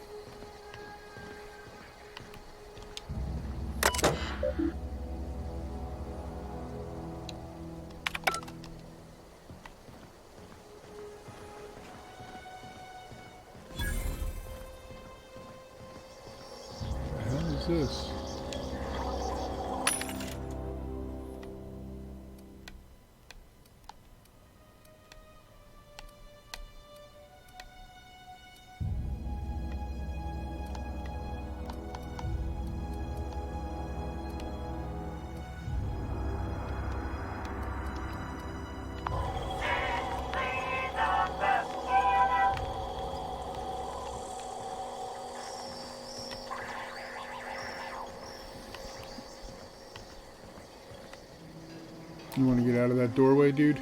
S1: What the hell is this? You want to get out of that doorway, dude?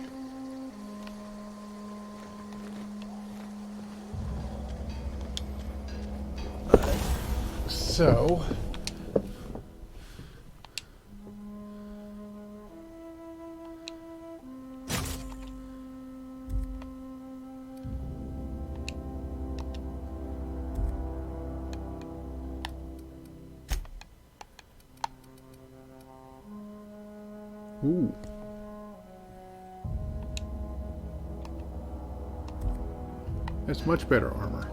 S1: So... Ooh. That's much better armor.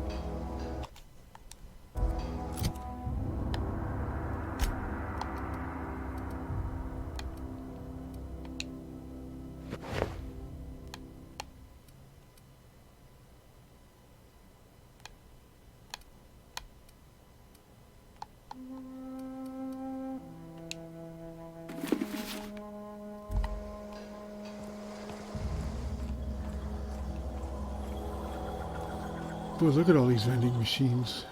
S1: Well, look at all these vending machines.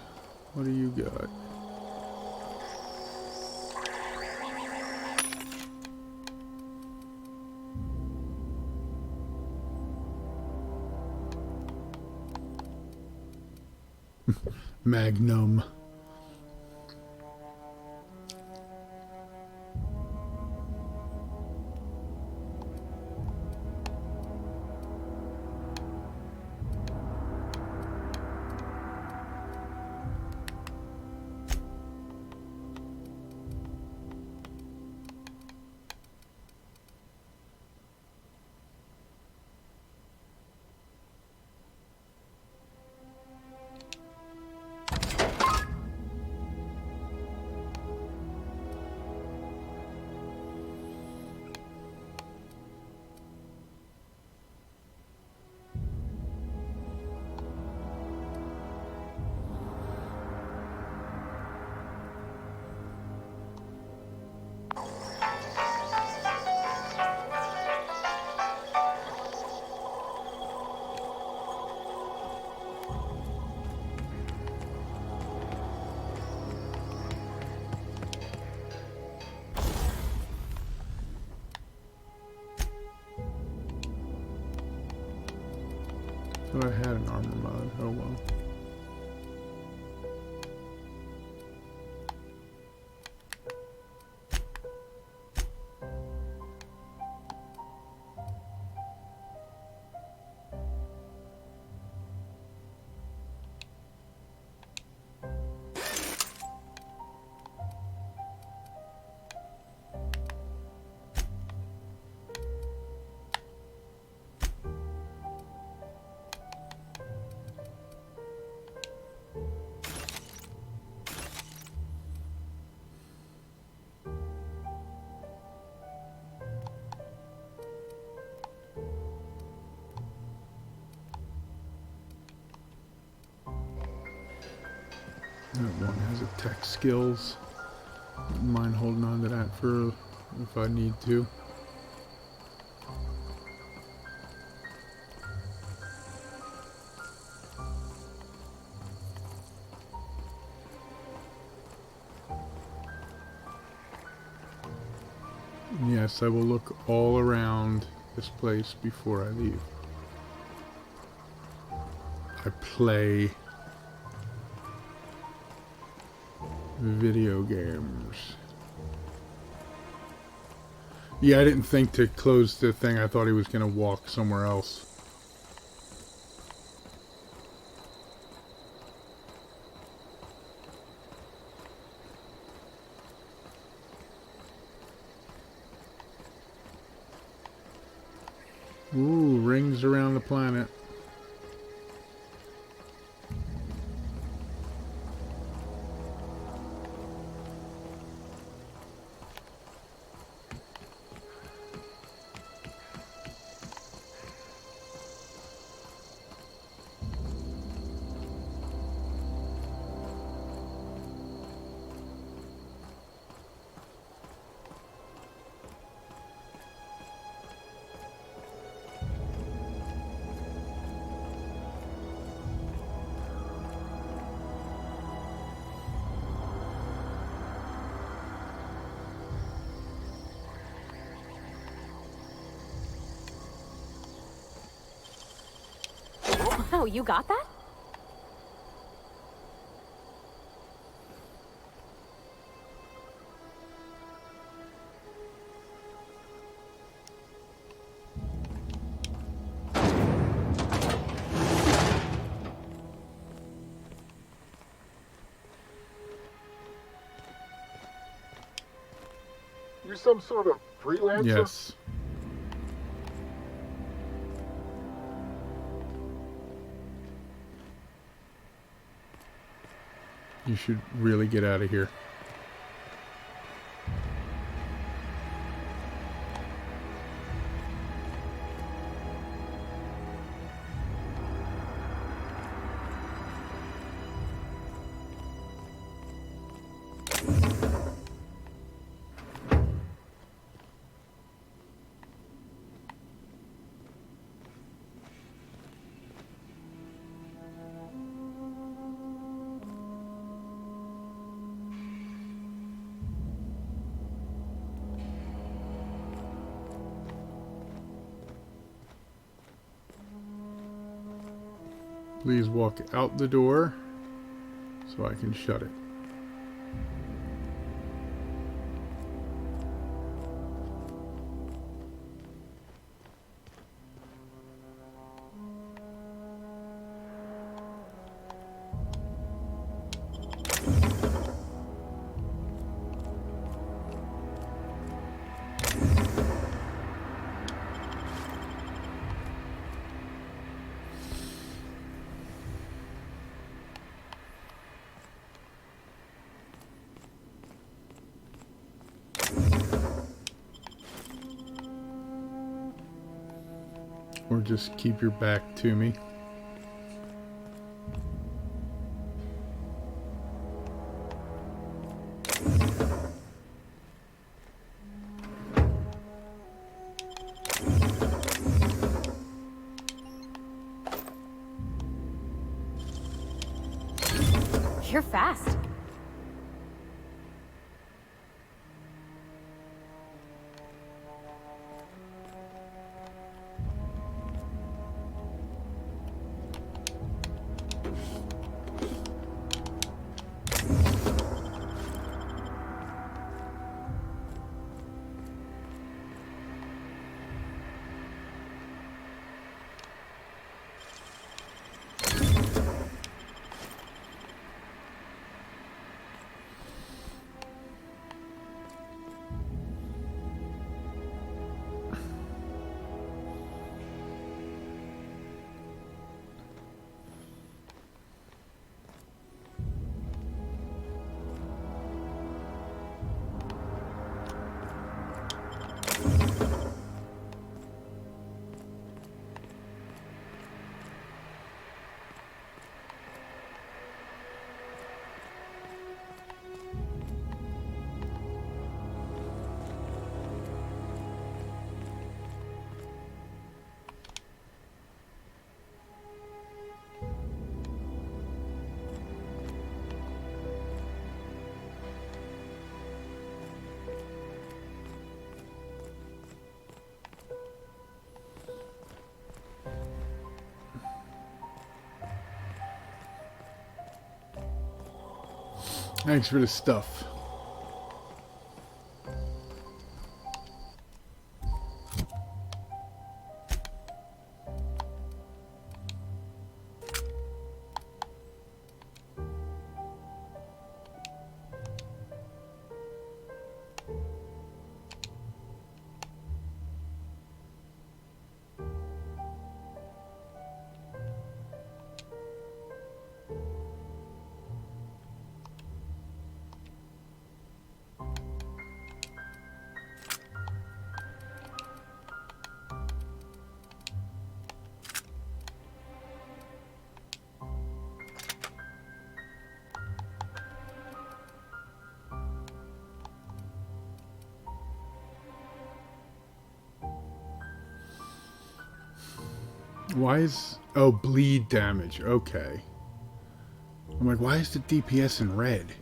S1: What do you got? Magnum. I had an armor mod. Oh well. That one has a tech skills. Wouldn't mind holding on to that for if I need to. Yes, I will look all around this place before I leave. I play video games. Yeah, I didn't think to close the thing. I thought he was gonna walk somewhere else. Ooh, rings around the planet.
S5: Oh no, you got that?
S12: You some sort of freelancer?
S1: Yes. You should really get out of here. Please walk out the door so I can shut it. Or just keep your back to me.
S5: You're fast. Thanks for the stuff. Why is... Oh, bleed damage. Okay. I'm like, why is the DPS in red?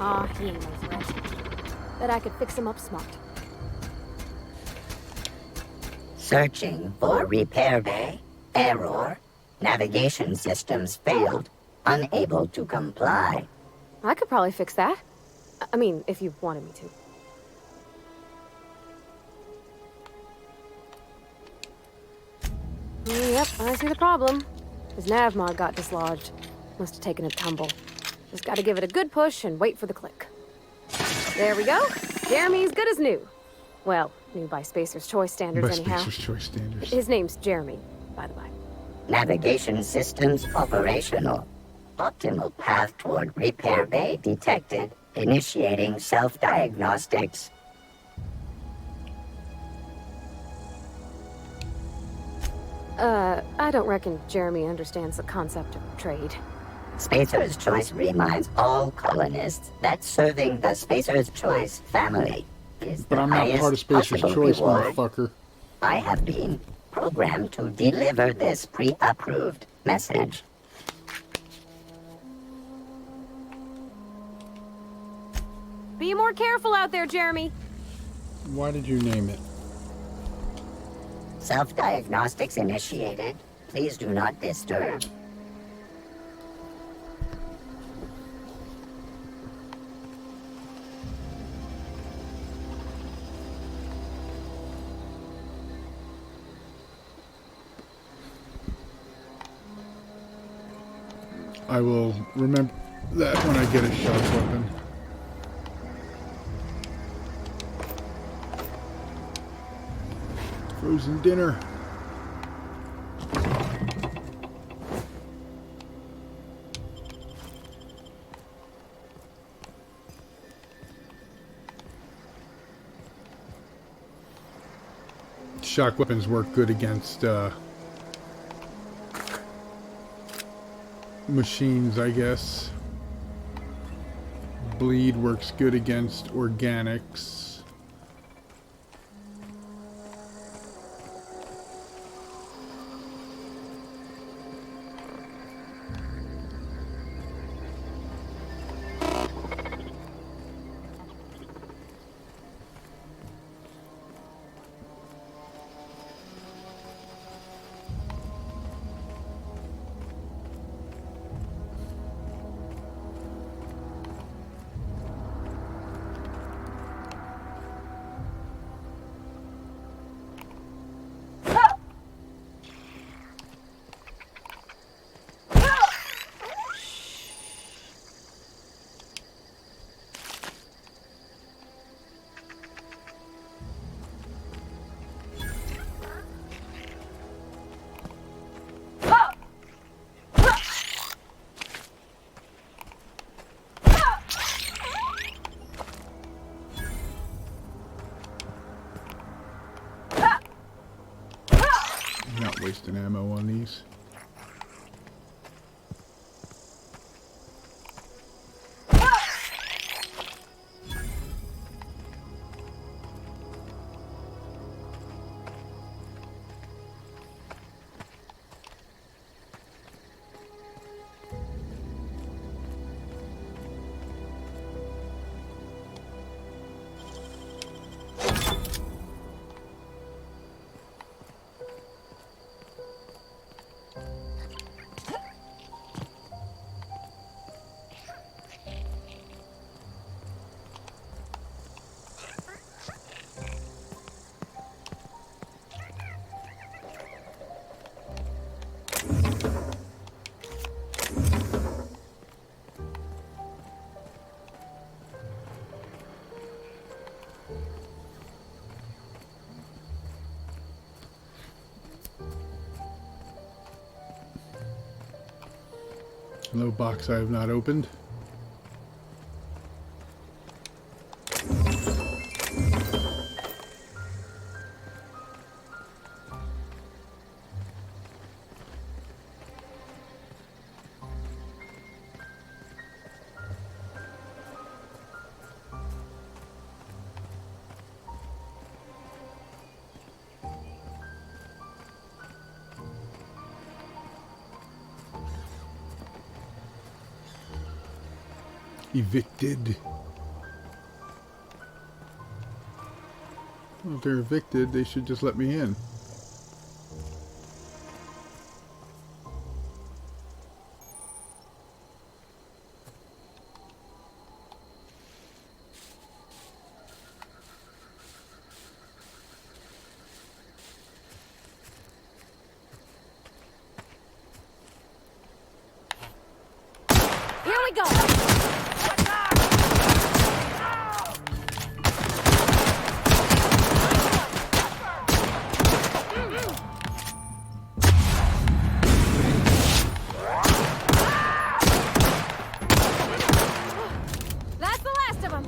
S5: He ain't no threat. Bet I could fix him up smart.
S10: Searching for repair bay. Error. Navigation systems failed. Unable to comply.
S5: I could probably fix that. I mean, if you wanted me to. Yep, I see the problem. His nav mod got dislodged. Must have taken a tumble. Just gotta give it a good push and wait for the click. There we go. Jeremy's good as new. Well, new by Spacer's Choice standards, anyhow.
S1: By Spacer's Choice standards.
S5: His name's Jeremy, by the way.
S10: Navigation systems operational. Optimal path toward repair bay detected. Initiating self-diagnostics.
S5: I don't reckon Jeremy understands the concept of trade.
S10: Spacer's Choice reminds all colonists that serving the Spacer's Choice family is
S1: But
S10: the
S1: I'm not
S10: highest
S1: part of Spacer's
S10: possible
S1: Choice,
S10: reward.
S1: motherfucker.
S10: I have been programmed to deliver this pre-approved message.
S5: Be more careful out there, Jeremy.
S1: Why did you name it?
S10: Self-diagnostics initiated. Please do not disturb.
S1: I will remember that when I get a shock weapon. Frozen dinner. Shock weapons work good against machines, I guess. Bleed works good against organics. Not wasting ammo on these. No box I have not opened. Evicted. Well, if they're evicted, they should just let me in.
S5: Here we go! That's the last of them!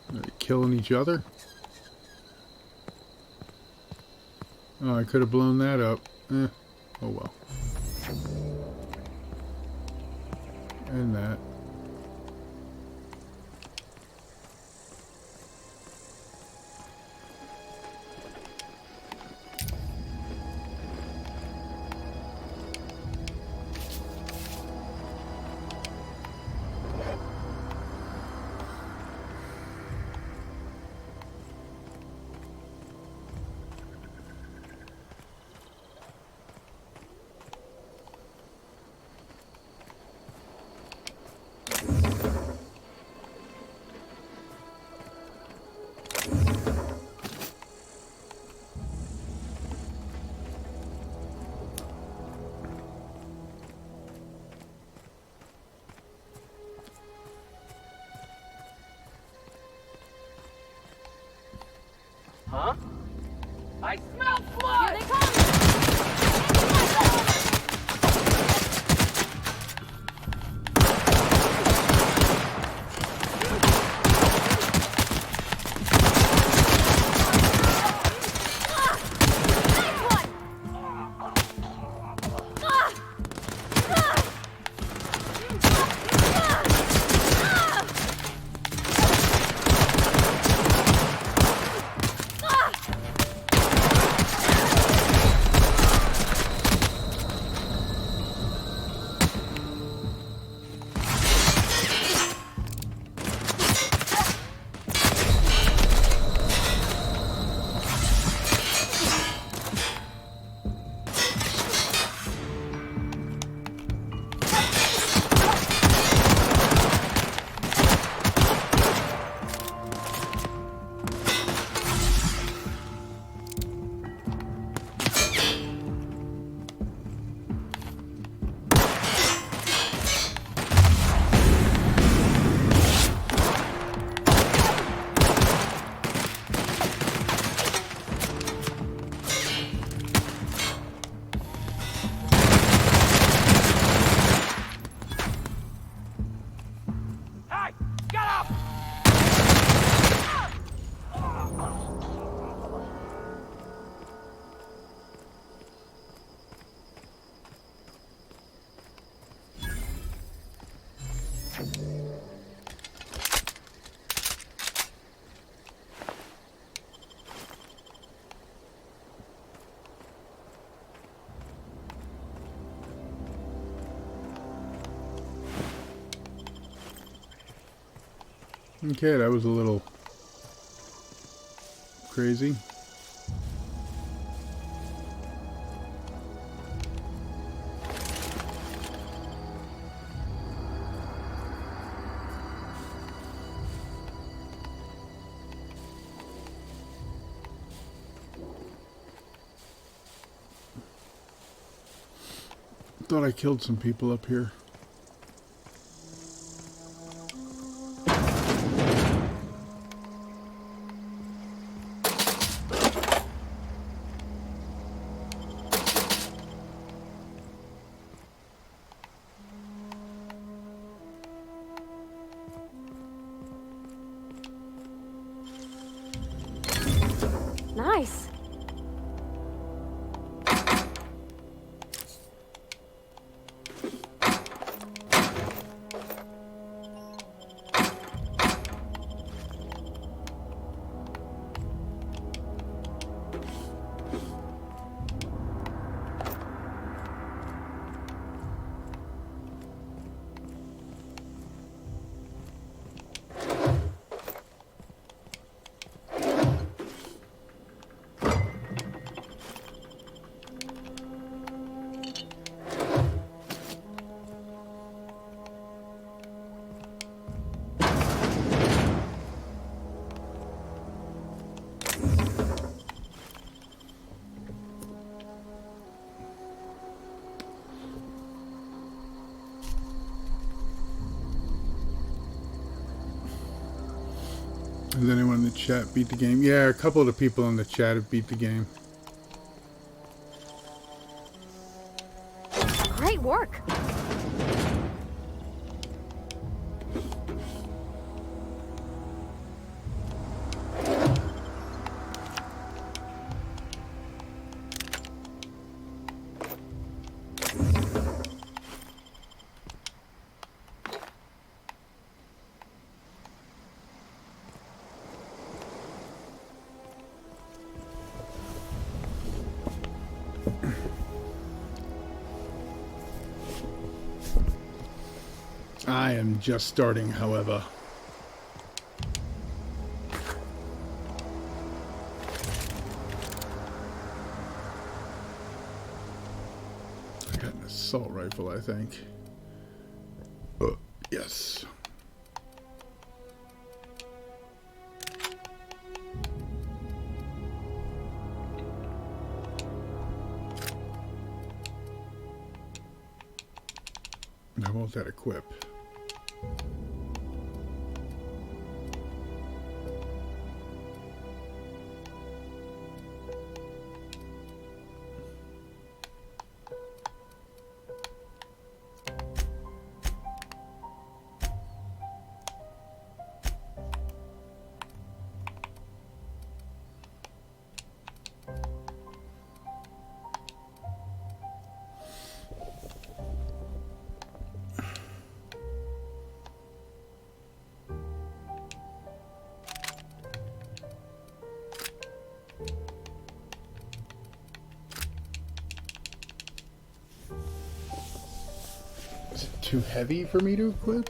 S1: Are they killing each other? Oh, I could have blown that up. Oh well. And that.
S15: Huh? I smell blood!
S5: Here they come!
S1: Okay, that was a little crazy. Thought I killed some people up here.
S5: Nice.
S1: Has anyone in the chat beat the game? Yeah, a couple of the people in the chat have beat the game.
S5: Great work.
S1: I am just starting, however. I got an assault rifle, I think. Yes. How won't that equip? Is it too heavy for me to equip?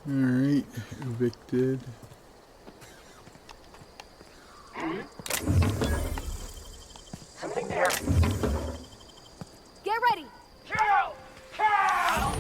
S1: Alright, evicted.
S5: Something there. Get ready.
S11: Kill! Kill!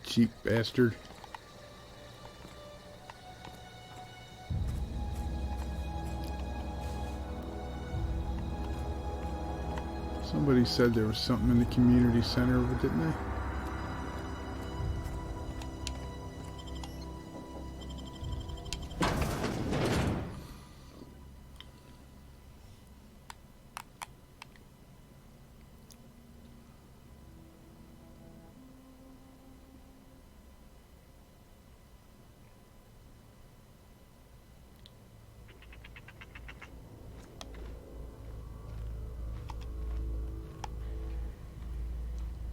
S1: Cheap bastard. Somebody said there was something in the community center, didn't they?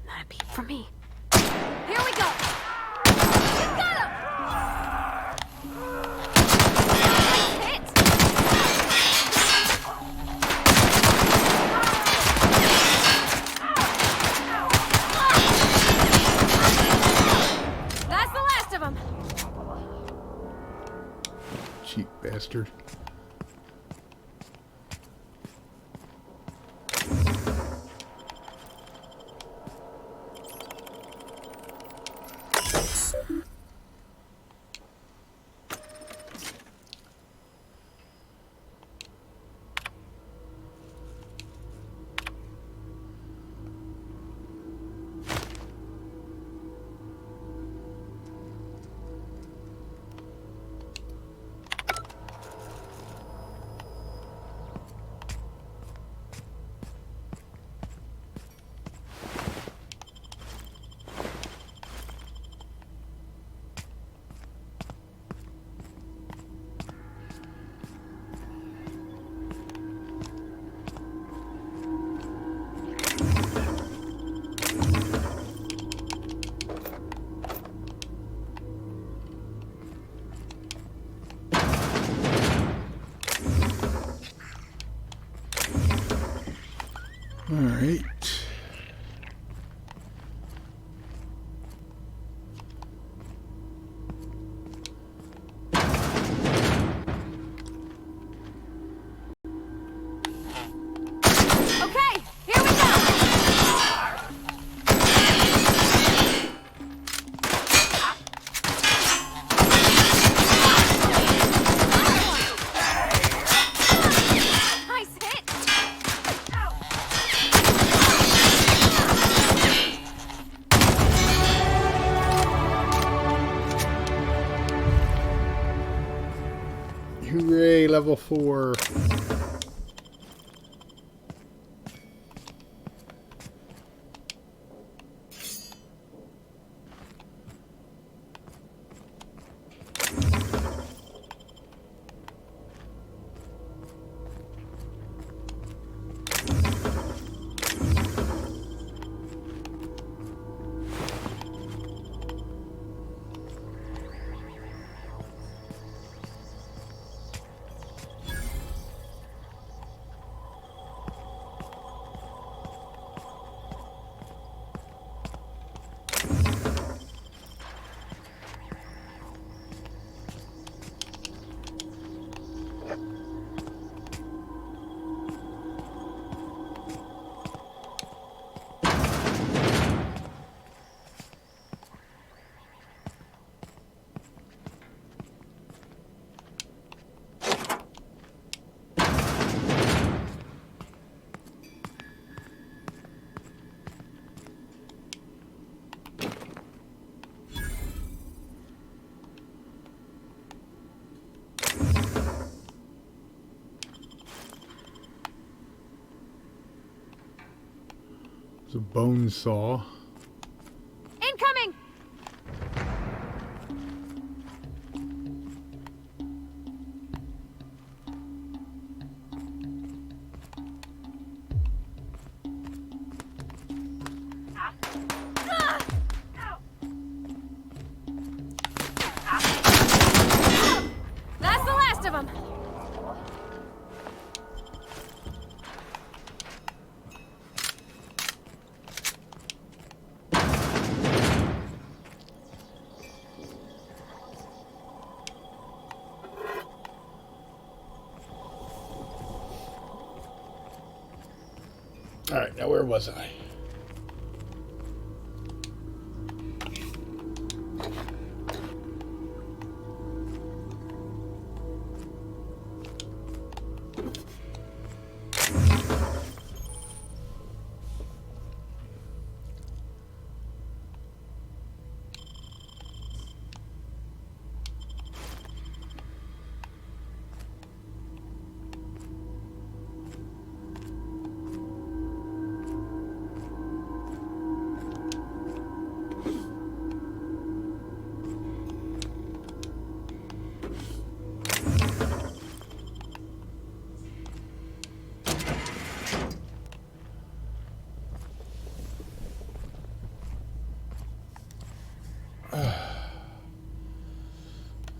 S5: Not a peep from me. Here we go. You got him. Hit.
S1: bastard. All right.
S5: Okay, here we go! Nice hit!
S1: Hooray, level 4. It's a bone saw.
S5: Incoming! That's the last of them!
S1: All right, now where was I?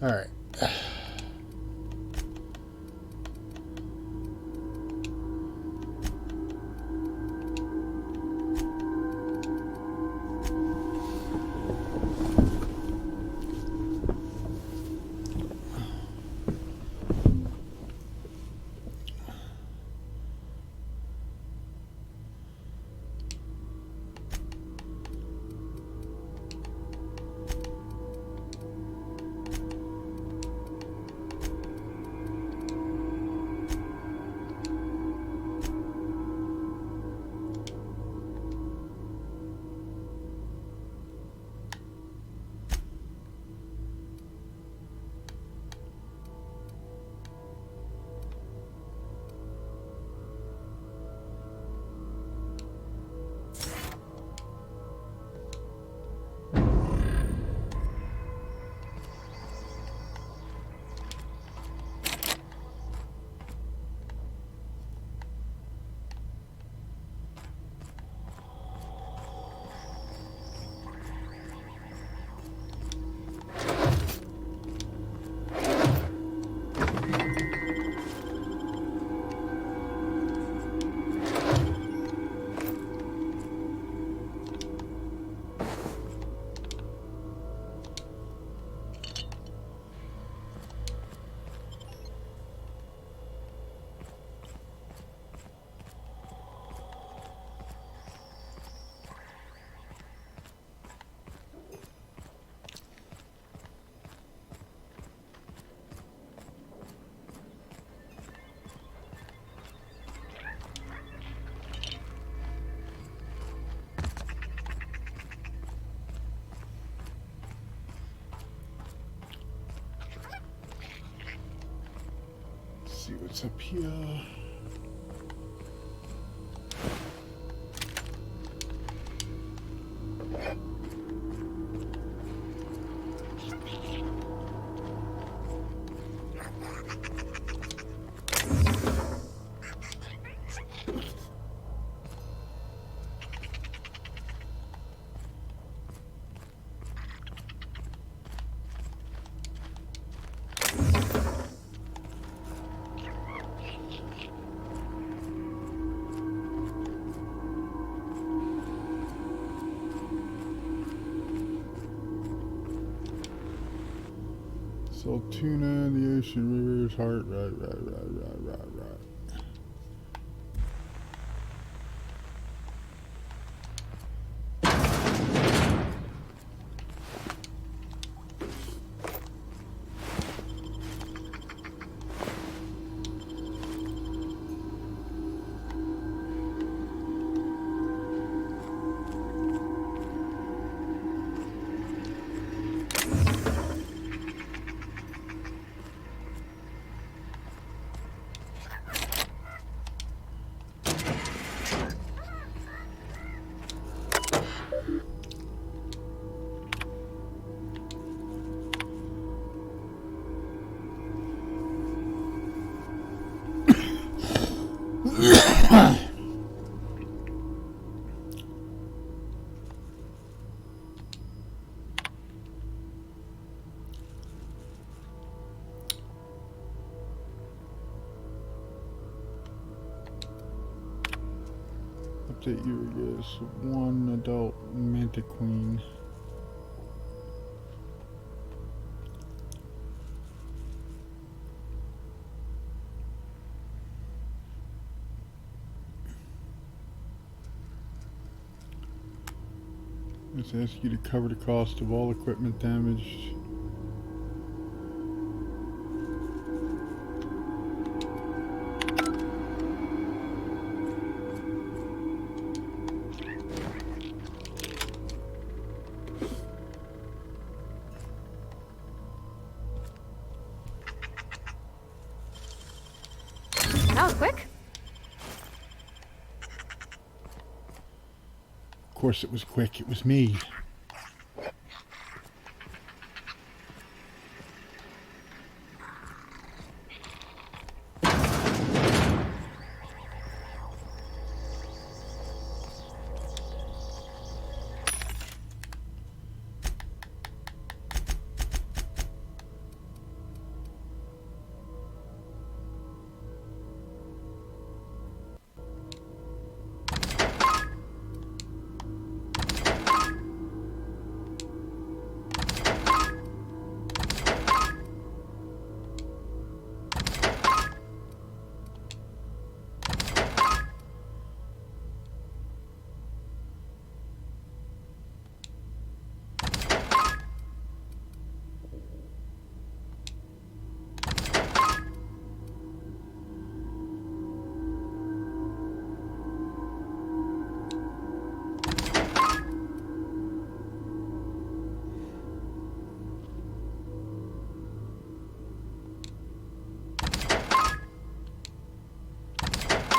S1: All right. see what's up here. Sold tuna in the ocean rivers, heart, right. Update you is one adult mantiquine. Let's ask you to cover the cost of all equipment damaged.
S5: That was quick.
S1: Of course it was quick, it was me.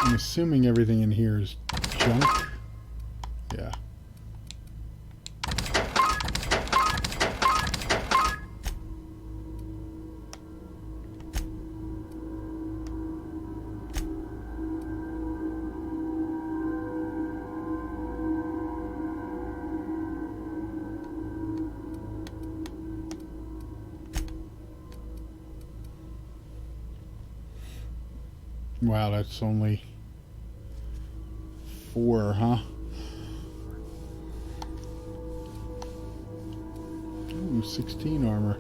S1: I'm assuming everything in here is junk. Yeah. Wow, that's only 4, huh? Ooh, 16 armor.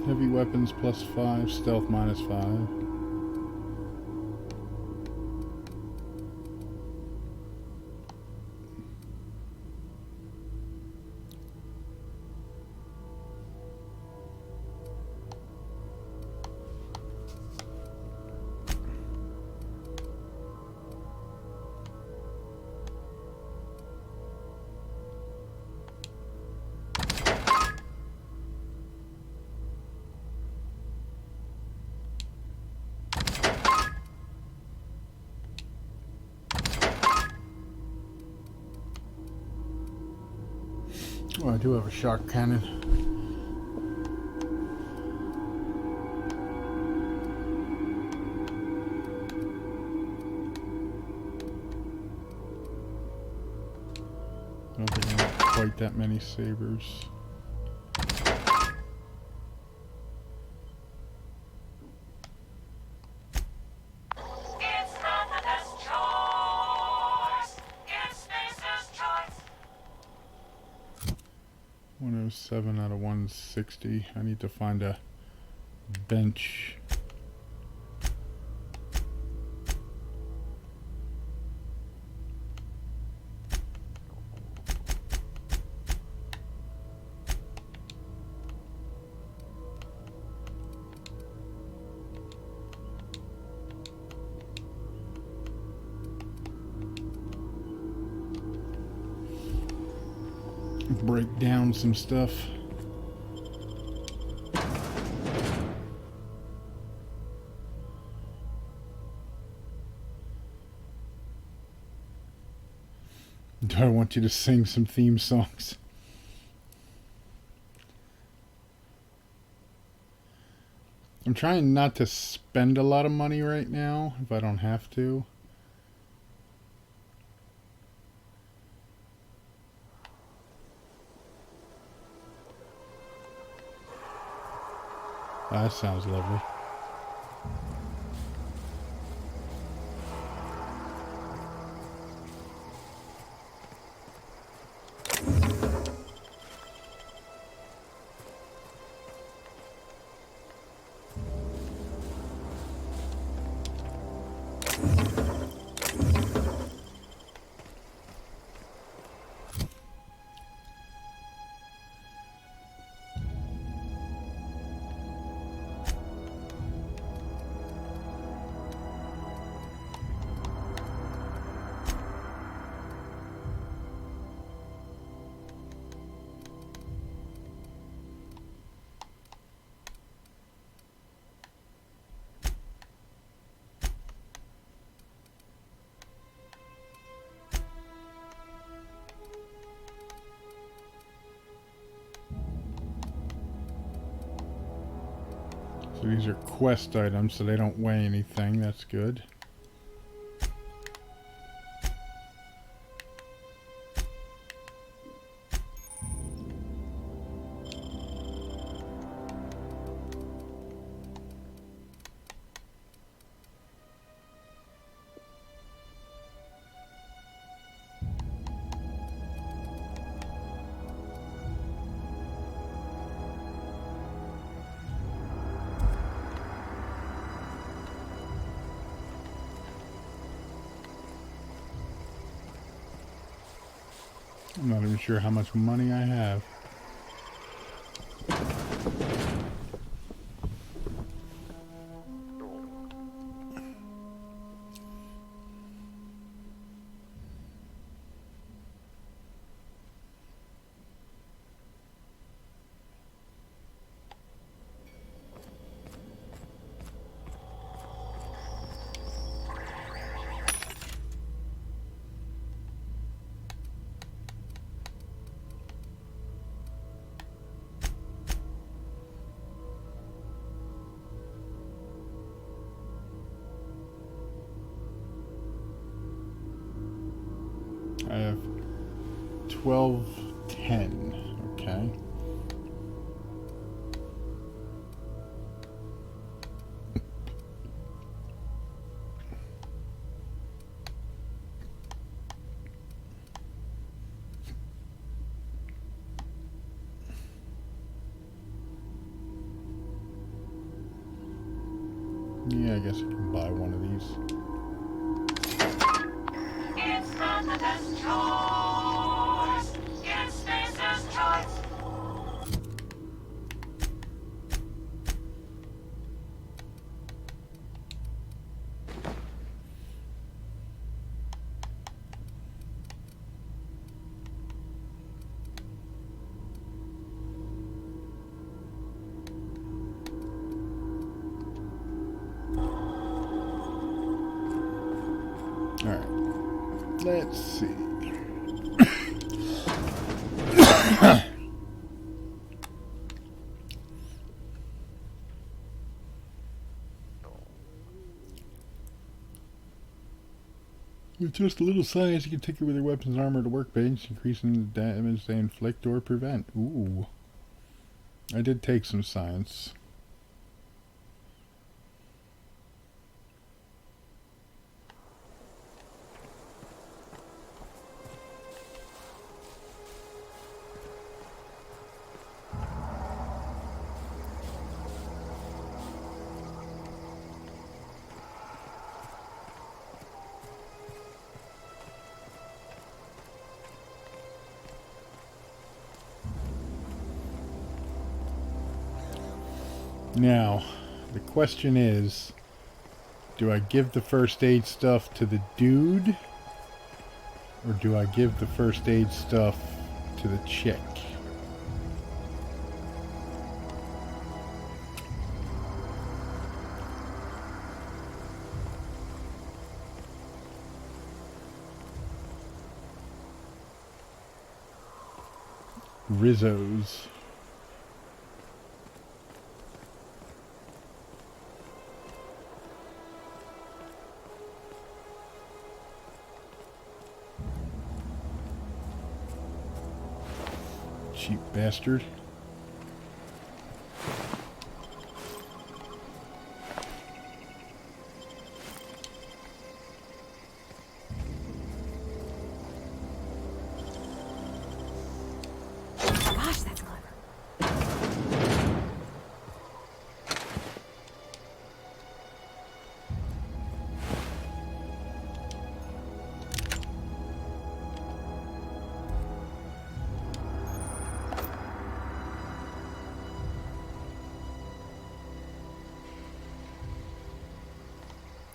S1: Heavy weapons +5, stealth -5. Oh, I do have a shock cannon. I don't think I have quite that many sabers.
S11: It's Ravenous choice. It's Spacer's choice.
S1: 107 out of 160. I need to find a bench. Break down some stuff. Do I want you to sing some theme songs? I'm trying not to spend a lot of money right now if I don't have to. That sounds lovely. So these are quest items, so they don't weigh anything. That's good. I'm not even sure how much money I have. I have 1210. Okay. Yeah, I guess I can buy one of these.
S11: It's Ravenous choice. It's Spacer's choice.
S1: Alright. Let's see. With just a little science, you can tinker with your weapons armor to workbench, increasing the damage they inflict or prevent. Ooh. I did take some science. Now, the question is, do I give the first aid stuff to the dude? Or do I give the first aid stuff to the chick? Rizzo's. Cheap bastard.
S5: Gosh, that's clever.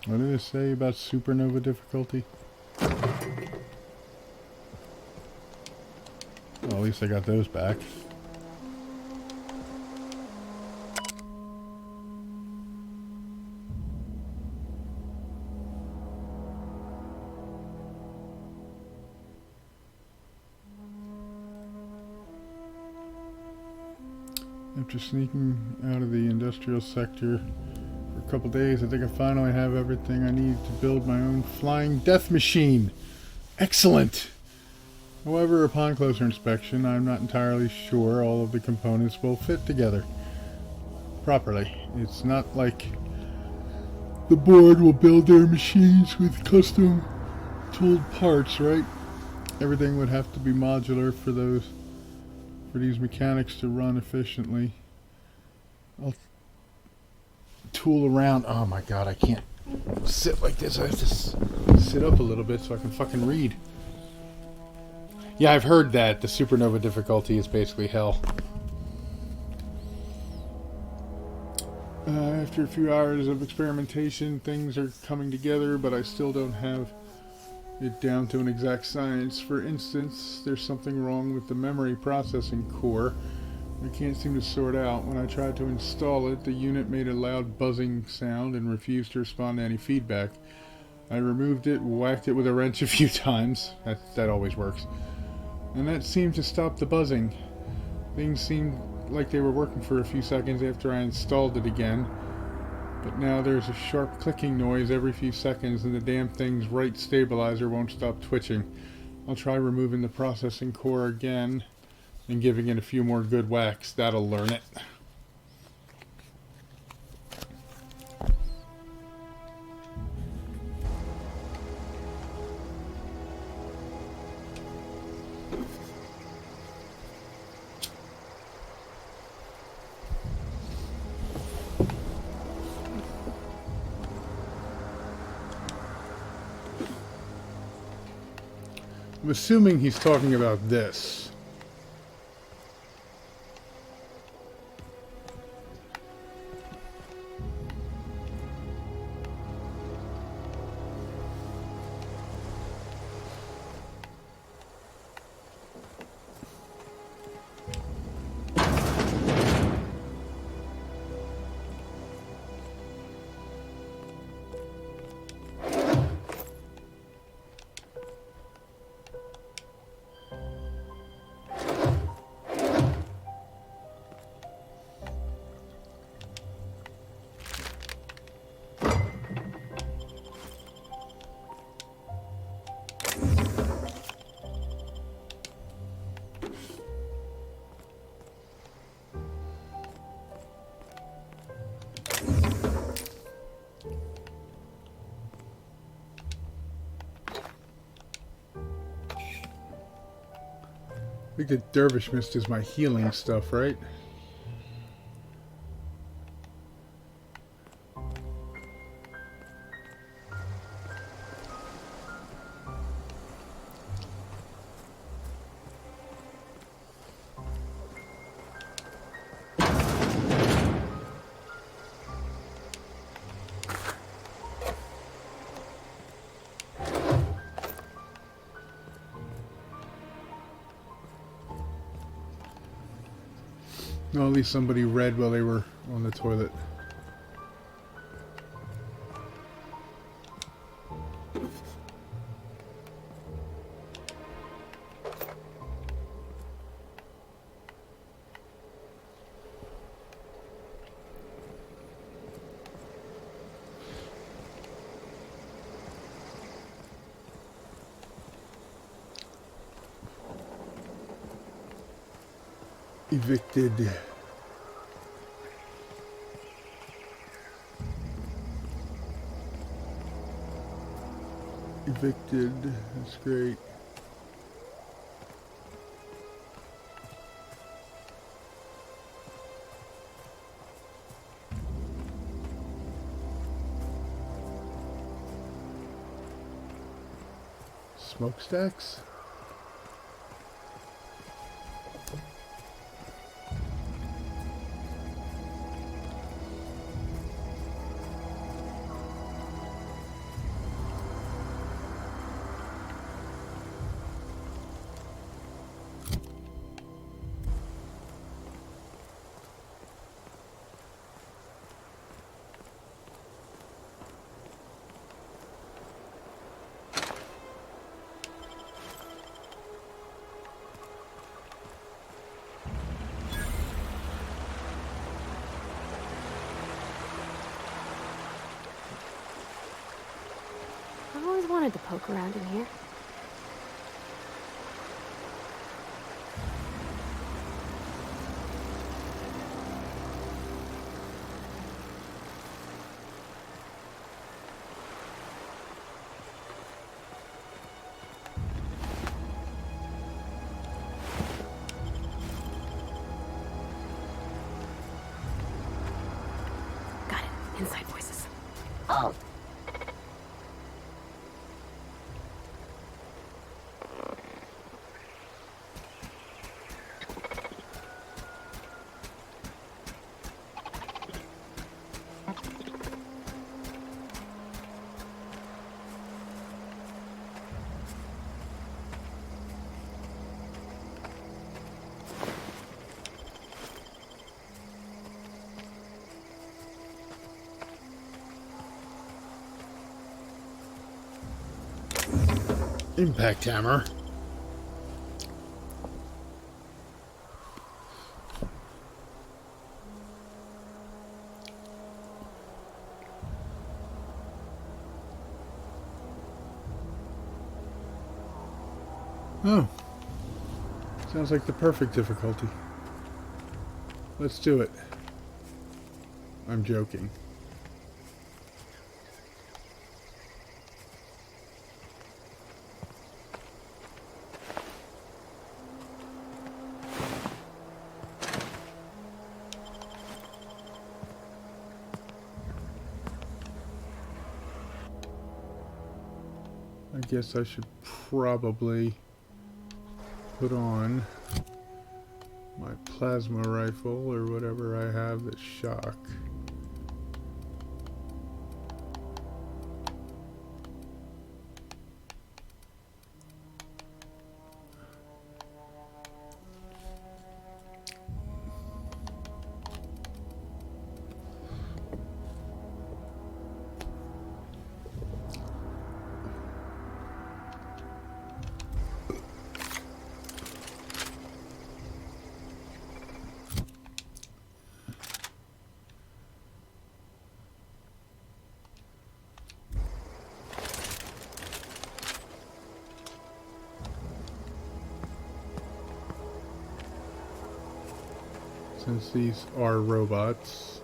S1: What did it say about supernova difficulty? Well, at least I got those back. After sneaking out of the industrial sector for a couple days, I think I finally have everything I need to build my own flying death machine. Excellent! However, upon closer inspection, I'm not entirely sure all of the components will fit together properly. It's not like the board will build their machines with custom tooled parts, right? Everything would have to be modular for these mechanics to run efficiently. I'll tool around. Oh my god, I can't sit like this. I have to sit up a little bit so I can fucking read. Yeah, I've heard that the supernova difficulty is basically hell. After a few hours of experimentation, things are coming together, but I still don't have it down to an exact science. For instance, there's something wrong with the memory processing core. I can't seem to sort out. When I tried to install it, the unit made a loud buzzing sound and refused to respond to any feedback. I removed it, whacked it with a wrench a few times. That always works. And that seemed to stop the buzzing. Things seemed like they were working for a few seconds after I installed it again. But now there's a sharp clicking noise every few seconds and the damn thing's right stabilizer won't stop twitching. I'll try removing the processing core again and giving it a few more good whacks. That'll learn it. I'm assuming he's talking about this. I think the Dervish Mist is my healing stuff, right? No, at least somebody read while they were on the toilet. Evicted. Evicted. That's great. Smokestacks?
S5: I've always wanted to poke around in here. Got it. Inside voices.
S10: Oh.
S1: Impact hammer. Oh. Sounds like the perfect difficulty. Let's do it. I'm joking. I guess I should probably put on my plasma rifle or whatever I have that's shock. Since these are robots.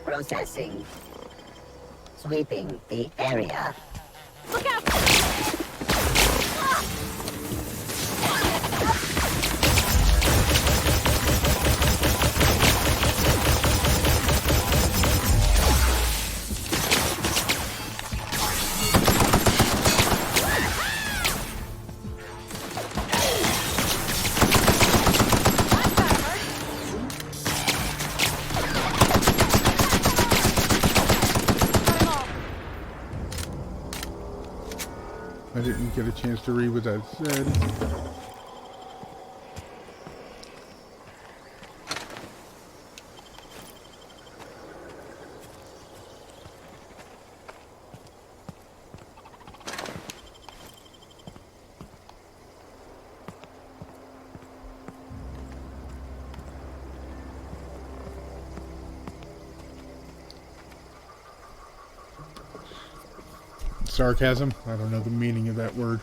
S10: Processing. Sweeping the area.
S5: Look out!
S1: I didn't get a chance to read what that said. Sarcasm? I don't know the meaning of that word.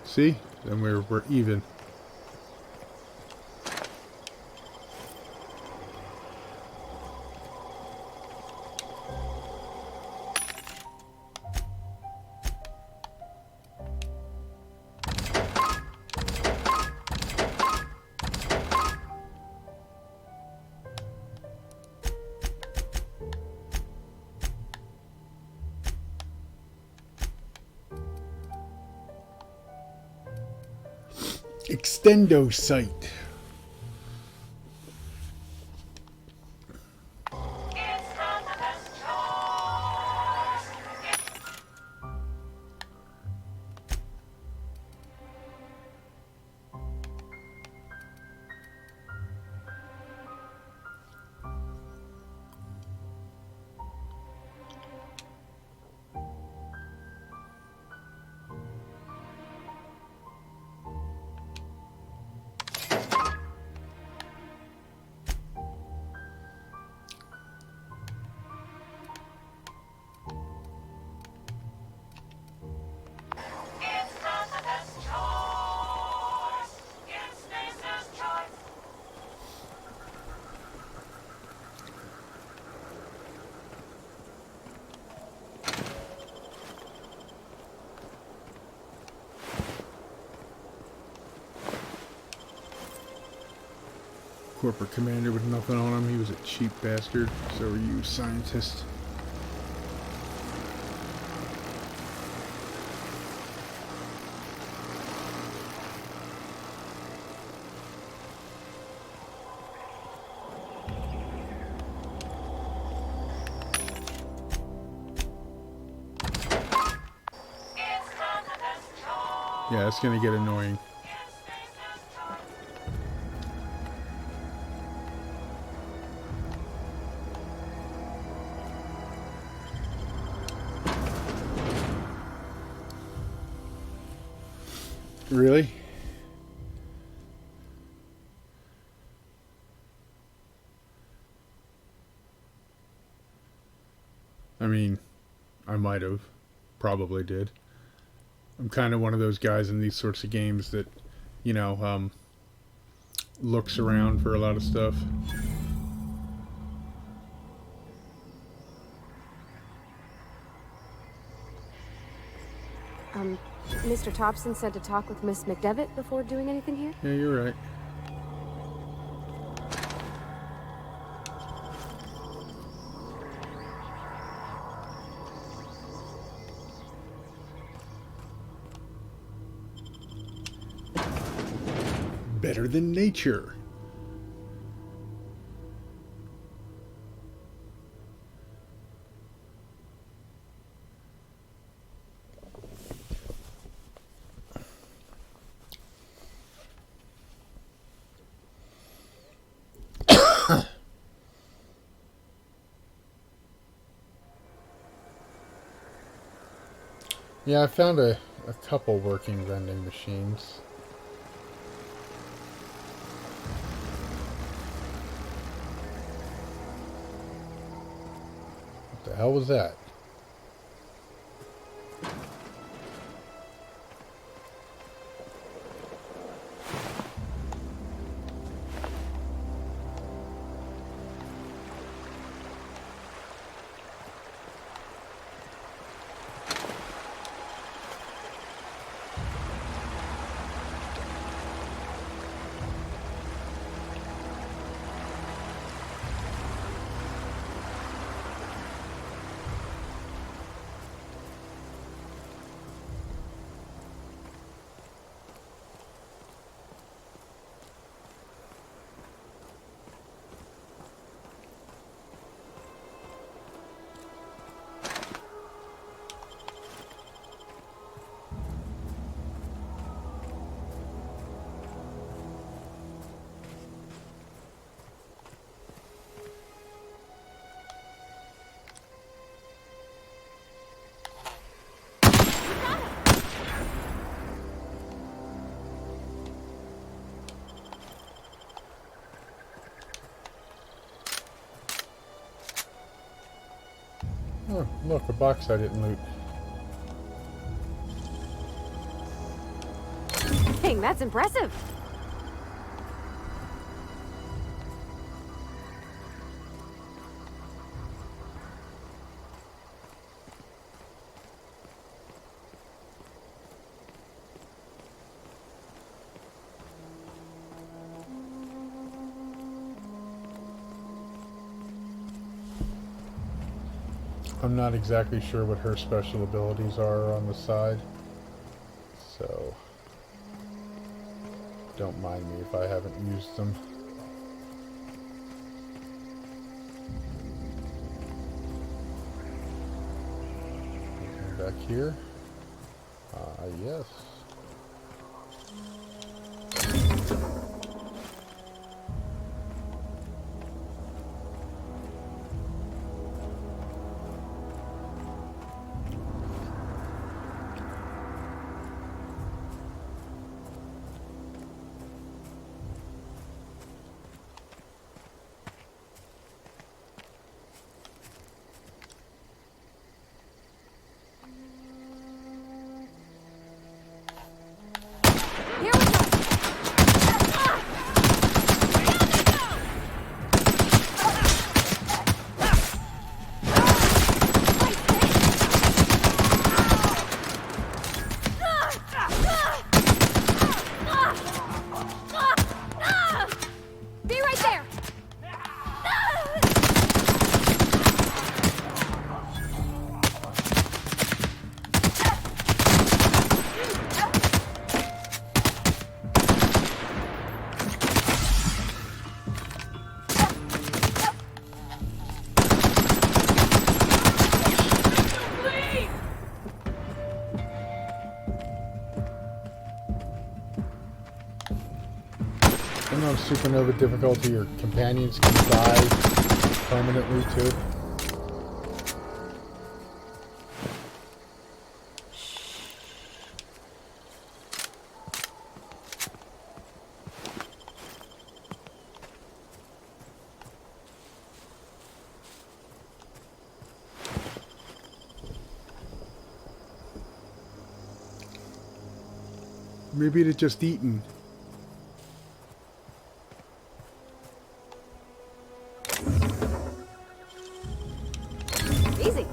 S1: See? Then we're even. Extendo site. Corporate commander with nothing on him. He was a cheap bastard. So are you, scientist. Yeah, it's gonna get annoying. Really? I mean, I might have. Probably did. I'm kind of one of those guys in these sorts of games that, you know, looks around for a lot of stuff.
S5: Mr. Thompson said to talk with Miss McDevitt before doing anything here?
S1: Yeah, you're right. Better than nature. Yeah, I found a couple working vending machines. What the hell was that? Oh, look, a box I didn't loot.
S5: Dang, that's impressive.
S1: I'm not exactly sure what her special abilities are on the side, so don't mind me if I haven't used them. Back here. Yes.
S5: Be right there.
S1: And on supernova difficulty, your companions can die permanently too. Maybe it had just eaten.
S5: Easy.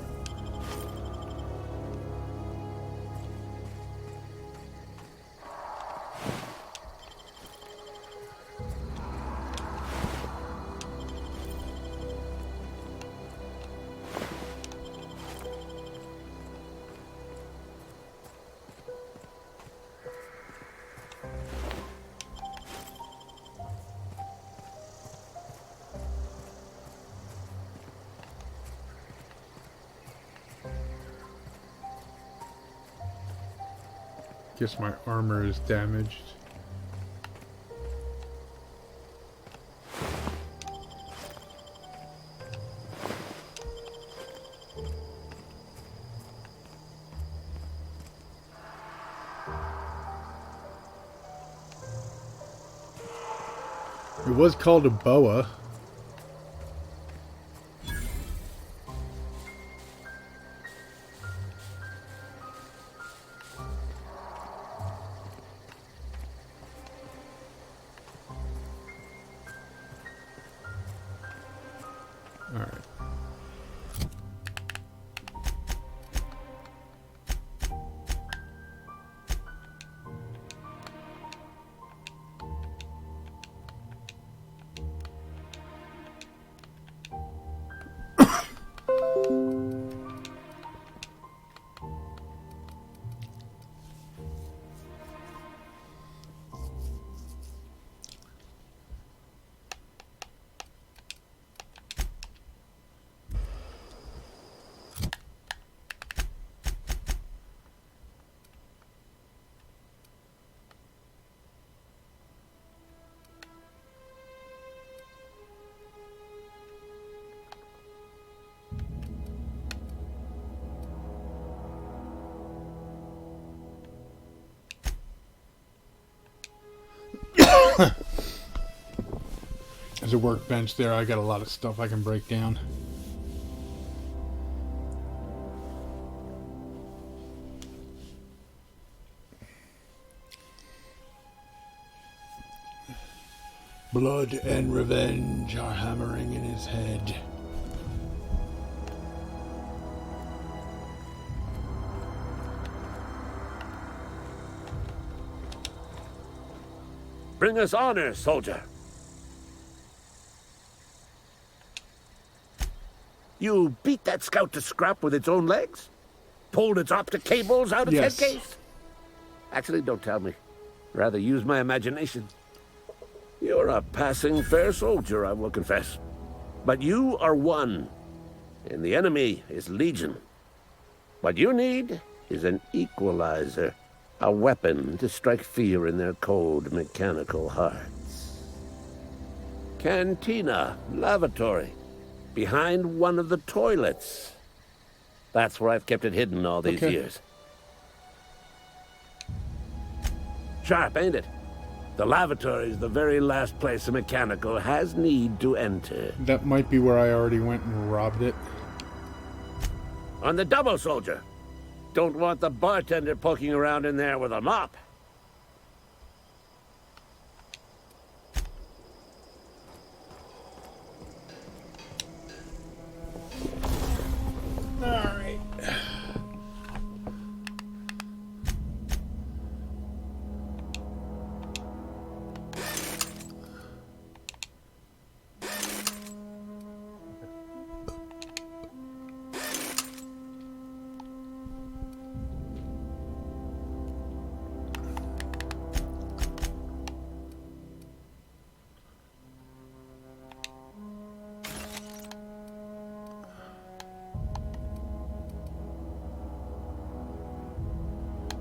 S1: Guess my armor is damaged. It was called a boa. All right. There's a workbench there. I got a lot of stuff I can break down. Blood and revenge are hammering in his head.
S6: Bring us honor, soldier. You beat that scout to scrap with its own legs? Pulled its optic cables out of its head case? Actually, don't tell me. Rather use my imagination. You're a passing fair soldier, I will confess. But you are one, and the enemy is legion. What you need is an equalizer, a weapon to strike fear in their cold, mechanical hearts. Cantina, lavatory, behind one of the toilets. That's where I've kept it hidden all these years. Sharp, ain't it? The lavatory is the very last place a mechanical has need to enter.
S1: That might be where I already went and robbed it.
S6: On the double, soldier. Don't want the bartender poking around in there with a mop.
S1: All right.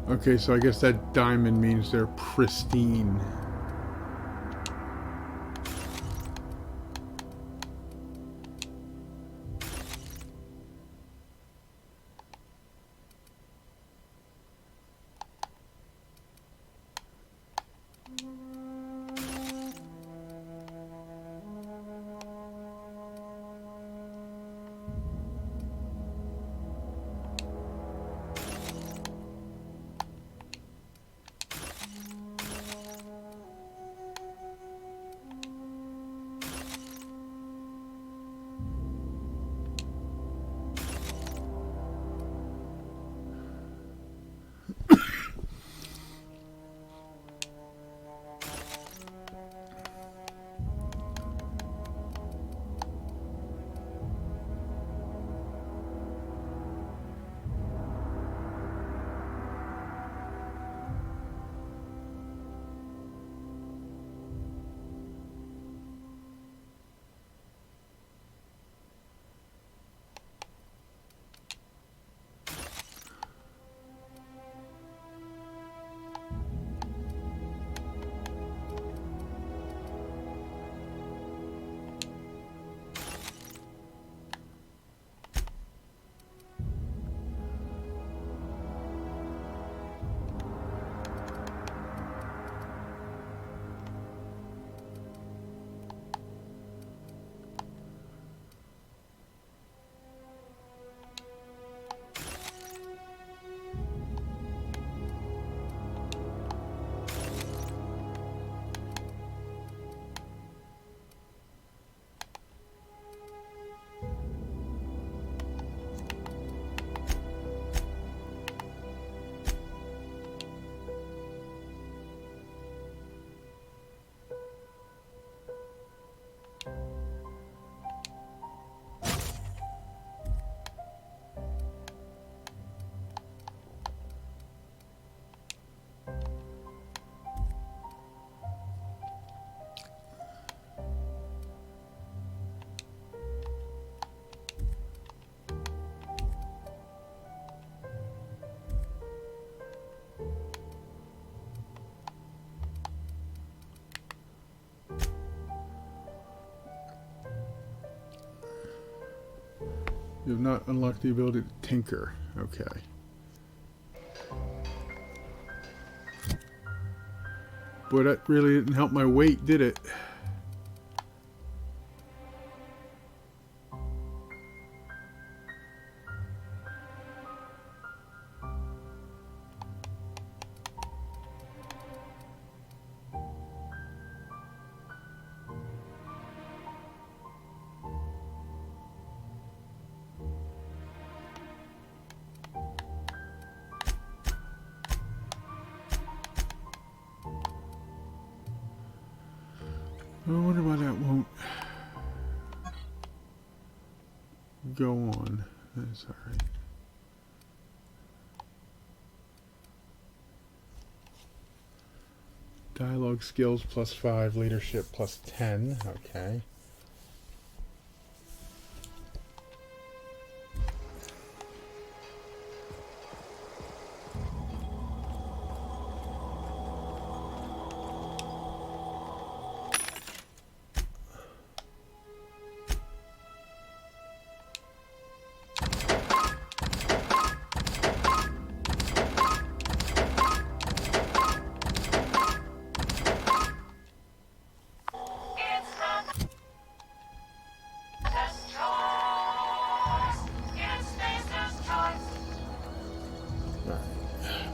S1: Okay, so I guess that diamond means they're pristine. You have not unlocked the ability to tinker. Okay. Boy, that really didn't help my weight, did it? I wonder why that won't go on. That's alright. Dialogue skills +5, leadership +10. Okay.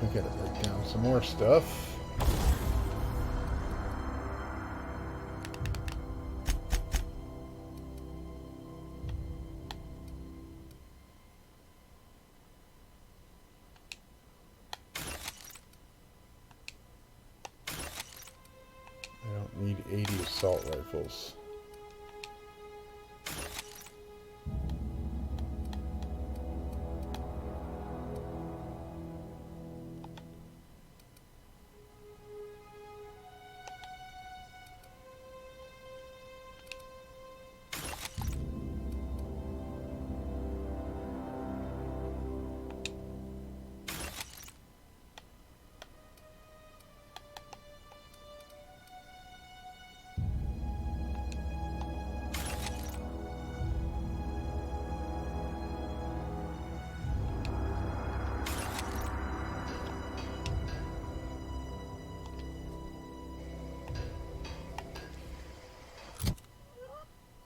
S1: We gotta break down some more stuff. I don't need 80 assault rifles.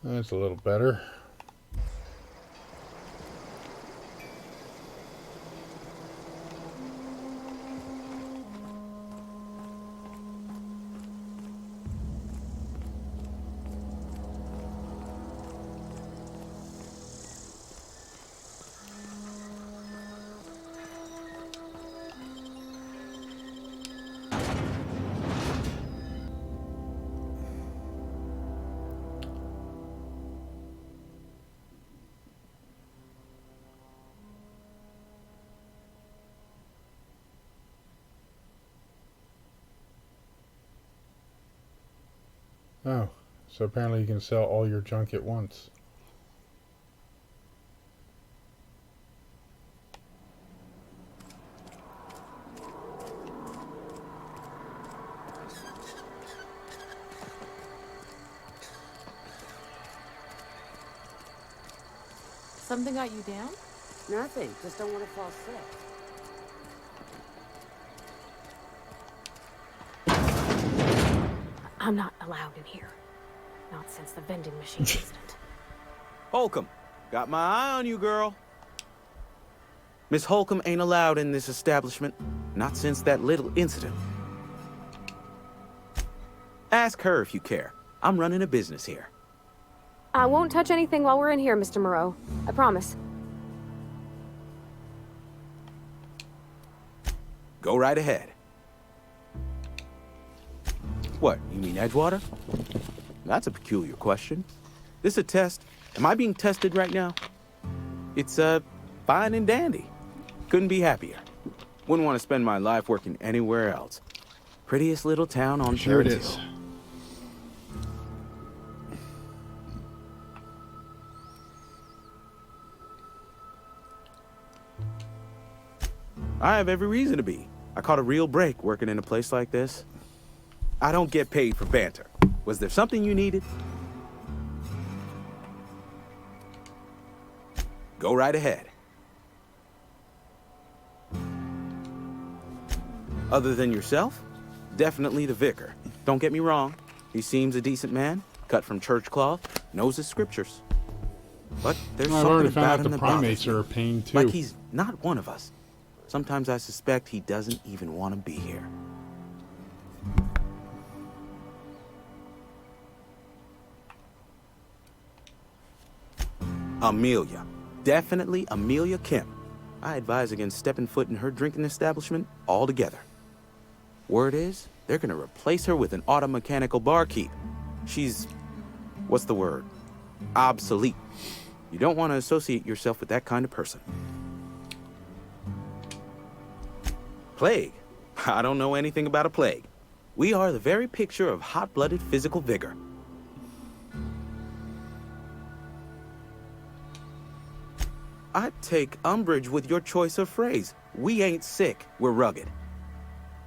S1: That's a little better. Oh, so apparently you can sell all your junk at once.
S7: Something got you down?
S20: Nothing. Just don't want to fall sick.
S5: I'm not allowed in here. Not since the vending machine incident.
S16: Holcomb, got my eye on you, girl. Miss Holcomb ain't allowed in this establishment. Not since that little incident. Ask her if you care. I'm running a business here.
S5: I won't touch anything while we're in here, Mr. Moreau. I promise.
S16: Go right ahead. What, you mean Edgewater? That's a peculiar question. This a test? Am I being tested right now? It's, fine and dandy. Couldn't be happier. Wouldn't want to spend my life working anywhere else. Prettiest little town on
S1: Sure it
S16: Cherry
S1: is.
S16: Hill. I have every reason to be. I caught a real break working in a place like this. I don't get paid for banter. Was there something you needed? Go right ahead. Other than yourself, definitely the vicar. Don't get me wrong. He seems a decent man, cut from church cloth, knows his scriptures. But there's
S1: I've
S16: something
S1: already found
S16: about
S1: out
S16: him
S1: the
S16: that bothers
S1: primates
S16: me.
S1: are a pain too.
S16: Like he's not one of us. Sometimes I suspect he doesn't even want to be here. Amelia. Definitely Amelia Kemp. I advise against stepping foot in her drinking establishment altogether. Word is, they're gonna replace her with an auto-mechanical barkeep. She's... what's the word? Obsolete. You don't want to associate yourself with that kind of person. Plague? I don't know anything about a plague. We are the very picture of hot-blooded physical vigor. I take umbrage with your choice of phrase. We ain't sick, we're rugged.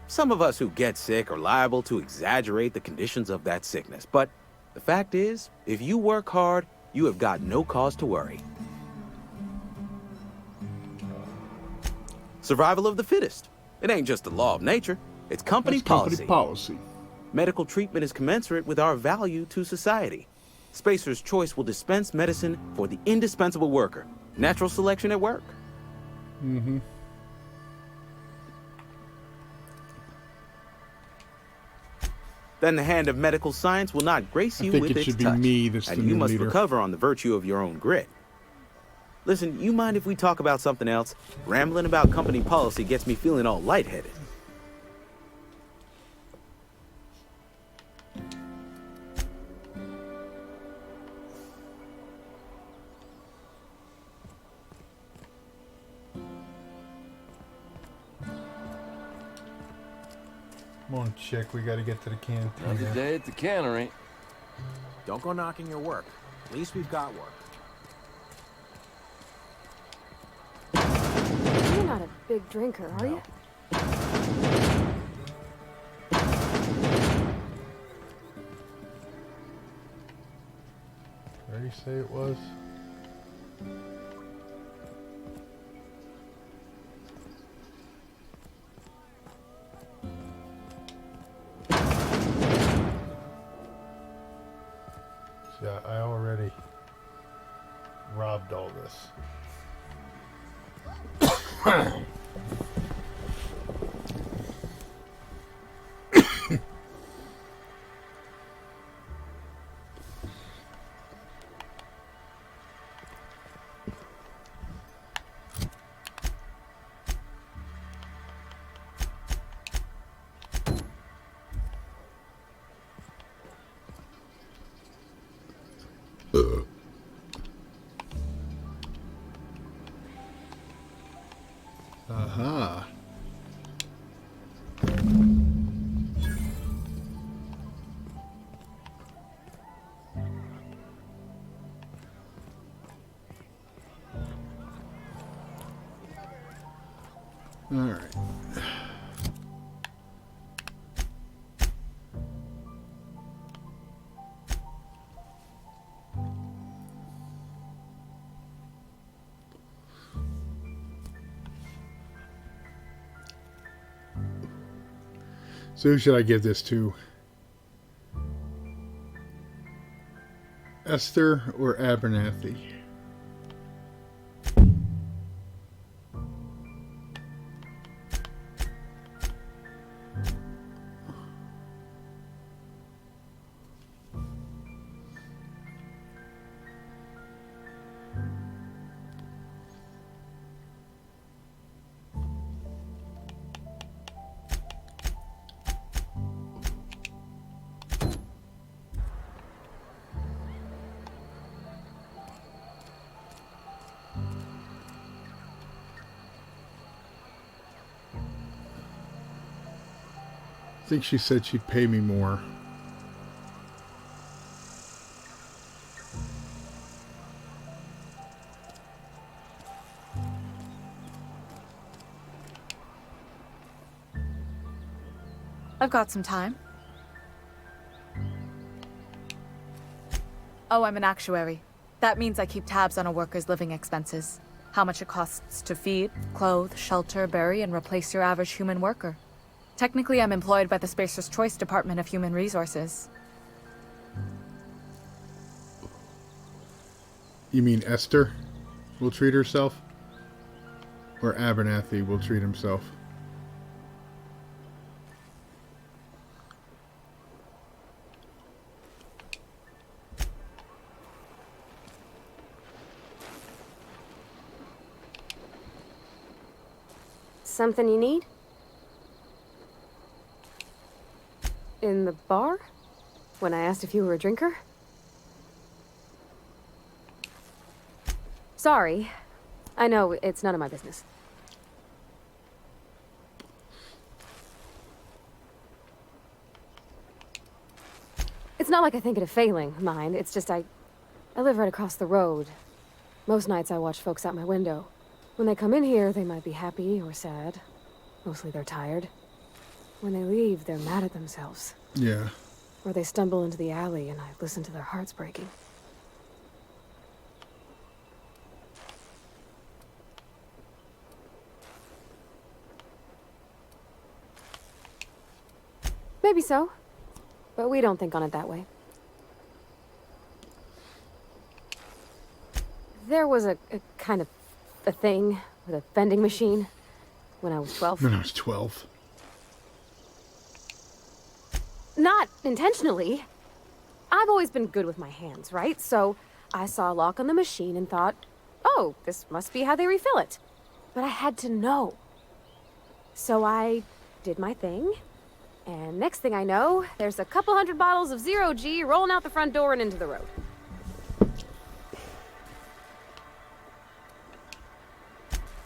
S16: Some of us who get sick are liable to exaggerate the conditions of that sickness, but the fact is, if you work hard, you have got no cause to worry. Survival of the fittest. It ain't just the law of nature, it's company policy. Medical treatment is commensurate with our value to society. Spacer's Choice will dispense medicine for the indispensable worker. Natural selection at work.
S1: Mm-hmm.
S16: Then the hand of medical science will not grace you
S1: I think
S16: with
S1: it
S16: its
S1: should be
S16: touch,
S1: me that's the
S16: and you
S1: new
S16: must
S1: leader.
S16: recover on the virtue of your own grit. Listen, you mind if we talk about something else? Rambling about company policy gets me feeling all lightheaded.
S1: Come on, chick. We got to get to the canteen.
S13: Another day at the cannery.
S14: Don't go knocking your work. At least we've got work.
S5: You're not a big drinker, are you?
S1: Where do you say it was? See, I already robbed all this. Aha. All right. So who should I give this to? Esther or Abernathy? I think she said she'd pay me more.
S7: I've got some time. Oh, I'm an actuary. That means I keep tabs on a worker's living expenses. How much it costs to feed, clothe, shelter, bury, and replace your average human worker. Technically, I'm employed by the Spacer's Choice Department of Human Resources.
S1: You mean Esther will treat herself? Or Abernathy will treat himself?
S5: Something you need? In the bar? When I asked if you were a drinker? Sorry. I know, it's none of my business. It's not like I think it a failing, mind. It's just I live right across the road. Most nights I watch folks out my window. When they come in here, they might be happy or sad. Mostly they're tired. When they leave, they're mad at themselves.
S1: Yeah.
S5: Or they stumble into the alley and I listen to their hearts breaking. Maybe so. But we don't think on it that way. There was a kind of a thing with a vending machine when I was 12.
S1: When I was 12.
S5: Not intentionally. I've always been good with my hands, right? So I saw a lock on the machine and thought, oh, this must be how they refill it. But I had to know. So I did my thing. And next thing I know, there's a couple hundred bottles of Zero G rolling out the front door and into the road.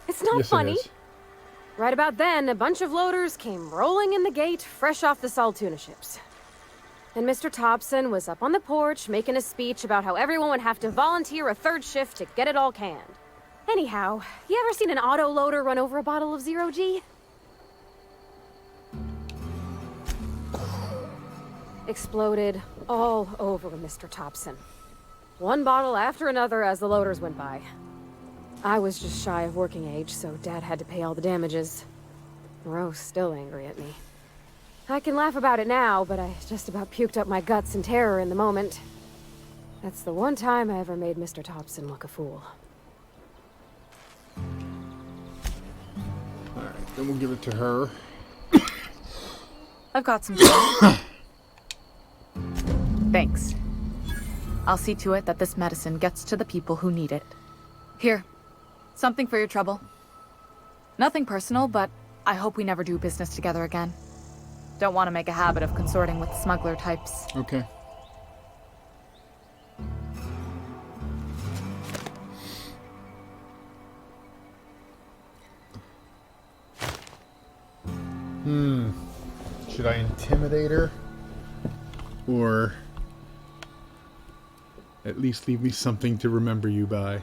S5: It's not funny. Right about then, a bunch of loaders came rolling in the gate, fresh off the Saltuna ships. And Mr. Thompson was up on the porch making a speech about how everyone would have to volunteer a third shift to get it all canned. Anyhow, you ever seen an auto loader run over a bottle of Zero G? Exploded all over Mr. Thompson. One bottle after another as the loaders went by. I was just shy of working age, so Dad had to pay all the damages. Moreau's still angry at me. I can laugh about it now, but I just about puked up my guts in terror in the moment. That's the one time I ever made Mr. Thompson look a fool.
S1: Alright, then we'll give it to her.
S7: I've got some Thanks. I'll see to it that this medicine gets to the people who need it. Here, something for your trouble. Nothing personal, but I hope we never do business together again. Don't want to make a habit of consorting with smuggler types.
S1: Okay. Should I intimidate her? Or at least leave me something to remember you by?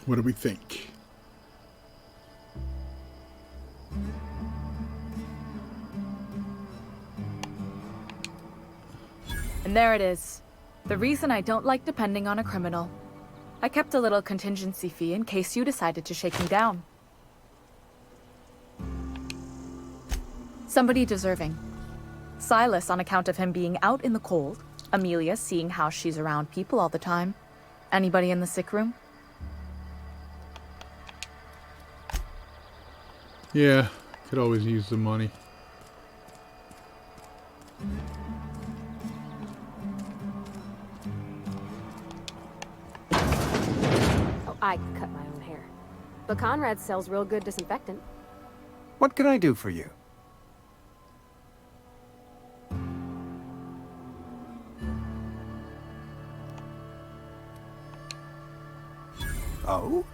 S1: What do we think?
S7: And there it is. The reason I don't like depending on a criminal. I kept a little contingency fee in case you decided to shake me down. Somebody deserving. Silas on account of him being out in the cold. Amelia seeing how she's around people all the time. Anybody in the sick room?
S1: Yeah, could always use the money.
S5: Oh, I cut my own hair. But Conrad sells real good disinfectant.
S17: What can I do for you? Oh?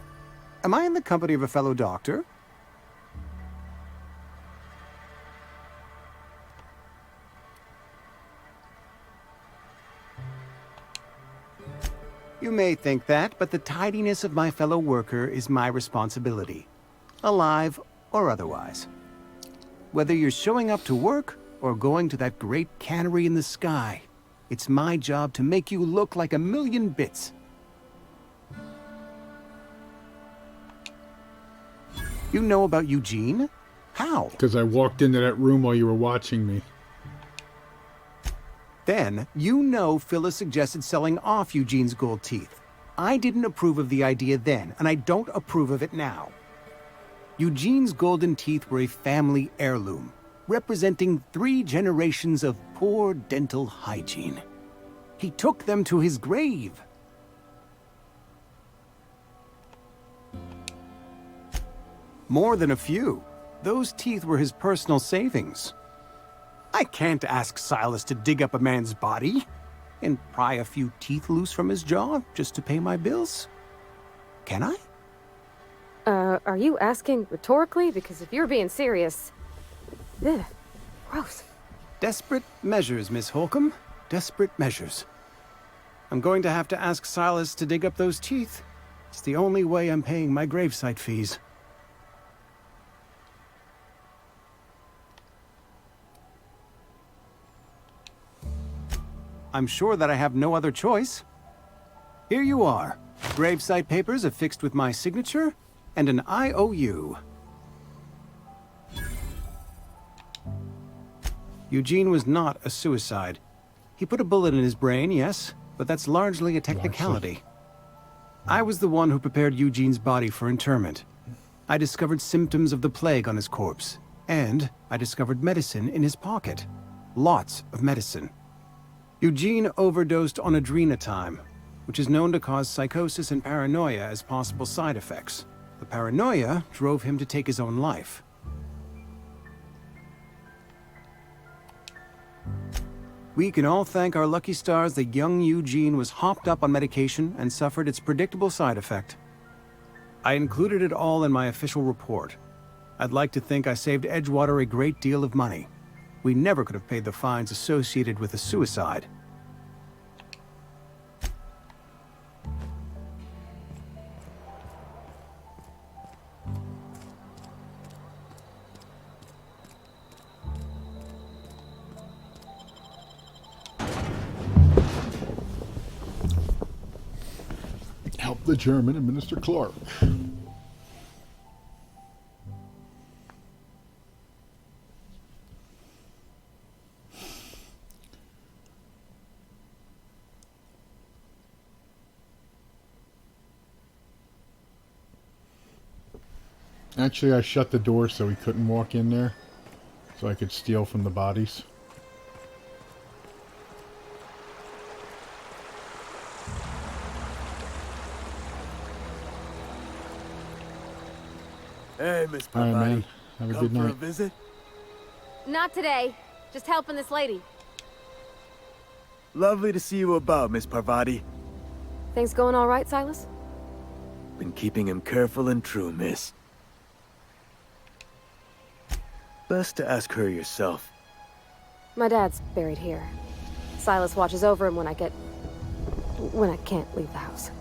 S17: Am I in the company of a fellow doctor? You may think that, but the tidiness of my fellow worker is my responsibility. Alive or otherwise. Whether you're showing up to work or going to that great cannery in the sky, it's my job to make you look like a million bits. You know about Eugene? How?
S1: Because I walked into that room while you were watching me.
S17: Then, you know Phyllis suggested selling off Eugene's gold teeth. I didn't approve of the idea then, and I don't approve of it now. Eugene's golden teeth were a family heirloom, representing 3 generations of poor dental hygiene. He took them to his grave. More than a few. Those teeth were his personal savings. I can't ask Silas to dig up a man's body and pry a few teeth loose from his jaw just to pay my bills. Can I?
S5: Are you asking rhetorically? Because if you're being serious... Ugh, gross.
S17: Desperate measures, Miss Holcomb. Desperate measures. I'm going to have to ask Silas to dig up those teeth. It's the only way I'm paying my gravesite fees. I'm sure that I have no other choice. Here you are. Gravesite papers affixed with my signature and an IOU. Eugene was not a suicide. He put a bullet in his brain, yes, but that's largely a technicality. I was the one who prepared Eugene's body for interment. I discovered symptoms of the plague on his corpse, and I discovered medicine in his pocket. Lots of medicine. Eugene overdosed on adrenatime, which is known to cause psychosis and paranoia as possible side effects. The paranoia drove him to take his own life. We can all thank our lucky stars that young Eugene was hopped up on medication and suffered its predictable side effect. I included it all in my official report. I'd like to think I saved Edgewater a great deal of money. We never could have paid the fines associated with a suicide.
S1: Help the German and Minister Clark. Actually, I shut the door so he couldn't walk in there, so I could steal from the bodies.
S9: Hey, Miss
S1: All right,
S9: Parvati.
S1: man. Have a
S9: Come
S1: good
S9: for a
S1: night.
S9: visit?
S5: Not today. Just helping this lady.
S9: Lovely to see you about, Miss Parvati.
S5: Things going all right, Silas?
S9: Been keeping him careful and true, miss. Best to ask her yourself.
S5: My dad's buried here. Silas watches over him when I can't leave the house.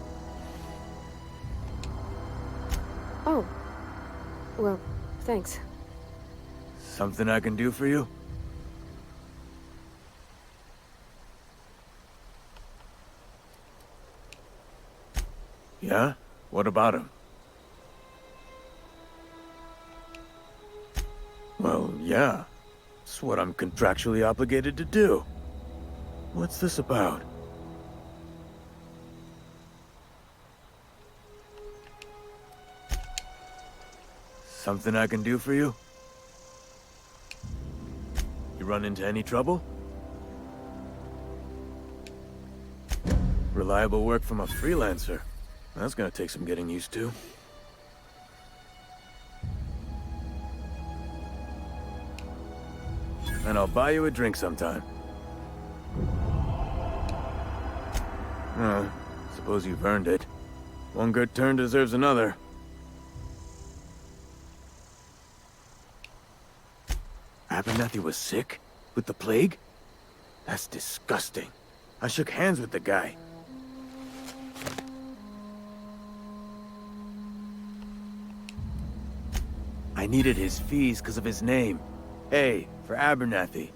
S5: Oh. Well, thanks.
S9: Something I can do for you? Yeah? What about him? Well, yeah. It's what I'm contractually obligated to do. What's this about? Something I can do for you? You run into any trouble? Reliable work from a freelancer. That's gonna take some getting used to. And I'll buy you a drink sometime. Suppose you've earned it. One good turn deserves another. Abernathy was sick? With the plague? That's disgusting. I shook hands with the guy. I needed his fees because of his name. A for Abernathy.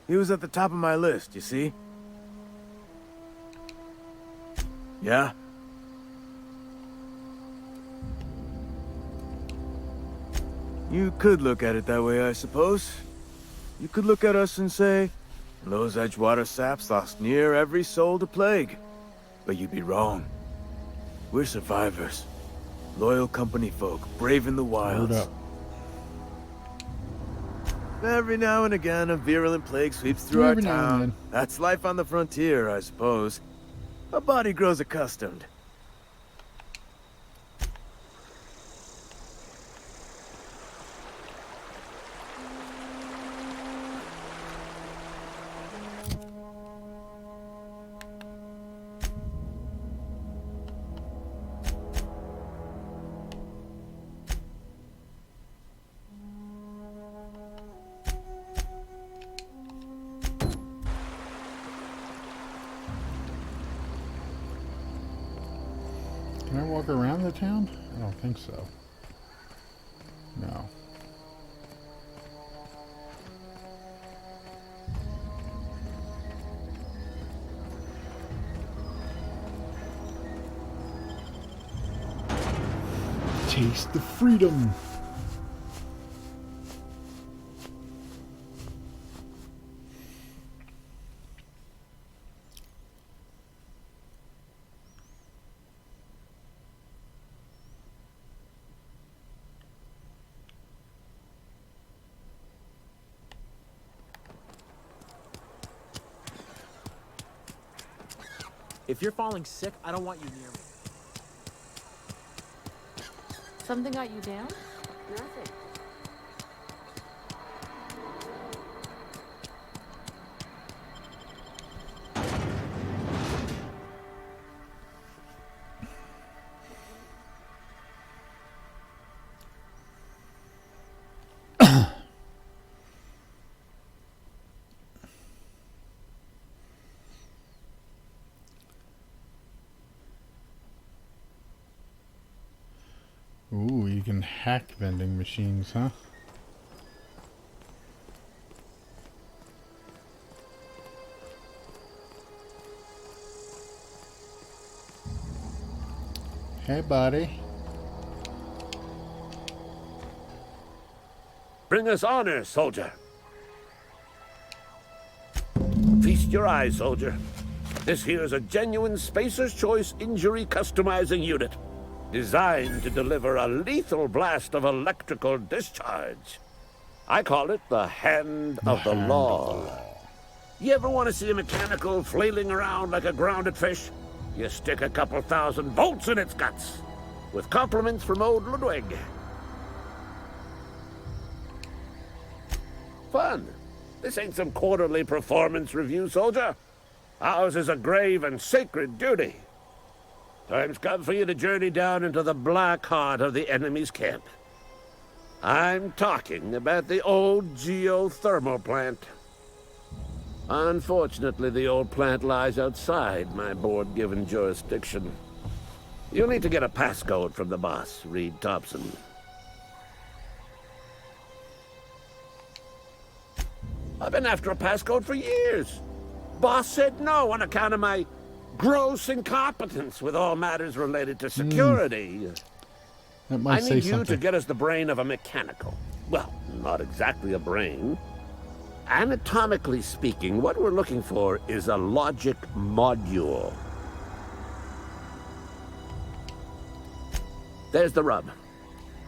S9: He was at the top of my list, you see? Yeah? You could look at it that way, I suppose. You could look at us and say, those Edgewater saps lost near every soul to plague. But you'd be wrong. We're survivors. Loyal company folk, braving the wilds. Every now and again, a virulent plague sweeps through our
S1: Every now and
S9: town.
S1: then.
S9: That's life on the frontier, I suppose. A body grows accustomed.
S1: Can I walk around the town? I don't think so. No. Taste the freedom.
S14: If you're falling sick, I don't want you near me.
S7: Something got you down?
S21: Nothing.
S1: Ooh, you can hack vending machines, huh? Hey, buddy.
S6: Bring us honor, soldier. Feast your eyes, soldier. This here's a genuine Spacer's Choice injury customizing unit, designed to deliver a lethal blast of electrical discharge. I call it the Hand of the Law. You ever want to see a mechanical flailing around like a grounded fish? You stick a couple thousand volts in its guts. With compliments from old Ludwig. Fun. This ain't some quarterly performance review, soldier. Ours is a grave and sacred duty. Time's come for you to journey down into the black heart of the enemy's camp. I'm talking about the old geothermal plant. Unfortunately, the old plant lies outside my board-given jurisdiction. You'll need to get a passcode from the boss, Reed Thompson. I've been after a passcode for years. Boss said no on account of my gross incompetence with all matters related to security.
S1: That might
S6: I
S1: say
S6: need you
S1: something.
S6: to get us the brain of a mechanical. Well, not exactly a brain. Anatomically speaking, what we're looking for is a logic module. There's the rub.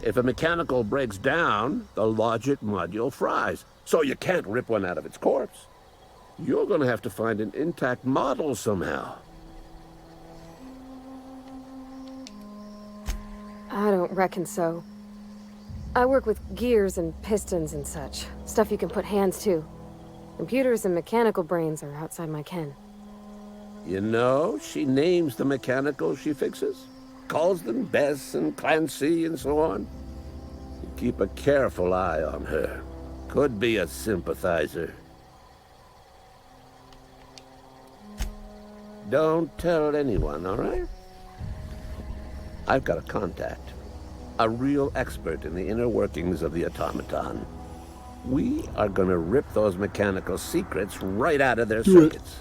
S6: If a mechanical breaks down, the logic module fries. So you can't rip one out of its corpse. You're going to have to find an intact model somehow.
S5: I don't reckon so. I work with gears and pistons and such. Stuff you can put hands to. Computers and mechanical brains are outside my ken.
S6: You know, she names the mechanicals she fixes. Calls them Bess and Clancy and so on. You keep a careful eye on her. Could be a sympathizer. Don't tell anyone, all right? I've got a contact. a real expert in the inner workings of the automaton. We are gonna rip those mechanical secrets right out of their circuits.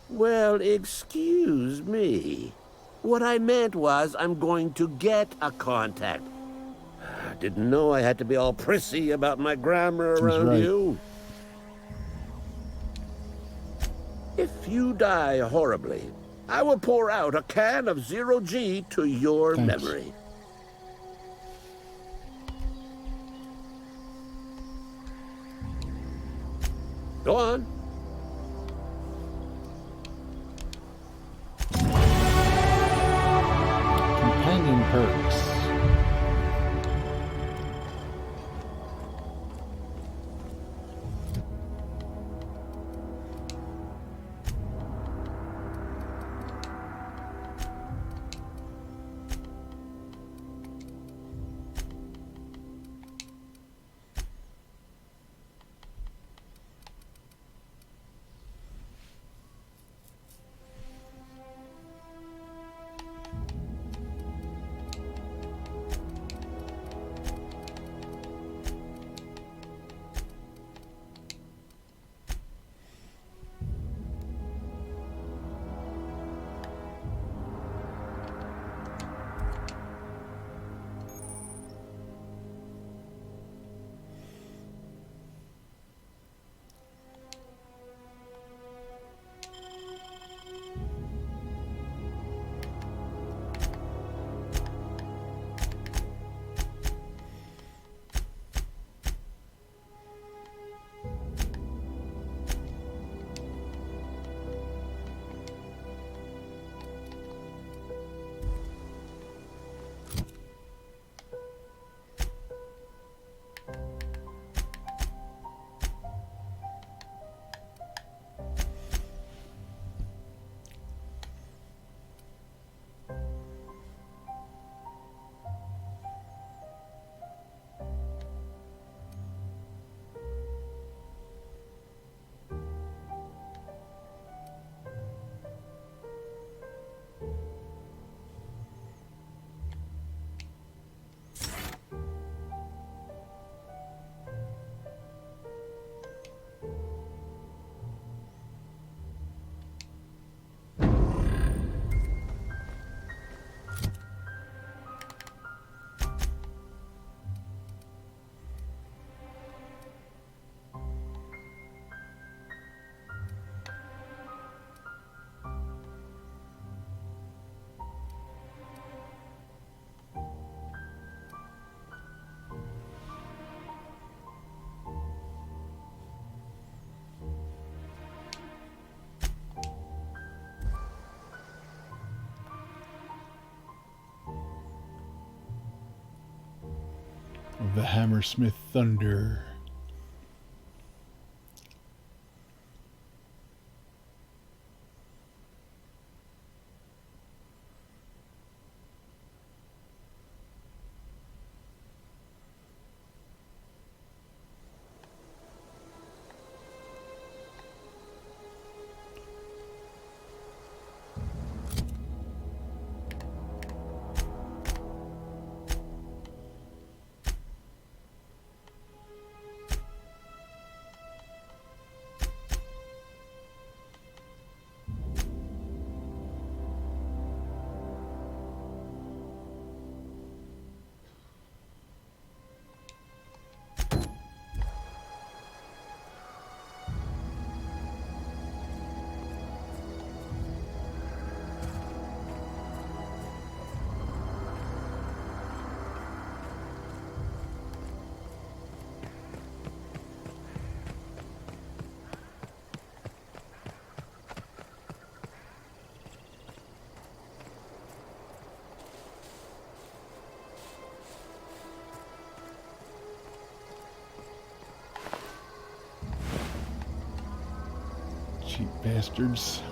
S6: Well, excuse me. What I meant was I'm going to get a contact. Didn't know I had to be all prissy about my grammar around
S1: right.
S6: you. If you die horribly, I will pour out a can of zero-G to your
S1: Thanks.
S6: memory. Go on.
S1: Companion perks. Of the Hammersmith Thunder. Cheap bastards.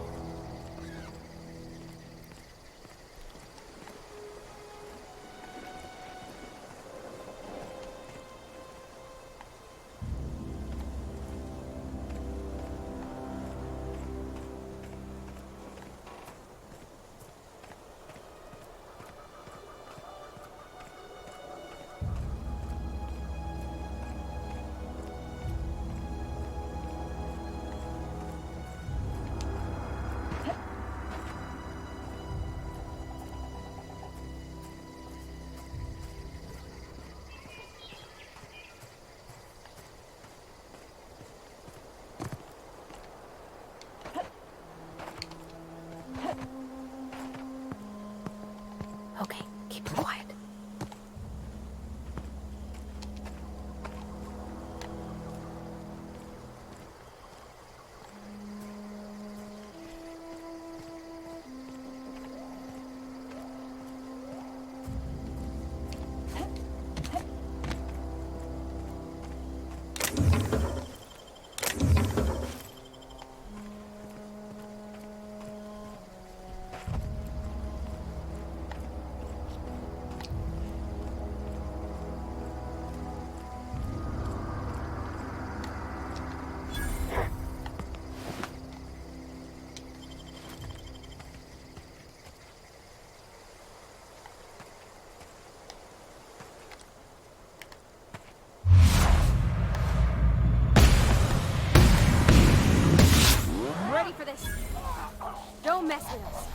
S5: Don't mess with us.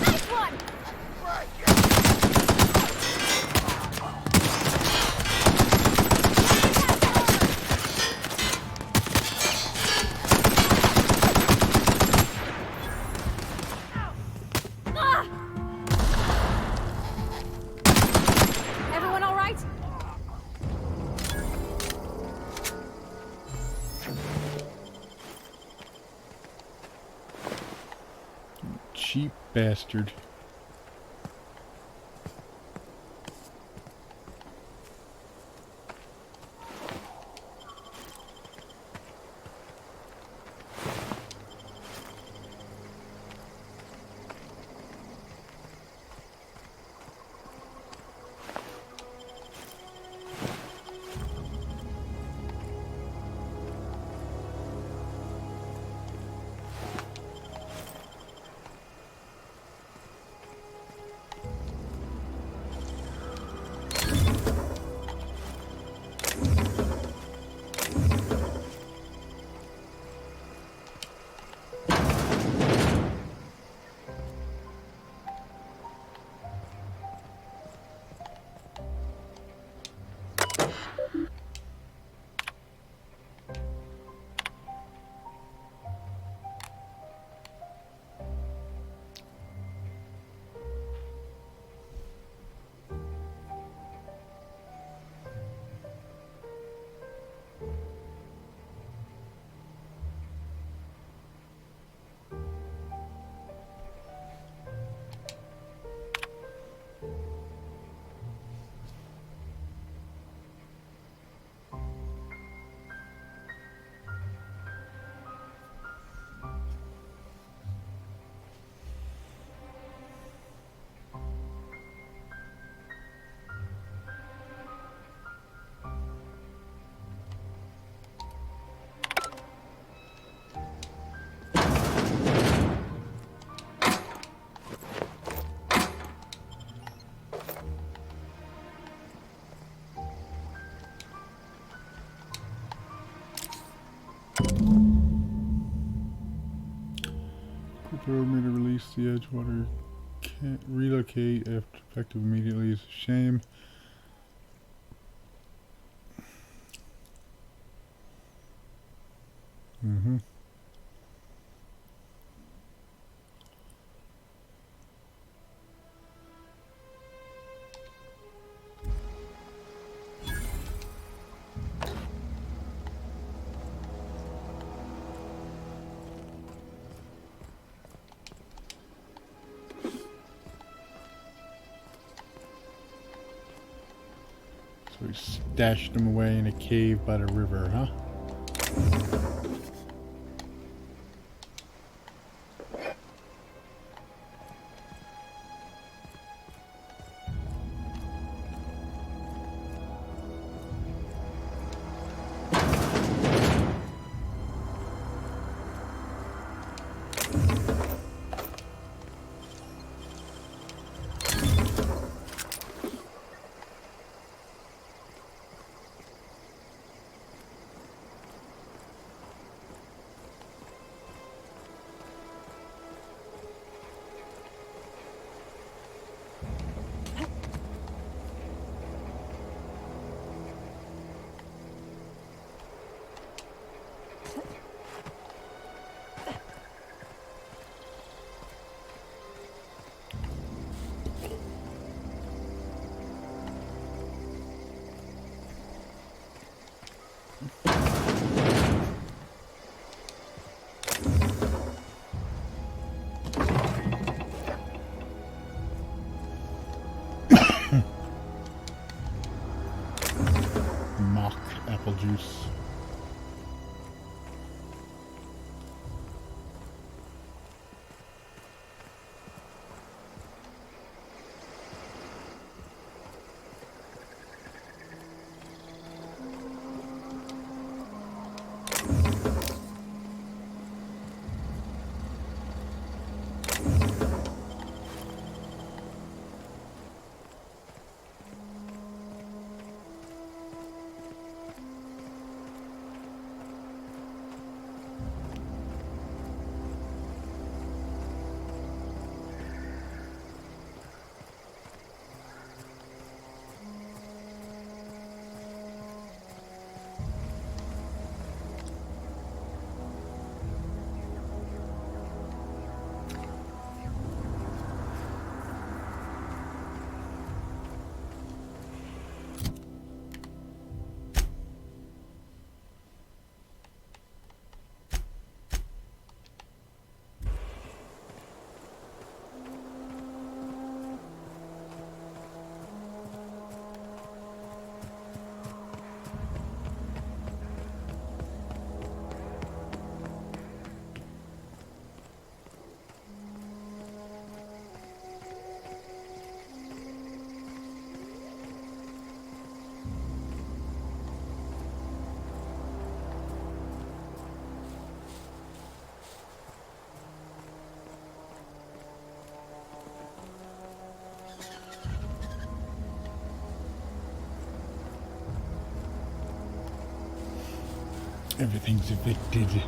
S5: Nice one! Ah! Everyone all right?
S1: Cheap bastard. Told me to release the Edgewater. Can't relocate after effective immediately is a shame. So we stashed them away in a cave by the river, huh? Everything's evicted.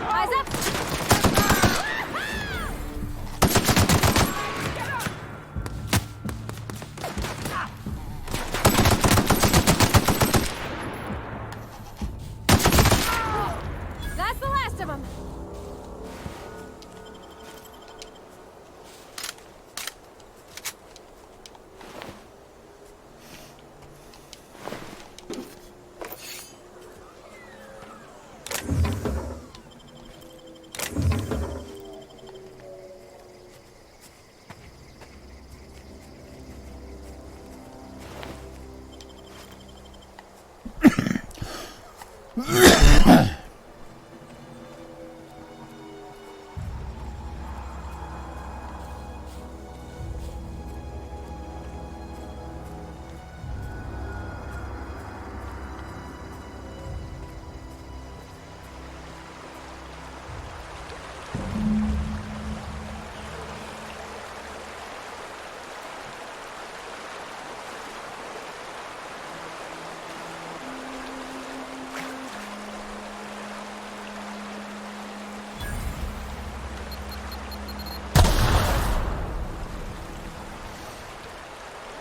S5: Eyes up! That's the last of them.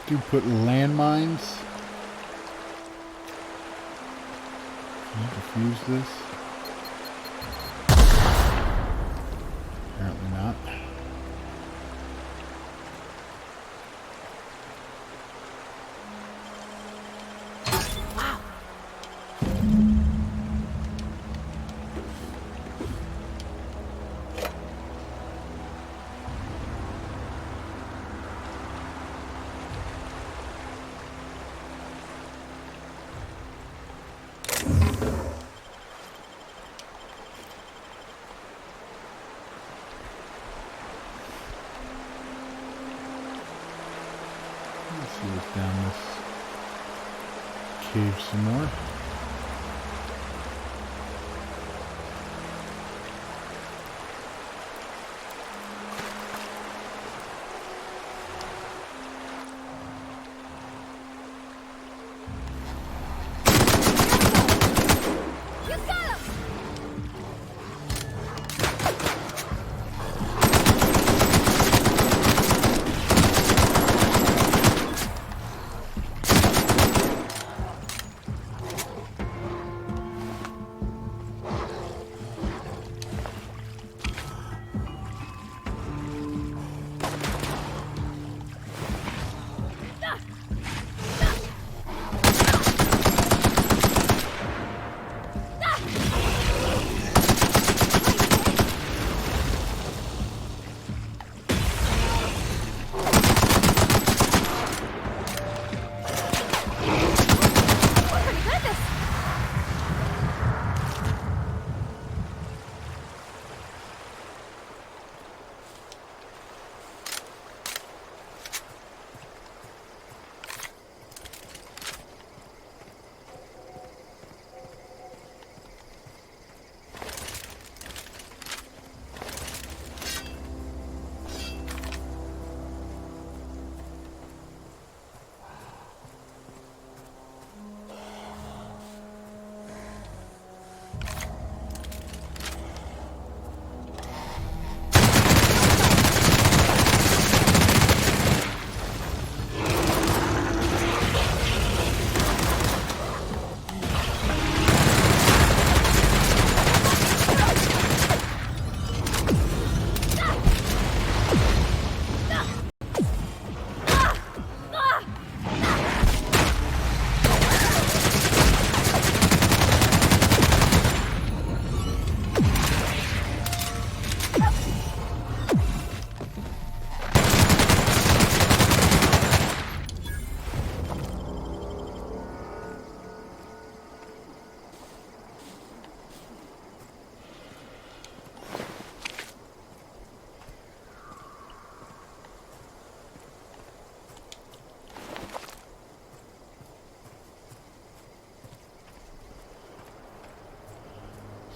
S1: Do put landmines. Can I defuse this? Apparently not. Let's see what's down this cave some more.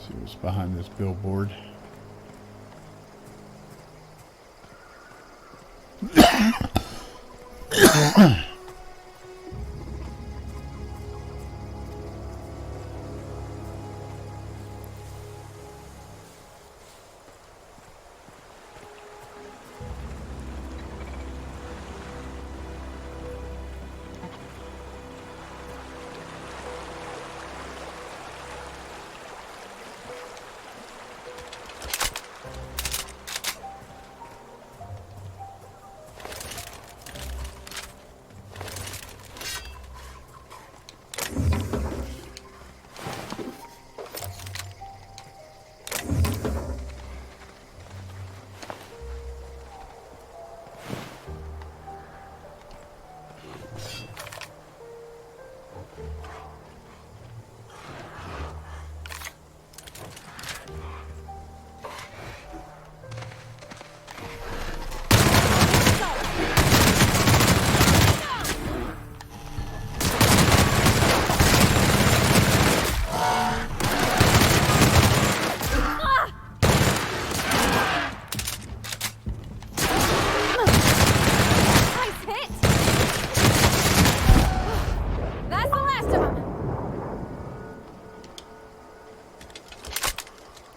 S1: See what's behind this billboard.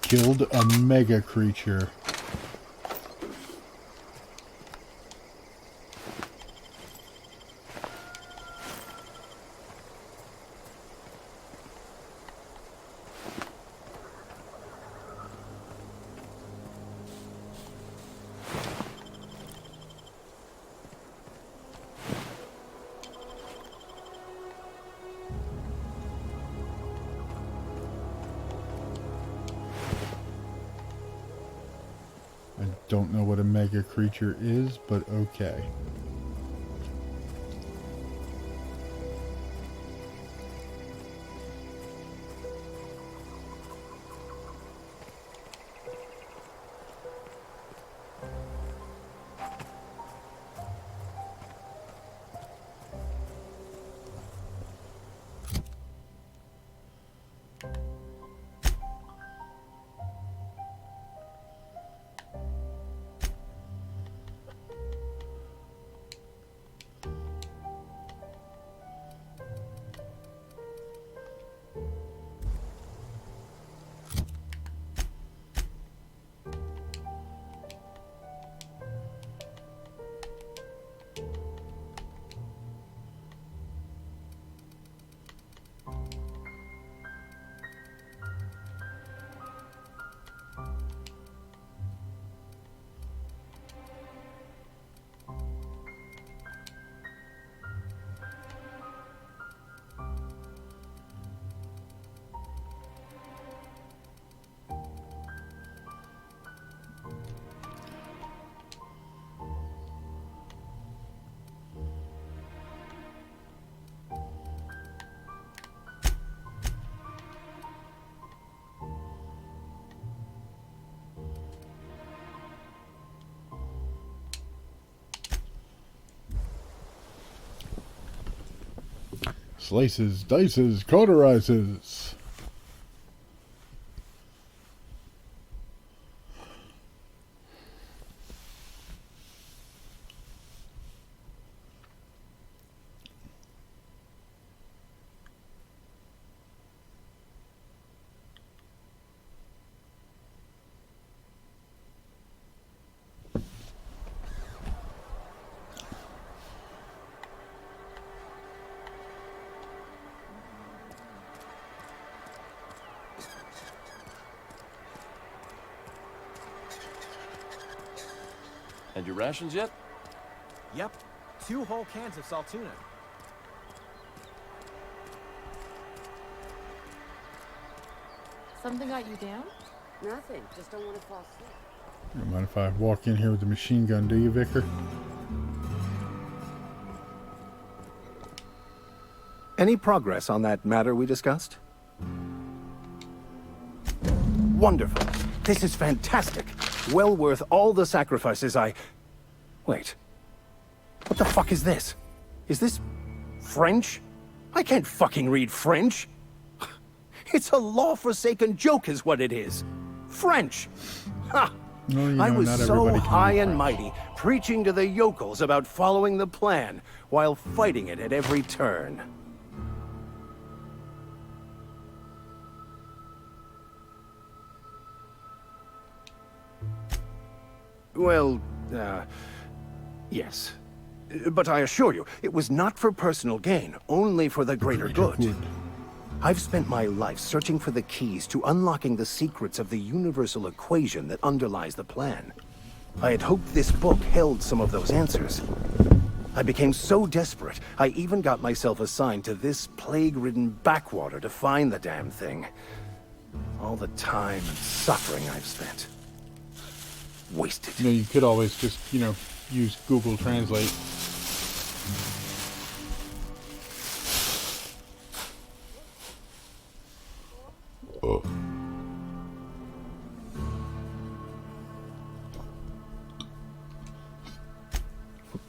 S1: Killed a mega creature. Don't know what a mega creature is, but okay. Slices, dices, cauterizes.
S13: Had your rations yet?
S14: Yep. 2 whole cans of salt tuna.
S7: Something got you down?
S4: Nothing. Just don't want to fall asleep.
S1: You don't mind if I walk in here with the machine gun, do you, Vicar?
S23: Any progress on that matter we discussed? Wonderful. This is fantastic. Well worth all the sacrifices I... Wait. What the fuck is this? Is this... French? I can't fucking read French. It's a law-forsaken joke is what it is. French! Ha!
S1: Well, you
S23: I
S1: know,
S23: was
S1: not
S23: so
S1: everybody can
S23: high
S1: read
S23: and
S1: French.
S23: mighty, preaching to the yokels about following the plan, while fighting it at every turn. Well, yes. But I assure you, it was not for personal gain, only for the greater good. I've spent my life searching for the keys to unlocking the secrets of the universal equation that underlies the plan. I had hoped this book held some of those answers. I became so desperate, I even got myself assigned to this plague-ridden backwater to find the damn thing. All the time and suffering I've spent. Wasted.
S1: You know, you could always just, you know, use Google Translate. Oh.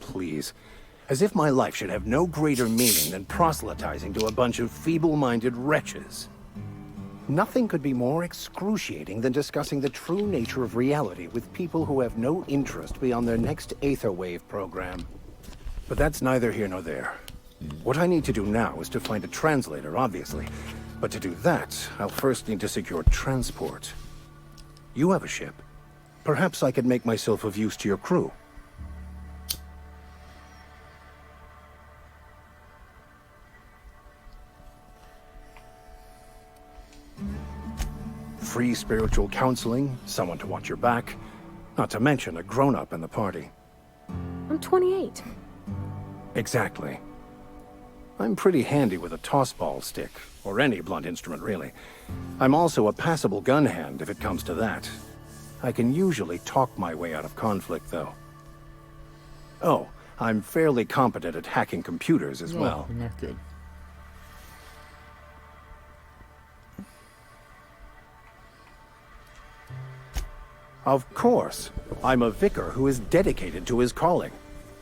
S23: Please. As if my life should have no greater meaning than proselytizing to a bunch of feeble-minded wretches. Nothing could be more excruciating than discussing the true nature of reality with people who have no interest beyond their next Aetherwave program. But that's neither here nor there. What I need to do now is to find a translator, obviously. But to do that, I'll first need to secure transport. You have a ship. Perhaps I could make myself of use to your crew. Free spiritual counseling, someone to watch your back, not to mention a grown-up in the party.
S5: I'm 28.
S23: Exactly. I'm pretty handy with a tossball stick, or any blunt instrument, really. I'm also a passable gun hand if it comes to that. I can usually talk my way out of conflict, though. Oh, I'm fairly competent at hacking computers as well.
S1: Not good.
S23: Of course. I'm a vicar who is dedicated to his calling.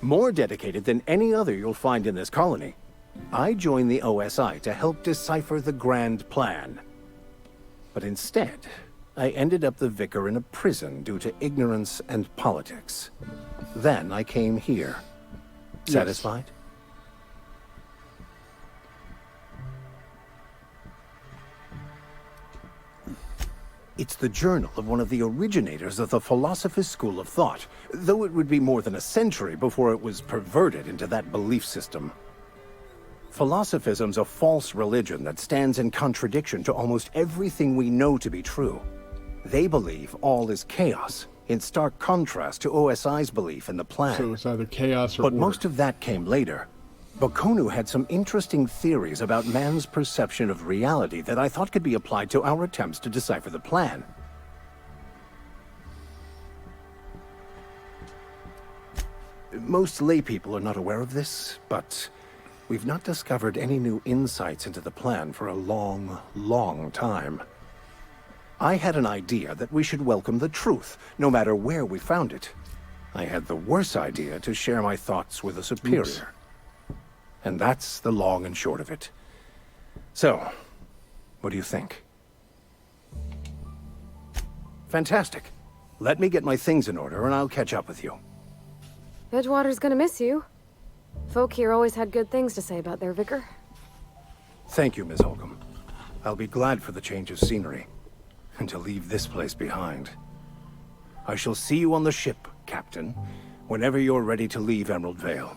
S23: More dedicated than any other you'll find in this colony. I joined the OSI to help decipher the grand plan. But instead, I ended up the vicar in a prison due to ignorance and politics. Then I came here. Satisfied? It's the journal of one of the originators of the Philosopher's School of Thought, though it would be more than a century before it was perverted into that belief system. Philosophism's a false religion that stands in contradiction to almost everything we know to be true. They believe all is chaos, in stark contrast to OSI's belief in the plan.
S1: So it's either chaos or
S23: But
S1: order.
S23: most of that came later. Bokonu had some interesting theories about man's perception of reality that I thought could be applied to our attempts to decipher the plan. Most laypeople are not aware of this, but we've not discovered any new insights into the plan for a long, long time. I had an idea that we should welcome the truth, no matter where we found it. I had the worse idea to share my thoughts with a superior.
S1: Oops.
S23: And that's the long and short of it. So, what do you think? Fantastic. Let me get my things in order and I'll catch up with you.
S5: Edgewater's gonna miss you. Folk here always had good things to say about their vicar.
S23: Thank you, Miss Holcomb. I'll be glad for the change of scenery. And to leave this place behind. I shall see you on the ship, Captain, whenever you're ready to leave Emerald Vale.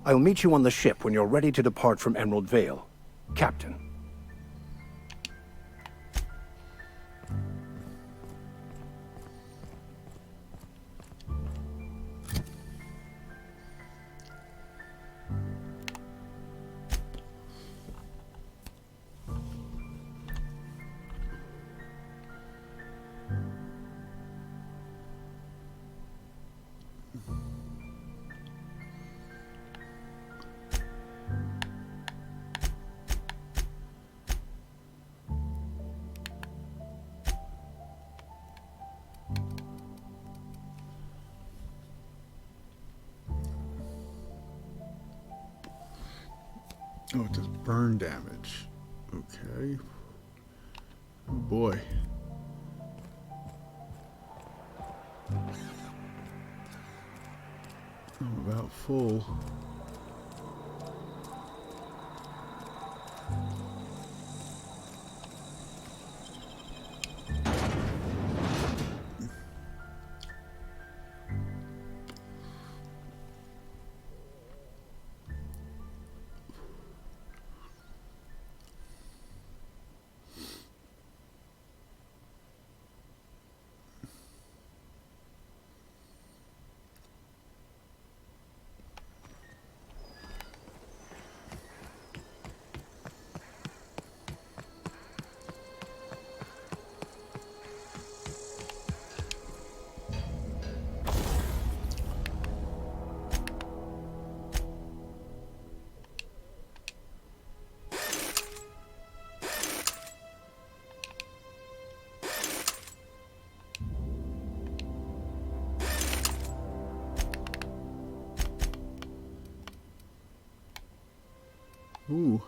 S23: I'll meet you on the ship when you're ready to depart from Emerald Vale, Captain.
S1: Oh, it does burn damage. Okay. Oh boy. I'm about full. Ooh.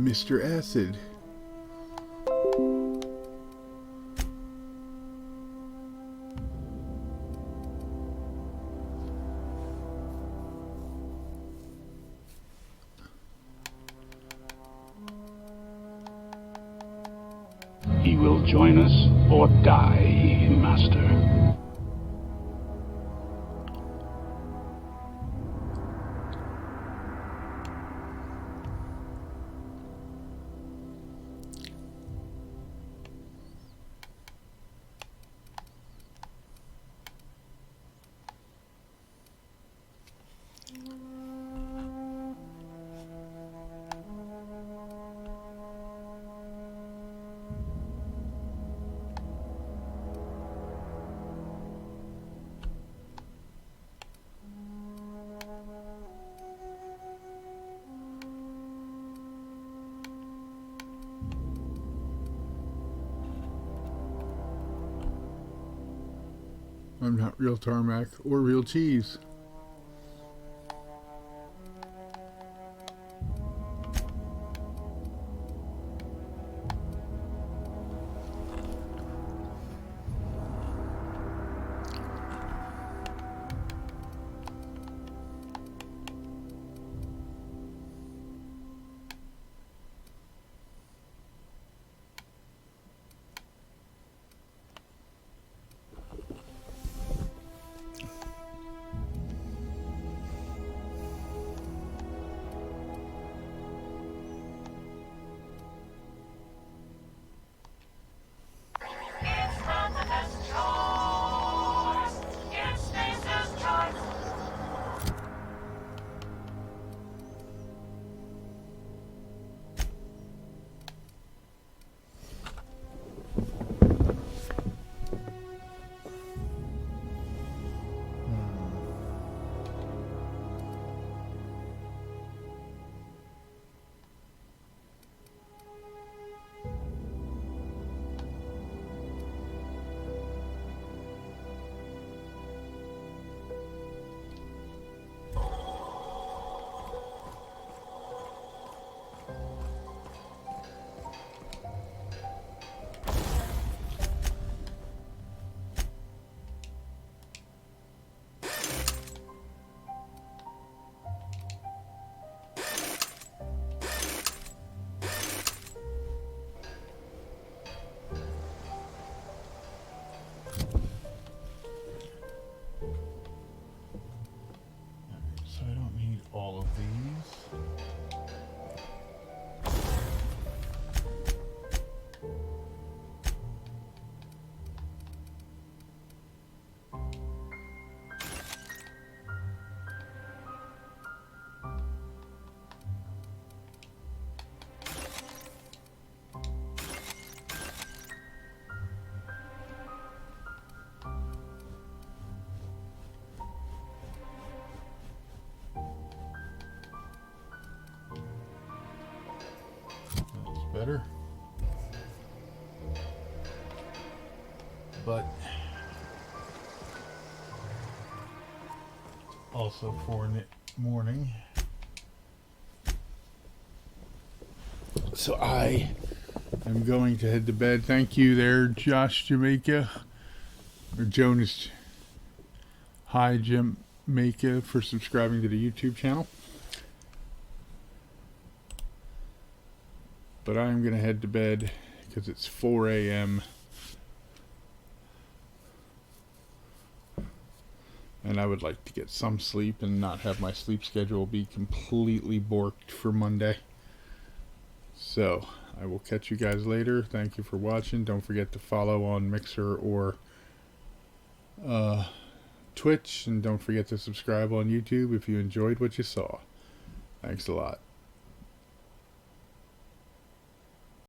S1: Mr. Acid.
S2: He will join us or die, Master.
S1: I'm not real tarmac or real cheese. better. But also for morning. So I am going to head to bed. Thank you there, Josh Jamaica. Or Jonas. Hi, Jamaica, for subscribing to the YouTube channel. But I'm going to head to bed because it's 4 a.m. And I would like to get some sleep and not have my sleep schedule be completely borked for Monday. So, I will catch you guys later. Thank you for watching. Don't forget to follow on Mixer or Twitch. And don't forget to subscribe on YouTube if you enjoyed what you saw. Thanks a lot.